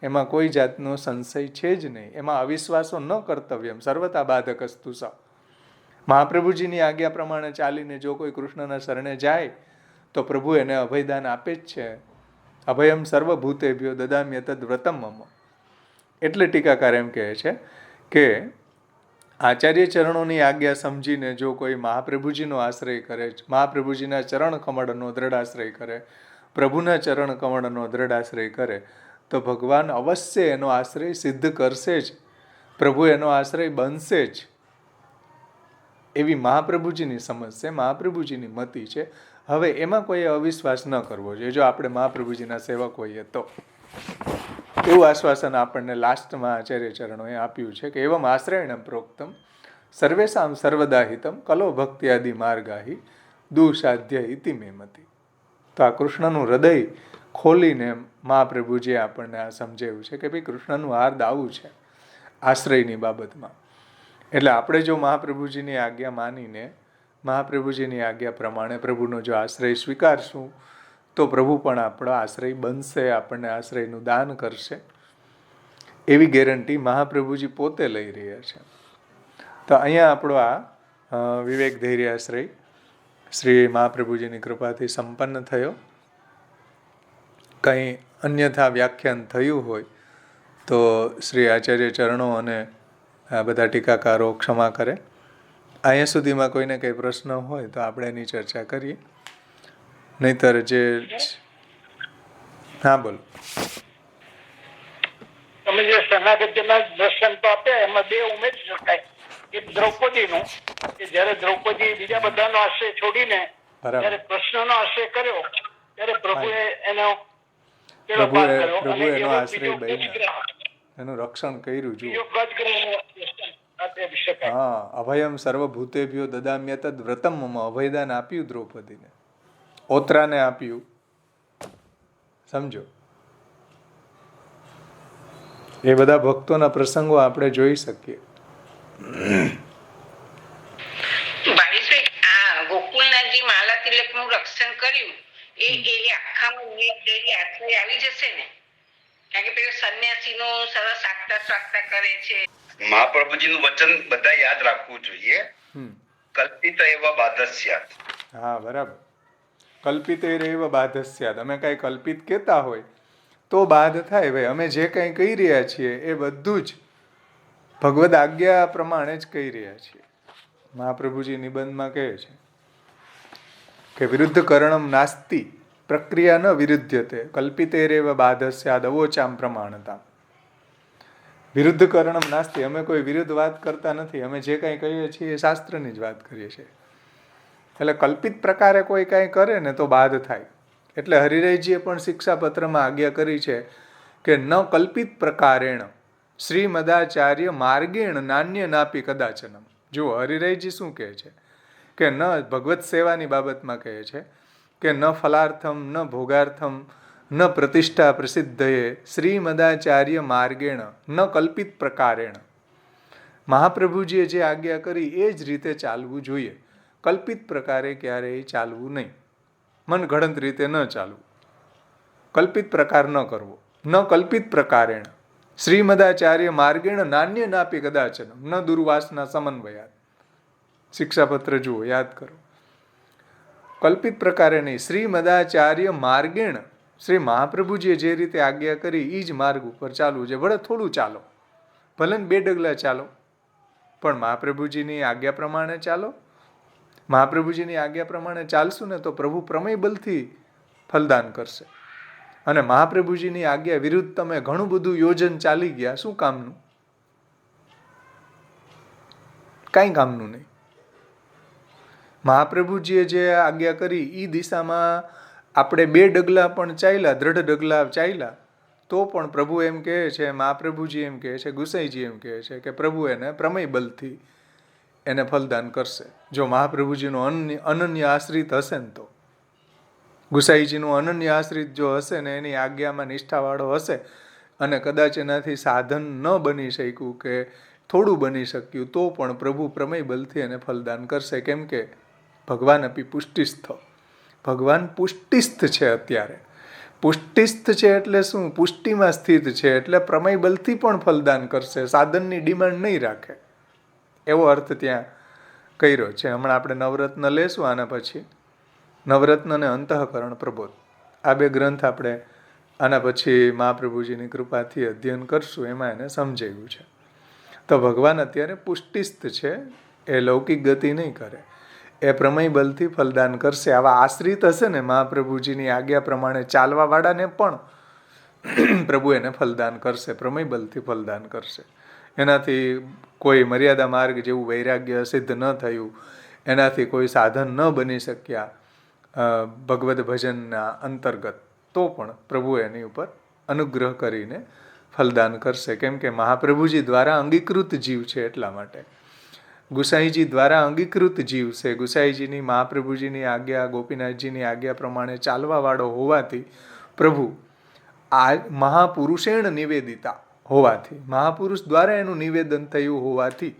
એમાં કોઈ જાતનો સંશય છે જ નહીં. એમાં અવિશ્વાસો ન કર્તવ્યમ સર્વતા બાધકસ્તુ સ. મહાપ્રભુજીની આજ્ઞા પ્રમાણે ચાલીને જો કોઈ કૃષ્ણના શરણે જાય તો પ્રભુ એને અભયદાન આપે જ છે. અભયમ સર્વભૂતેભ્યો દદામ્ય તદ વ્રતમ મમ. એટલે ટીકાકાર એમ કહે છે કે આચાર્ય ચરણોની આજ્ઞા સમજીને જો કોઈ મહાપ્રભુજીનો આશ્રય કરે, મહાપ્રભુજીના ચરણ કમળનો દ્રઢ આશ્રય કરે, પ્રભુના ચરણ કમળનો દ્રઢ આશ્રય કરે તો ભગવાન અવશ્ય એનો આશ્રય સિદ્ધ કરશે જ, પ્રભુ એનો આશ્રય બનશે જ. એવી મહાપ્રભુજીની સમજ છે, મહાપ્રભુજીની મતિ છે. હવે એમાં કોઈએ અવિશ્વાસ ન કરવો જોઈએ જો આપણે મહાપ્રભુજીના સેવક હોઈએ તો. એવું આશ્વાસન આપણને લાસ્ટમાં આચાર્ય ચરણોએ આપ્યું છે કે એવમ આશ્રયણ પ્રોક્તમ સર્વેશામ સર્વદા હિતમ કલો ભક્ત્યાદિ માર્ગાહી દુસાધ્ય ઇતિ મે મતિ. તો આ કૃષ્ણનું હૃદય ખોલીને મહાપ્રભુજીએ આપણને આ સમજાવ્યું છે કે ભાઈ કૃષ્ણનું હાર્દ આવું છે આશ્રયની બાબતમાં. એટલે આપણે જો મહાપ્રભુજીની આજ્ઞા માનીને મહાપ્રભુજીની આજ્ઞા પ્રમાણે પ્રભુનો જો આશ્રય સ્વીકારશું તો પ્રભુ પણ આપણો આશ્રય બનશે, આપણને આશ્રયનું દાન કરશે એવી ગેરંટી મહાપ્રભુજી પોતે લઈ રહ્યા છે. તો અહીંયા આપણો આ વિવેક ધૈર્યાશ્રય શ્રી મહાપ્રભુજીની કૃપાથી સંપન્ન થયો. કંઈ અન્યથા વ્યાખ્યાન થયું હોય તો શ્રી આચાર્ય ચરણો અને આ બધા ટીકાકારો ક્ષમા કરે. અહીંયા સુધીમાં કોઈને કંઈ પ્રશ્ન હોય તો આપણે એની ચર્ચા કરીએ, નહીતર જે હા બોલો. તમે જે શરણાગતિના દ્રષ્ટાંતો આપ્યા એમાં બે ઉમેરી શકાય. એક દ્રૌપદીનું કે જયારે દ્રૌપદી બીજા બધાનો આશ્રય છોડીને જયારે કૃષ્ણનો આશ્રય કર્યો ત્યારે પ્રભુએ એનો એનો આશ્રય બન્યા, એનું રક્ષણ કર્યું. જુઓ હા, અભયમ સર્વભૂતેભ્યો દદામ્ય તદ વ્રતમ મમ, અભયદાન આપ્યું દ્રૌપદીને, ઓતરાને આપ્યું. સમજો, એ બધા ભક્તોના પ્રસંગો આપણે જોઈ શકીએ. ભાવેશભાઈ, આ ગોકુલનાથજી માલા તિલકનું રક્ષણ કર્યું એ આખામાં આશ્રય આવી જશે ને? કારણ કે પેલો સંન્યાસીનો સરસ આગતા સ્વાગતા કરે છે. મહાપ્રભુજીનું વચન બધા યાદ રાખવું જોઈએ. કલ્પિત એવ બાધસ્યાત. હા, બરાબર. કલ્પિત એવ બાધસ્યાત. અમે કઈ કલ્પિત કહેતા હોય તો બાધ થાય. ભાઈ અમે જે કંઈ કહી રહ્યા છીએ એ બધું જ ભગવદ આજ્ઞા પ્રમાણે જ કહી રહ્યા છીએ. મહાપ્રભુજી નિબંધમાં કહે છે કે વિરુદ્ધ કરણમ નાસ્તિ પ્રક્રિયા ન વિરુદ્ધ્યતે કલ્પિતેરેવ બાધસ્યાદ અવોચામ પ્રમાણતા. વિરુદ્ધ કરણમ નાસ્તિ, અમે કોઈ વિરુદ્ધ વાત કરતા નથી. અમે જે કંઈ કહીએ છીએ એ શાસ્ત્રની જ વાત કરીએ છીએ. એટલે કલ્પિત પ્રકારે કોઈ કાંઈ કરે ને તો બાધ થાય. એટલે હરિરાયજીએ પણ શિક્ષાપત્રમાં આજ્ઞા કરી છે કે ન કલ્પિત પ્રકારેણ શ્રીમદાચાર્ય માર્ગેણ નાન્ય નાપી કદાચનમ. જુઓ હરિરાયજી શું કહે છે કે ન ભગવત સેવાની બાબતમાં કહે છે કે ન ફલાર્થમ ન ભોગાર્થમ ન પ્રતિષ્ઠા પ્રસિદ્ધયે શ્રીમદાચાર્ય માર્ગેણ ન કલ્પિત પ્રકારેણ. મહાપ્રભુજીએ જે આજ્ઞા કરી એ જ રીતે ચાલવું જોઈએ. કલ્પિત પ્રકારે ક્યારેય ચાલવું નહીં. મનગઢંત રીતે ન ચાલવું. કલ્પિત પ્રકાર ન કરવો. ન કલ્પિત પ્રકારેણ શ્રીમદાચાર્ય માર્ગેણ નાન્ય નાપી કદાચન ન દુર્વાસના સમન્વયાત. શિક્ષાપત્ર જુઓ, યાદ કરો. કલ્પિત પ્રકારે નહીં, શ્રીમદાચાર્ય માર્ગેણ, શ્રી મહાપ્રભુજીએ જે રીતે આજ્ઞા કરી એ જ માર્ગ ઉપર ચાલવું છે. ભલે થોડું ચાલો, ભલે 2 ડગલા ચાલો, પણ મહાપ્રભુજીની આજ્ઞા પ્રમાણે ચાલો. મહાપ્રભુજીની આજ્ઞા પ્રમાણે ચાલશું ને તો પ્રભુ પ્રમેય બલથી ફલદાન કરશે. અને મહાપ્રભુજીની આજ્ઞા વિરુદ્ધ તમે ઘણું બધું યોજન ચાલી ગયા, શું કામનું? કાંઈ કામનું નહીં. મહાપ્રભુજીએ જે આજ્ઞા કરી એ દિશામાં આપણે 2 ડગલા પણ ચાલ્યા, દ્રઢ ડગલા ચાલ્યા, તો પણ પ્રભુ એમ કહે છે, મહાપ્રભુજી એમ કહે છે, ગુસાઈજી એમ કહે છે કે પ્રભુ એને પ્રમેય બલથી એને ફલદાન કરશે. જો મહાપ્રભુજીનો અનન્ય આશ્રિત હશે ને તો, ગુસાઈજીનું અનન્ય આશ્રિત જો હશે ને, એની આજ્ઞામાં નિષ્ઠાવાળો હશે અને કદાચ એનાથી સાધન ન બની શક્યું કે થોડું બની શક્યું તો પણ પ્રભુ પ્રમેય બલથી એને ફલદાન કરશે. કેમ કે ભગવાન અપી પુષ્ટિસ્થ, ભગવાન પુષ્ટિસ્થ છે. અત્યારે પુષ્ટિસ્થ છે એટલે શું? પુષ્ટિમાં સ્થિત છે એટલે પ્રમેય બલથી પણ ફલદાન કરશે, સાધનની ડિમાન્ડ નહીં રાખે. એવો અર્થ ત્યાં કર્યો છે. હમણાં આપણે નવરત્ન લેશું આના પછી, નવરત્ન અને અંતઃકરણ પ્રબોધ, આ 2 ગ્રંથ આપણે આના પછી મહાપ્રભુજીની કૃપાથી અધ્યયન કરશું. એમાં એને સમજાવ્યું છે. તો ભગવાન અત્યારે પુષ્ટિસ્થ છે, એ લૌકિક ગતિ નહીં કરે, એ પ્રમેય બલથી ફલદાન કરશે. આવા આશ્રિત હશે ને મહાપ્રભુજીની આજ્ઞા પ્રમાણે ચાલવાવાળાને પણ પ્રભુ એને ફલદાન કરશે, પ્રમેય બલથી ફલદાન કરશે. એનાથી કોઈ મર્યાદા માર્ગ જેવું વૈરાગ્ય સિદ્ધ ન થયું, એનાથી કોઈ સાધન ન બની શક્યા ભગવદ્ ભજનના અંતર્ગત, તો પણ પ્રભુ એની ઉપર અનુગ્રહ કરીને ફલદાન કરશે. કેમ કે મહાપ્રભુજી દ્વારા અંગીકૃત જીવ છે, એટલા માટે. ગુસાઈજી દ્વારા અંગીકૃત જીવ છે. ગુસાઈજીની મહાપ્રભુજીની આજ્ઞા, ગોપીનાથજીની આજ્ઞા પ્રમાણે ચાલવાવાળો હોવાથી, પ્રભુ આ મહાપુરુષેણ નિવેદિતા હોવાથી, મહાપુરુષ દ્વારા એનું નિવેદન થયું હોવાથી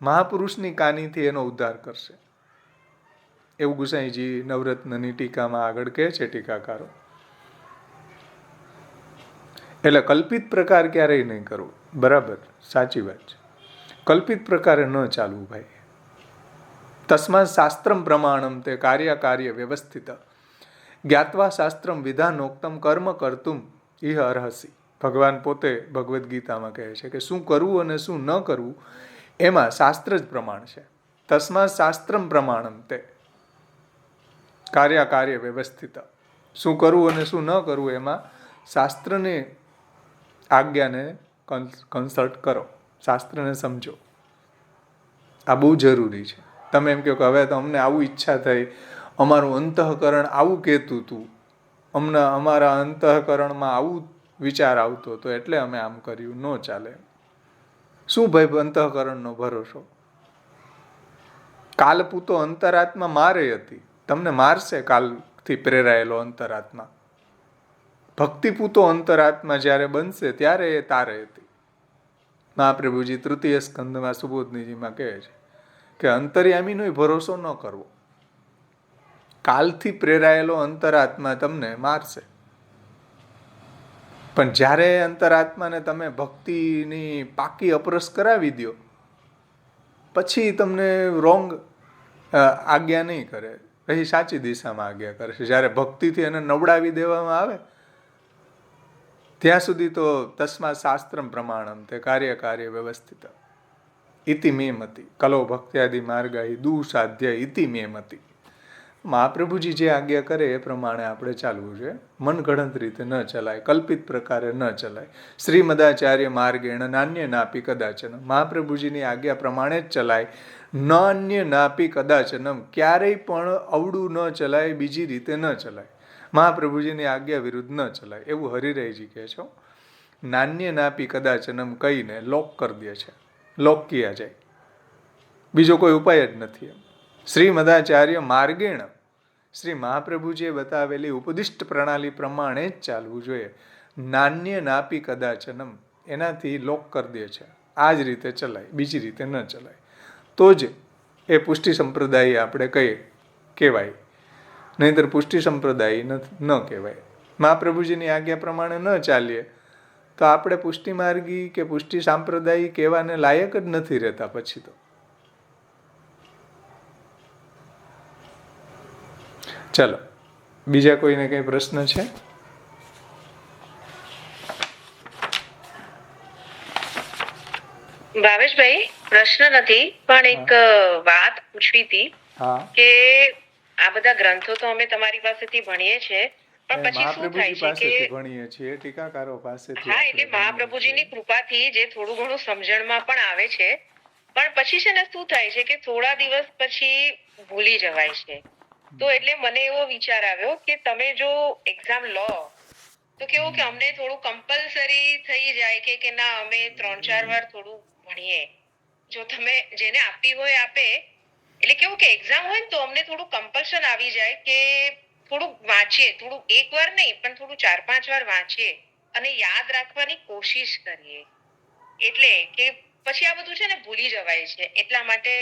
મહાપુરુષની કાનીથી એનો ઉદ્ધાર કરશે, એવું ગુસાઈજી નવરત્નની ટીકામાં આગળ કહે છે ટીકાકારો. એટલે કલ્પિત પ્રકાર ક્યારેય નહીં કરવો. બરાબર, સાચી વાત છે. કલ્પિત પ્રકારે ન ચાલવું ભાઈ. તસ્માત શાસ્ત્રમ પ્રમાણમ તે કાર્ય વ્યવસ્થિત જ્ઞાત્વા શાસ્ત્રમ વિધાનોક્તમ કર્મ કર્તુમ ઇહ અર્હસી. ભગવાન પોતે ભગવદ્ ગીતામાં કહે છે કે શું કરવું અને શું ન કરવું એમાં શાસ્ત્ર જ પ્રમાણ છે. તસ્માત શાસ્ત્રમ પ્રમાણમ તે કાર્ય વ્યવસ્થિત. શું કરવું અને શું ન કરવું એમાં શાસ્ત્રની આજ્ઞાને કન્સલ્ટ કરો, શાસ્ત્રને સમજો. આ બહુ જરૂરી છે. તમે એમ કહો કે હવે તો અમને આવું ઈચ્છા થઈ, અમારું અંતઃકરણ આવું કહેતું હતું, અમને અમારા અંતઃકરણમાં આવું વિચાર આવતો હતો એટલે અમે આમ કર્યું, ન ચાલે. શું ભાઈ અંતઃકરણનો ભરોસો? કાલ પૂતો અંતરાત્મા મારે હતી, તમને મારશે કાલથી પ્રેરાયેલો અંતરાત્મા. ભક્તિ પૂતો અંતરાત્મા જ્યારે બનશે ત્યારે એ તારે હતી. મહાપ્રભુજી તૃતીય સ્કંદમાં સુબોધનીજીમાં કહે છે કે અંતર્યામીનો ભરોસો ન કરવો. કાલથી પ્રેરાયેલો અંતરાત્મા તમને મારશે, પણ જ્યારે અંતરાત્માને તમે ભક્તિની પાકી અપરસ કરાવી દો, પછી તમને રોંગ આજ્ઞા નહીં કરે, પછી સાચી દિશામાં આજ્ઞા કરશે. જ્યારે ભક્તિથી એને નવડાવી દેવામાં આવે ત્યાં સુધી તો તસ્માત શાસ્ત્રમ પ્રમાણમ તે કાર્ય વ્યવસ્થિત ઇતિ મે મતિ કલો ભક્ત્યાદિ માર્ગા દુસાધ્ય ઇતિ મે મતિ. મહાપ્રભુજી જે આજ્ઞા કરે એ પ્રમાણે આપણે ચાલવું છે. મનગઢંત રીતે ન ચલાય, કલ્પિત પ્રકારે ન ચલાય. શ્રીમદાચાર્ય માર્ગેણ નાન્ય નાપી કદાચન. મહાપ્રભુજીની આજ્ઞા પ્રમાણે જ ચલાય. નાન્ય નાપી કદાચનમ, ક્યારેય પણ અવળું ન ચલાય, બીજી રીતે ન ચલાય. મહાપ્રભુજીની આજ્ઞા વિરુદ્ધ ન ચલાય, એવું હરિરાયજી કહે છે. નાન્ય નાપી કદાચનમ કહીને લોક કરી દે છે, લોક કિયા જાય, બીજો કોઈ ઉપાય જ નથી. શ્રીમદાચાર્ય માર્ગેણ, શ્રી મહાપ્રભુજીએ બતાવેલી ઉપદિષ્ટ પ્રણાલી પ્રમાણે જ ચાલવું જોઈએ. નાન્ય નાપી કદાચનમ, એનાથી લોક કરી દે છે, આ જ રીતે ચલાય, બીજી રીતે ન ચલાય, તો જ એ પુષ્ટિ સંપ્રદાય આપણે કહેવાય. નહીંતર પુષ્ટિ સંપ્રદાય ન કહેવાય. મહાપ્રભુજીની આજ્ઞા પ્રમાણે ન ચાલીએ તો આપણે પુષ્ટિ માર્ગી કે પુષ્ટિ સાંપ્રદાયી કહેવાને લાયક જ નથી રહેતા પછી તો. ચાલો, બીજા કોઈને કઈ પ્રશ્ન છે? ભાવેશભાઈ, પ્રશ્ન નથી પણ એક વાત પૂછવી હતી કે આ બધા ગ્રંથો તો અમે તમારી પાસેથી ભણીએ છીએ, પણ પછી શું થાય છે કે ભણીએ છીએ ટીકાકારો પાસેથી. હા, એટલે મહાપ્રભુજીની કૃપાથી જે થોડું ઘણું સમજણમાં પણ આવે છે, પણ પછી છે ને શું થાય છે કે થોડા દિવસ પછી ભૂલી જવાય છે. તો એટલે મને એવો વિચાર આવ્યો કે તમે જો એક્ઝામ લો તો કેવું કે અમને થોડું કમ્પલસરી થઈ જાય કે ના અમે 3-4 વાર થોડું ભણીએ. જો તમે જેને આપી હોય આપે, એટલે કેવું કે એક્ઝામ હોય ને તો અમને થોડું કમ્પલ્શન આવી જાય કે થોડુંક વાંચીએ, થોડું એક વાર નહીં પણ થોડું 4-5 વાર વાંચીએ અને યાદ રાખવાની કોશિશ કરીએ. એટલે કે પછી આ બધું છે ને ભૂલી જવાય છે. એટલા માટે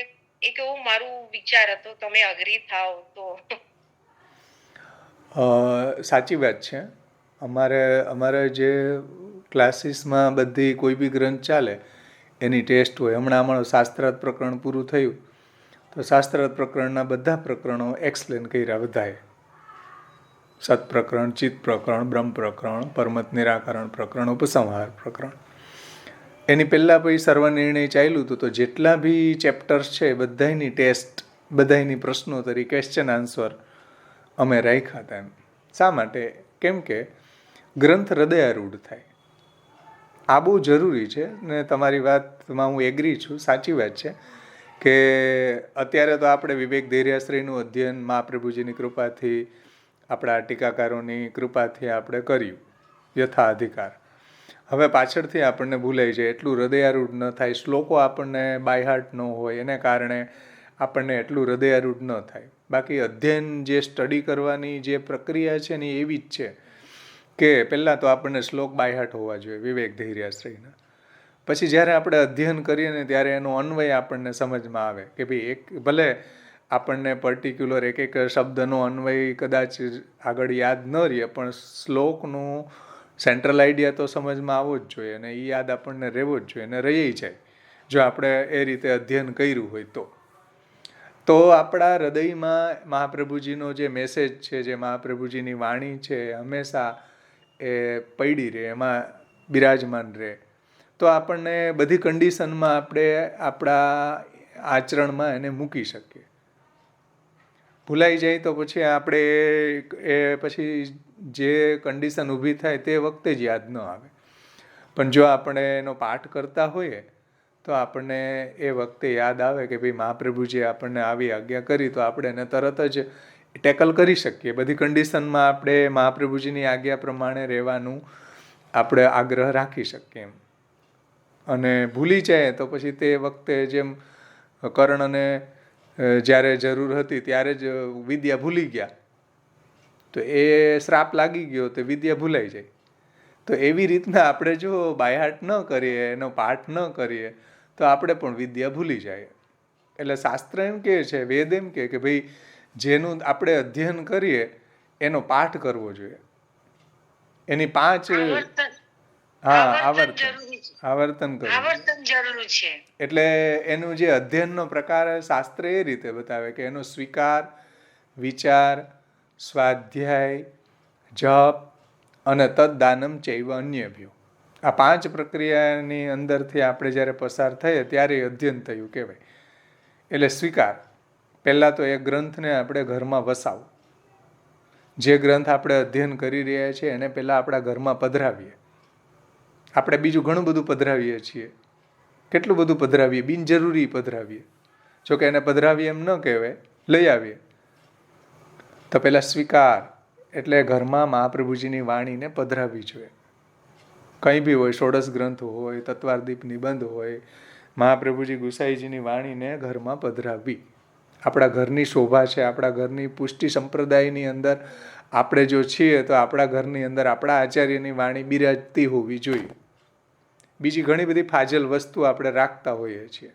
એક એવું મારું વિચાર હતો, તમે અગ્રી થાવ તો. સાચી વાત છે. અમારે જે ક્લાસીસમાં બધી કોઈ બી ગ્રંથ ચાલે એની ટેસ્ટ હોય. હમણાં અમારું શાસ્ત્રાર્થ પ્રકરણ પૂરું થયું તો શાસ્ત્રાર્થ પ્રકરણના બધા પ્રકરણો એક્સપ્લેન કર્યા બધાએ. સત પ્રકરણ, ચિત્ત પ્રકરણ, બ્રહ્મ પ્રકરણ, પરમત નિરાકરણ પ્રકરણ, ઉપસંહાર પ્રકરણ. એની પહેલાં પછી સર્વનિર્ણય ચાલ્યું હતું. તો જેટલા બી ચેપ્ટર્સ છે બધાની ટેસ્ટ, બધાની પ્રશ્નોત્તરી, ક્વેશ્ચન આન્સર અમે રાખ્યા હતા. એમ શા માટે? કેમ કે ગ્રંથ હૃદયારૂઢ થાય. આ બહુ જરૂરી છે ને તમારી વાતમાં હું એગ્રી છું, સાચી વાત છે કે અત્યારે તો આપણે વિવેક ધૈર્યાશ્રયનું અધ્યયન મહાપ્રભુજીની કૃપાથી, આપણા ટીકાકારોની કૃપાથી આપણે કર્યું યથા અધિકાર. હવે પાછળથી આપણને ભૂલાઈ જાય, એટલું હૃદયારૂઢ ન થાય, શ્લોકો આપણને બાયહાર્ટ ન હોય એને કારણે આપણને એટલું હૃદયારૂઢ ન થાય. બાકી અધ્યયન જે સ્ટડી કરવાની જે પ્રક્રિયા છે ને એવી જ છે કે પહેલાં તો આપણને શ્લોક બાયહાર્ટ હોવા જોઈએ વિવેક ધૈર્યાશ્રયના. પછી જ્યારે આપણે અધ્યયન કરીએ ને ત્યારે એનો અન્વય આપણને સમજમાં આવે કે ભાઈ એક ભલે આપણને પર્ટિક્યુલર એક એક શબ્દનો અન્વય કદાચ આગળ યાદ ન રહે, પણ શ્લોકનું સેન્ટ્રલ આઈડિયા તો સમજમાં આવવો જ જોઈએ અને એ યાદ આપણને રહેવો જ જોઈએ અને રહી જાય જો આપણે એ રીતે અધ્યયન કર્યું હોય તો આપણા હૃદયમાં મહાપ્રભુજીનો જે મેસેજ છે, જે મહાપ્રભુજીની વાણી છે, હંમેશા એ પડી રહે, એમાં બિરાજમાન રહે. તો આપણને બધી કન્ડિશનમાં આપણે આપણા આચરણમાં એને મૂકી શકીએ. ભૂલાઈ જાય તો પછી આપણે એ પછી જે કન્ડિશન ઊભી થાય તે વખતે જ યાદ ન આવે. પણ જો આપણે એનો પાઠ કરતા હોઈએ તો આપણને એ વખતે યાદ આવે કે ભાઈ મહાપ્રભુજીએ આપણને આવી આજ્ઞા કરી, તો આપણે એને તરત જ ટેકલ કરી શકીએ. બધી કન્ડિશનમાં આપણે મહાપ્રભુજીની આજ્ઞા પ્રમાણે રહેવાનું આપણે આગ્રહ રાખી શકીએ એમ. અને ભૂલી જાય તો પછી તે વખતે જેમ કર્ણને જ્યારે જરૂર હતી ત્યારે જ વિદ્યા ભૂલી ગયા, તો એ શ્રાપ લાગી ગયો તો વિદ્યા ભૂલાઈ જાય. તો એવી રીતના આપણે જો બાયહાર્ટ ન કરીએ, એનો પાઠ ન કરીએ તો આપણે પણ વિદ્યા ભૂલી જાય. એટલે શાસ્ત્ર એમ કહે છે, વેદ એમ કહે કે ભાઈ જેનું આપણે અધ્યયન કરીએ એનો પાઠ કરવો જોઈએ. એની 5 આવર્તન જરૂરી છે. એટલે એનું જે અધ્યયનનો પ્રકાર શાસ્ત્ર એ રીતે બતાવે કે એનો સ્વીકાર, વિચાર, સ્વાધ્યાય, જપ અને તદ્દાનમ ચૈવ અન્યભ્યો. આ 5 પ્રક્રિયાની અંદરથી આપણે જ્યારે પસાર થઈએ ત્યારે અધ્યયન થયું કહેવાય. એટલે સ્વીકાર, પહેલાં તો એ ગ્રંથને આપણે ઘરમાં વસાવવું. જે ગ્રંથ આપણે અધ્યયન કરી રહ્યા છીએ એને પહેલાં આપણા ઘરમાં પધરાવીએ. આપણે બીજું ઘણું બધું પધરાવીએ છીએ, કેટલું બધું પધરાવીએ, બિનજરૂરી પધરાવીએ. જોકે એને પધરાવીએ એમ ન કહેવાય, લઈ આવીએ. તો પહેલાં સ્વીકાર એટલે ઘરમાં મહાપ્રભુજીની વાણીને પધરાવવી જોઈએ. કંઈ બી હોય, ષોડશ ગ્રંથ હોય, તત્વાર્દીપ નિબંધ હોય, મહાપ્રભુજી ગુસાઈજીની વાણીને ઘરમાં પધરાવવી આપણા ઘરની શોભા છે. આપણા ઘરની પુષ્ટિ સંપ્રદાયની અંદર આપણે જો છીએ તો આપણા ઘરની અંદર આપણા આચાર્યની વાણી બિરાજતી હોવી જોઈએ. બીજી ઘણી બધી ફાજલ વસ્તુ આપણે રાખતા હોઈએ છીએ,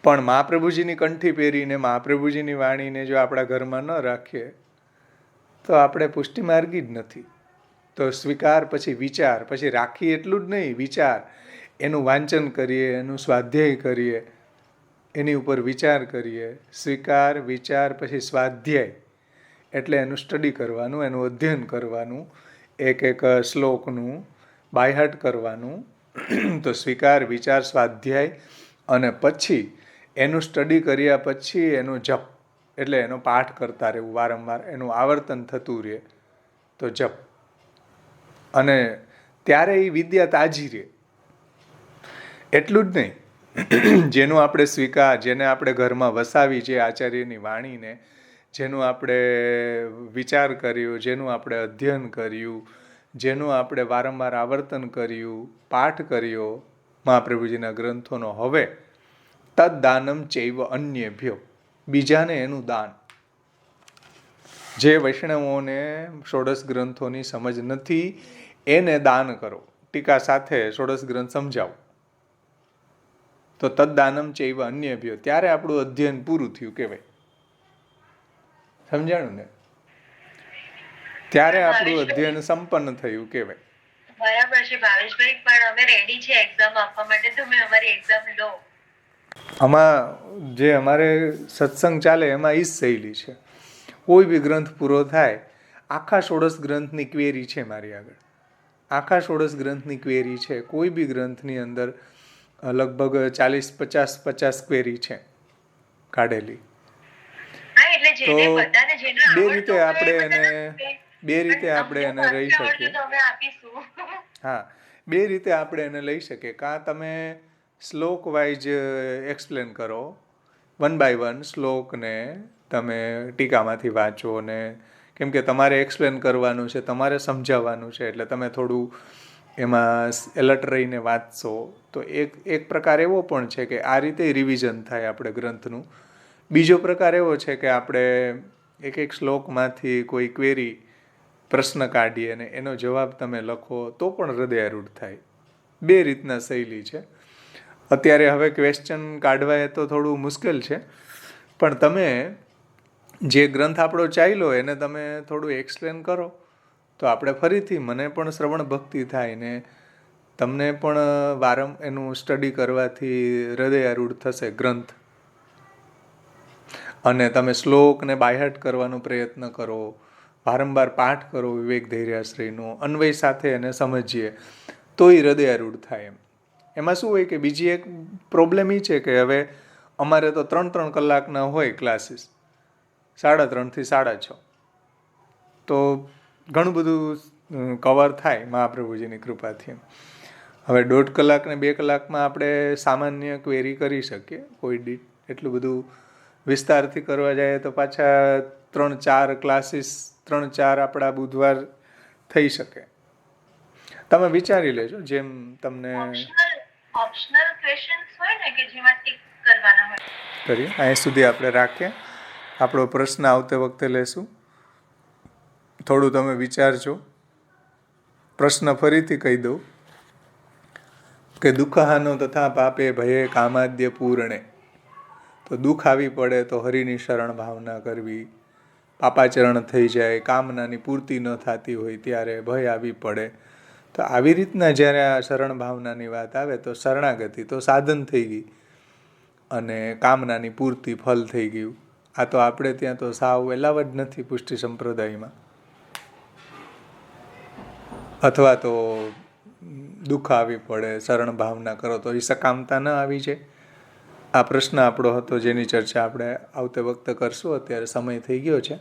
પણ મહાપ્રભુજીની કંઠી પહેરીને મહાપ્રભુજીની વાણીને જો આપણા ઘરમાં ન રાખીએ તો આપણે પુષ્ટિ માર્ગી જ નથી. તો સ્વીકાર, પછી વિચાર, પછી રાખી એટલું જ નહીં, વિચાર, એનું વાંચન કરીએ, એનું સ્વાધ્યાય કરીએ, એની ઉપર વિચાર કરીએ. સ્વીકાર, વિચાર, પછી સ્વાધ્યાય એટલે એનું સ્ટડી કરવાનું, એનું અધ્યયન કરવાનું, એક એક શ્લોકનું બાયહાર્ટ કરવાનું. તો સ્વીકાર, વિચાર, સ્વાધ્યાય અને પછી એનું સ્ટડી કર્યા પછી એનો જપ એટલે એનો પાઠ કરતા રહેવું, વારંવાર એનું આવર્તન થતું રહે તો જપ. અને ત્યારે એ વિદ્યા તાજી રહે. એટલું જ નહીં, જેનું આપણે સ્વીકાર, જેને આપણે ઘરમાં વસાવી છે આચાર્યની વાણીને, જેનું આપણે વિચાર કર્યો, જેનું આપણે અધ્યયન કર્યું, જેનું આપણે વારંવાર આવર્તન કર્યું, પાઠ કર્યો મહાપ્રભુજીના ગ્રંથોનો, હવે તદ્દાનમ ચૈવ અન્યભ્યો, બીજાને એનું દાન. જે વૈષ્ણવોને ષોડશ ગ્રંથોની સમજ નથી એને દાન કરો, ટીકા સાથે ષોડશ ગ્રંથ સમજાવો. તો તદ્દાનમ ચૈવ અન્યભ્યો, ત્યારે આપણું અધ્યયન પૂરું થયું કહેવાય. સમજાણું ને? ત્યારે આપણું અધ્યયન સંપન્ન થયું કહેવાય. બરાબર છે ભાવેશભાઈ, પણ અમે રેડી છે એક્ઝામ આપવા માટે, તમે અમારી એક્ઝામ લો. આમાં જે અમારે સત્સંગ ચાલે એમાં ઈ જ શૈલી છે. કોઈ બી ગ્રંથ પૂરો થાય, આખા ષોડશ ગ્રંથની ક્વેરી છે મારી આગળ, આખા ષોડશ ગ્રંથની ક્વેરી છે. કોઈ બી ગ્રંથની અંદર લગભગ 40-50 ક્વેરી છે કાઢેલી. તો બે રીતે આપણે એને બે રીતે આપણે એને રહી આવડે શકીએ. તો અમે આપીશું. હા, બે રીતે આપણે એને લઈ શકીએ. કાં તમે શ્લોક વાઇઝ એક્સપ્લેન કરો, 1 by 1 શ્લોકને તમે ટીકામાંથી વાંચો ને, કેમ કે તમારે એક્સપ્લેન કરવાનું છે, તમારે સમજાવવાનું છે, એટલે તમે થોડું એમાં એલર્ટ રહીને વાંચશો તો એક પ્રકાર એવો પણ છે કે આ રીતે રિવિઝન થાય આપણે ગ્રંથનું. બીજો પ્રકાર એવો છે કે આપણે એક શ્લોકમાંથી કોઈ ક્વેરી, પ્રશ્ન કાઢીએ અને એનો જવાબ તમે લખો તો પણ હૃદયારૂઢ થાય. બે રીતના શૈલી છે. અત્યારે હવે ક્વેશ્ચન કાઢવા એ તો થોડું મુશ્કેલ છે, પણ તમે જે ગ્રંથ આપણો ચાલ્યો એને તમે થોડું એક્સપ્લેન કરો તો આપણે ફરીથી, મને પણ શ્રવણ ભક્તિ થાય ને તમને પણ એનું સ્ટડી કરવાથી હૃદયારૂઢ થશે ગ્રંથ. અને તમે શ્લોકને બાયહાટ કરવાનો પ્રયત્ન કરો, વારંવાર પાઠ કરો વિવેક ધૈર્યાશ્રયનો, અન્વય સાથે એને સમજીએ તોય હૃદયારૂઢ થાય. એમાં શું હોય કે બીજી એક પ્રોબ્લેમ એ છે કે હવે અમારે તો 3-3 કલાકના હોય ક્લાસીસ, 3:30 થી 6:30, તો ઘણું બધું કવર થાય મહાપ્રભુજીની કૃપાથી. હવે 1.5 કલાક ને 2 કલાકમાં આપણે સામાન્ય ક્વેરી કરી શકીએ. કોઈ એટલું બધું વિસ્તારથી કરવા જાય તો પાછા 3-4 ક્લાસીસ, 3-4 આપણા બુધવાર થઈ શકે. તમે વિચારી લેજો જેમ તમને ઓપ્શનલ ક્વેશ્ચન્સ હોય ને કે જેમાં ટિક કરવાના હોય. કરીએ. અહીં સુધી આપણે રાખીએ. આપણો પ્રશ્ન આવતે વખતે લેશું. થોડું તમે વિચારજો. પ્રશ્ન ફરીથી કહી દઉં કે દુઃખહાનો તથા પાપે ભયે કામાદ્ય પૂર્ણે. તો દુઃખ આવી પડે તો હરિની શરણ ભાવના કરવી. પાપાચરણ થઈ જાય, કામનાની પૂર્તિ ન થતી હોય ત્યારે ભય આવી પડે. તો આવી રીતના જ્યારે આ શરણ ભાવનાની વાત આવે તો શરણાગતિ તો સાધન થઈ ગઈ અને કામનાની પૂર્તિ ફલ થઈ ગયું. આ તો આપણે ત્યાં તો સાવ એલાવ જ નથી પુષ્ટિ સંપ્રદાયમાં. અથવા તો દુઃખ આવી પડે, શરણ ભાવના કરો તો એ સકામતા ન આવી જાય. આ પ્રશ્ન આપણો હતો જેની ચર્ચા આપણે આવતે વખતે કરશું. અત્યારે સમય થઈ ગયો છે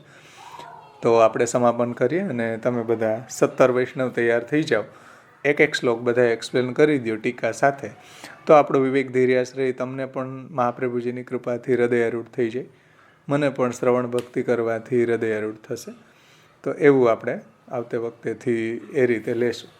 તો આપણે સમાપન કરીએ અને તમે બધા 17 વૈષ્ણવ તૈયાર થઈ જાઓ. એક શ્લોક બધા એક્સપ્લેન કરી દો ટીકા સાથે, તો આપણો વિવેક ધૈર્યાશ્રય તમને પણ મહાપ્રભુજીની કૃપાથી હૃદયારૂઢ થઈ જાય, મને પણ શ્રવણ ભક્તિ કરવાથી હૃદયારૂઢ થશે. તો એવું આપણે આવતે વખતેથી એ રીતે લેશું.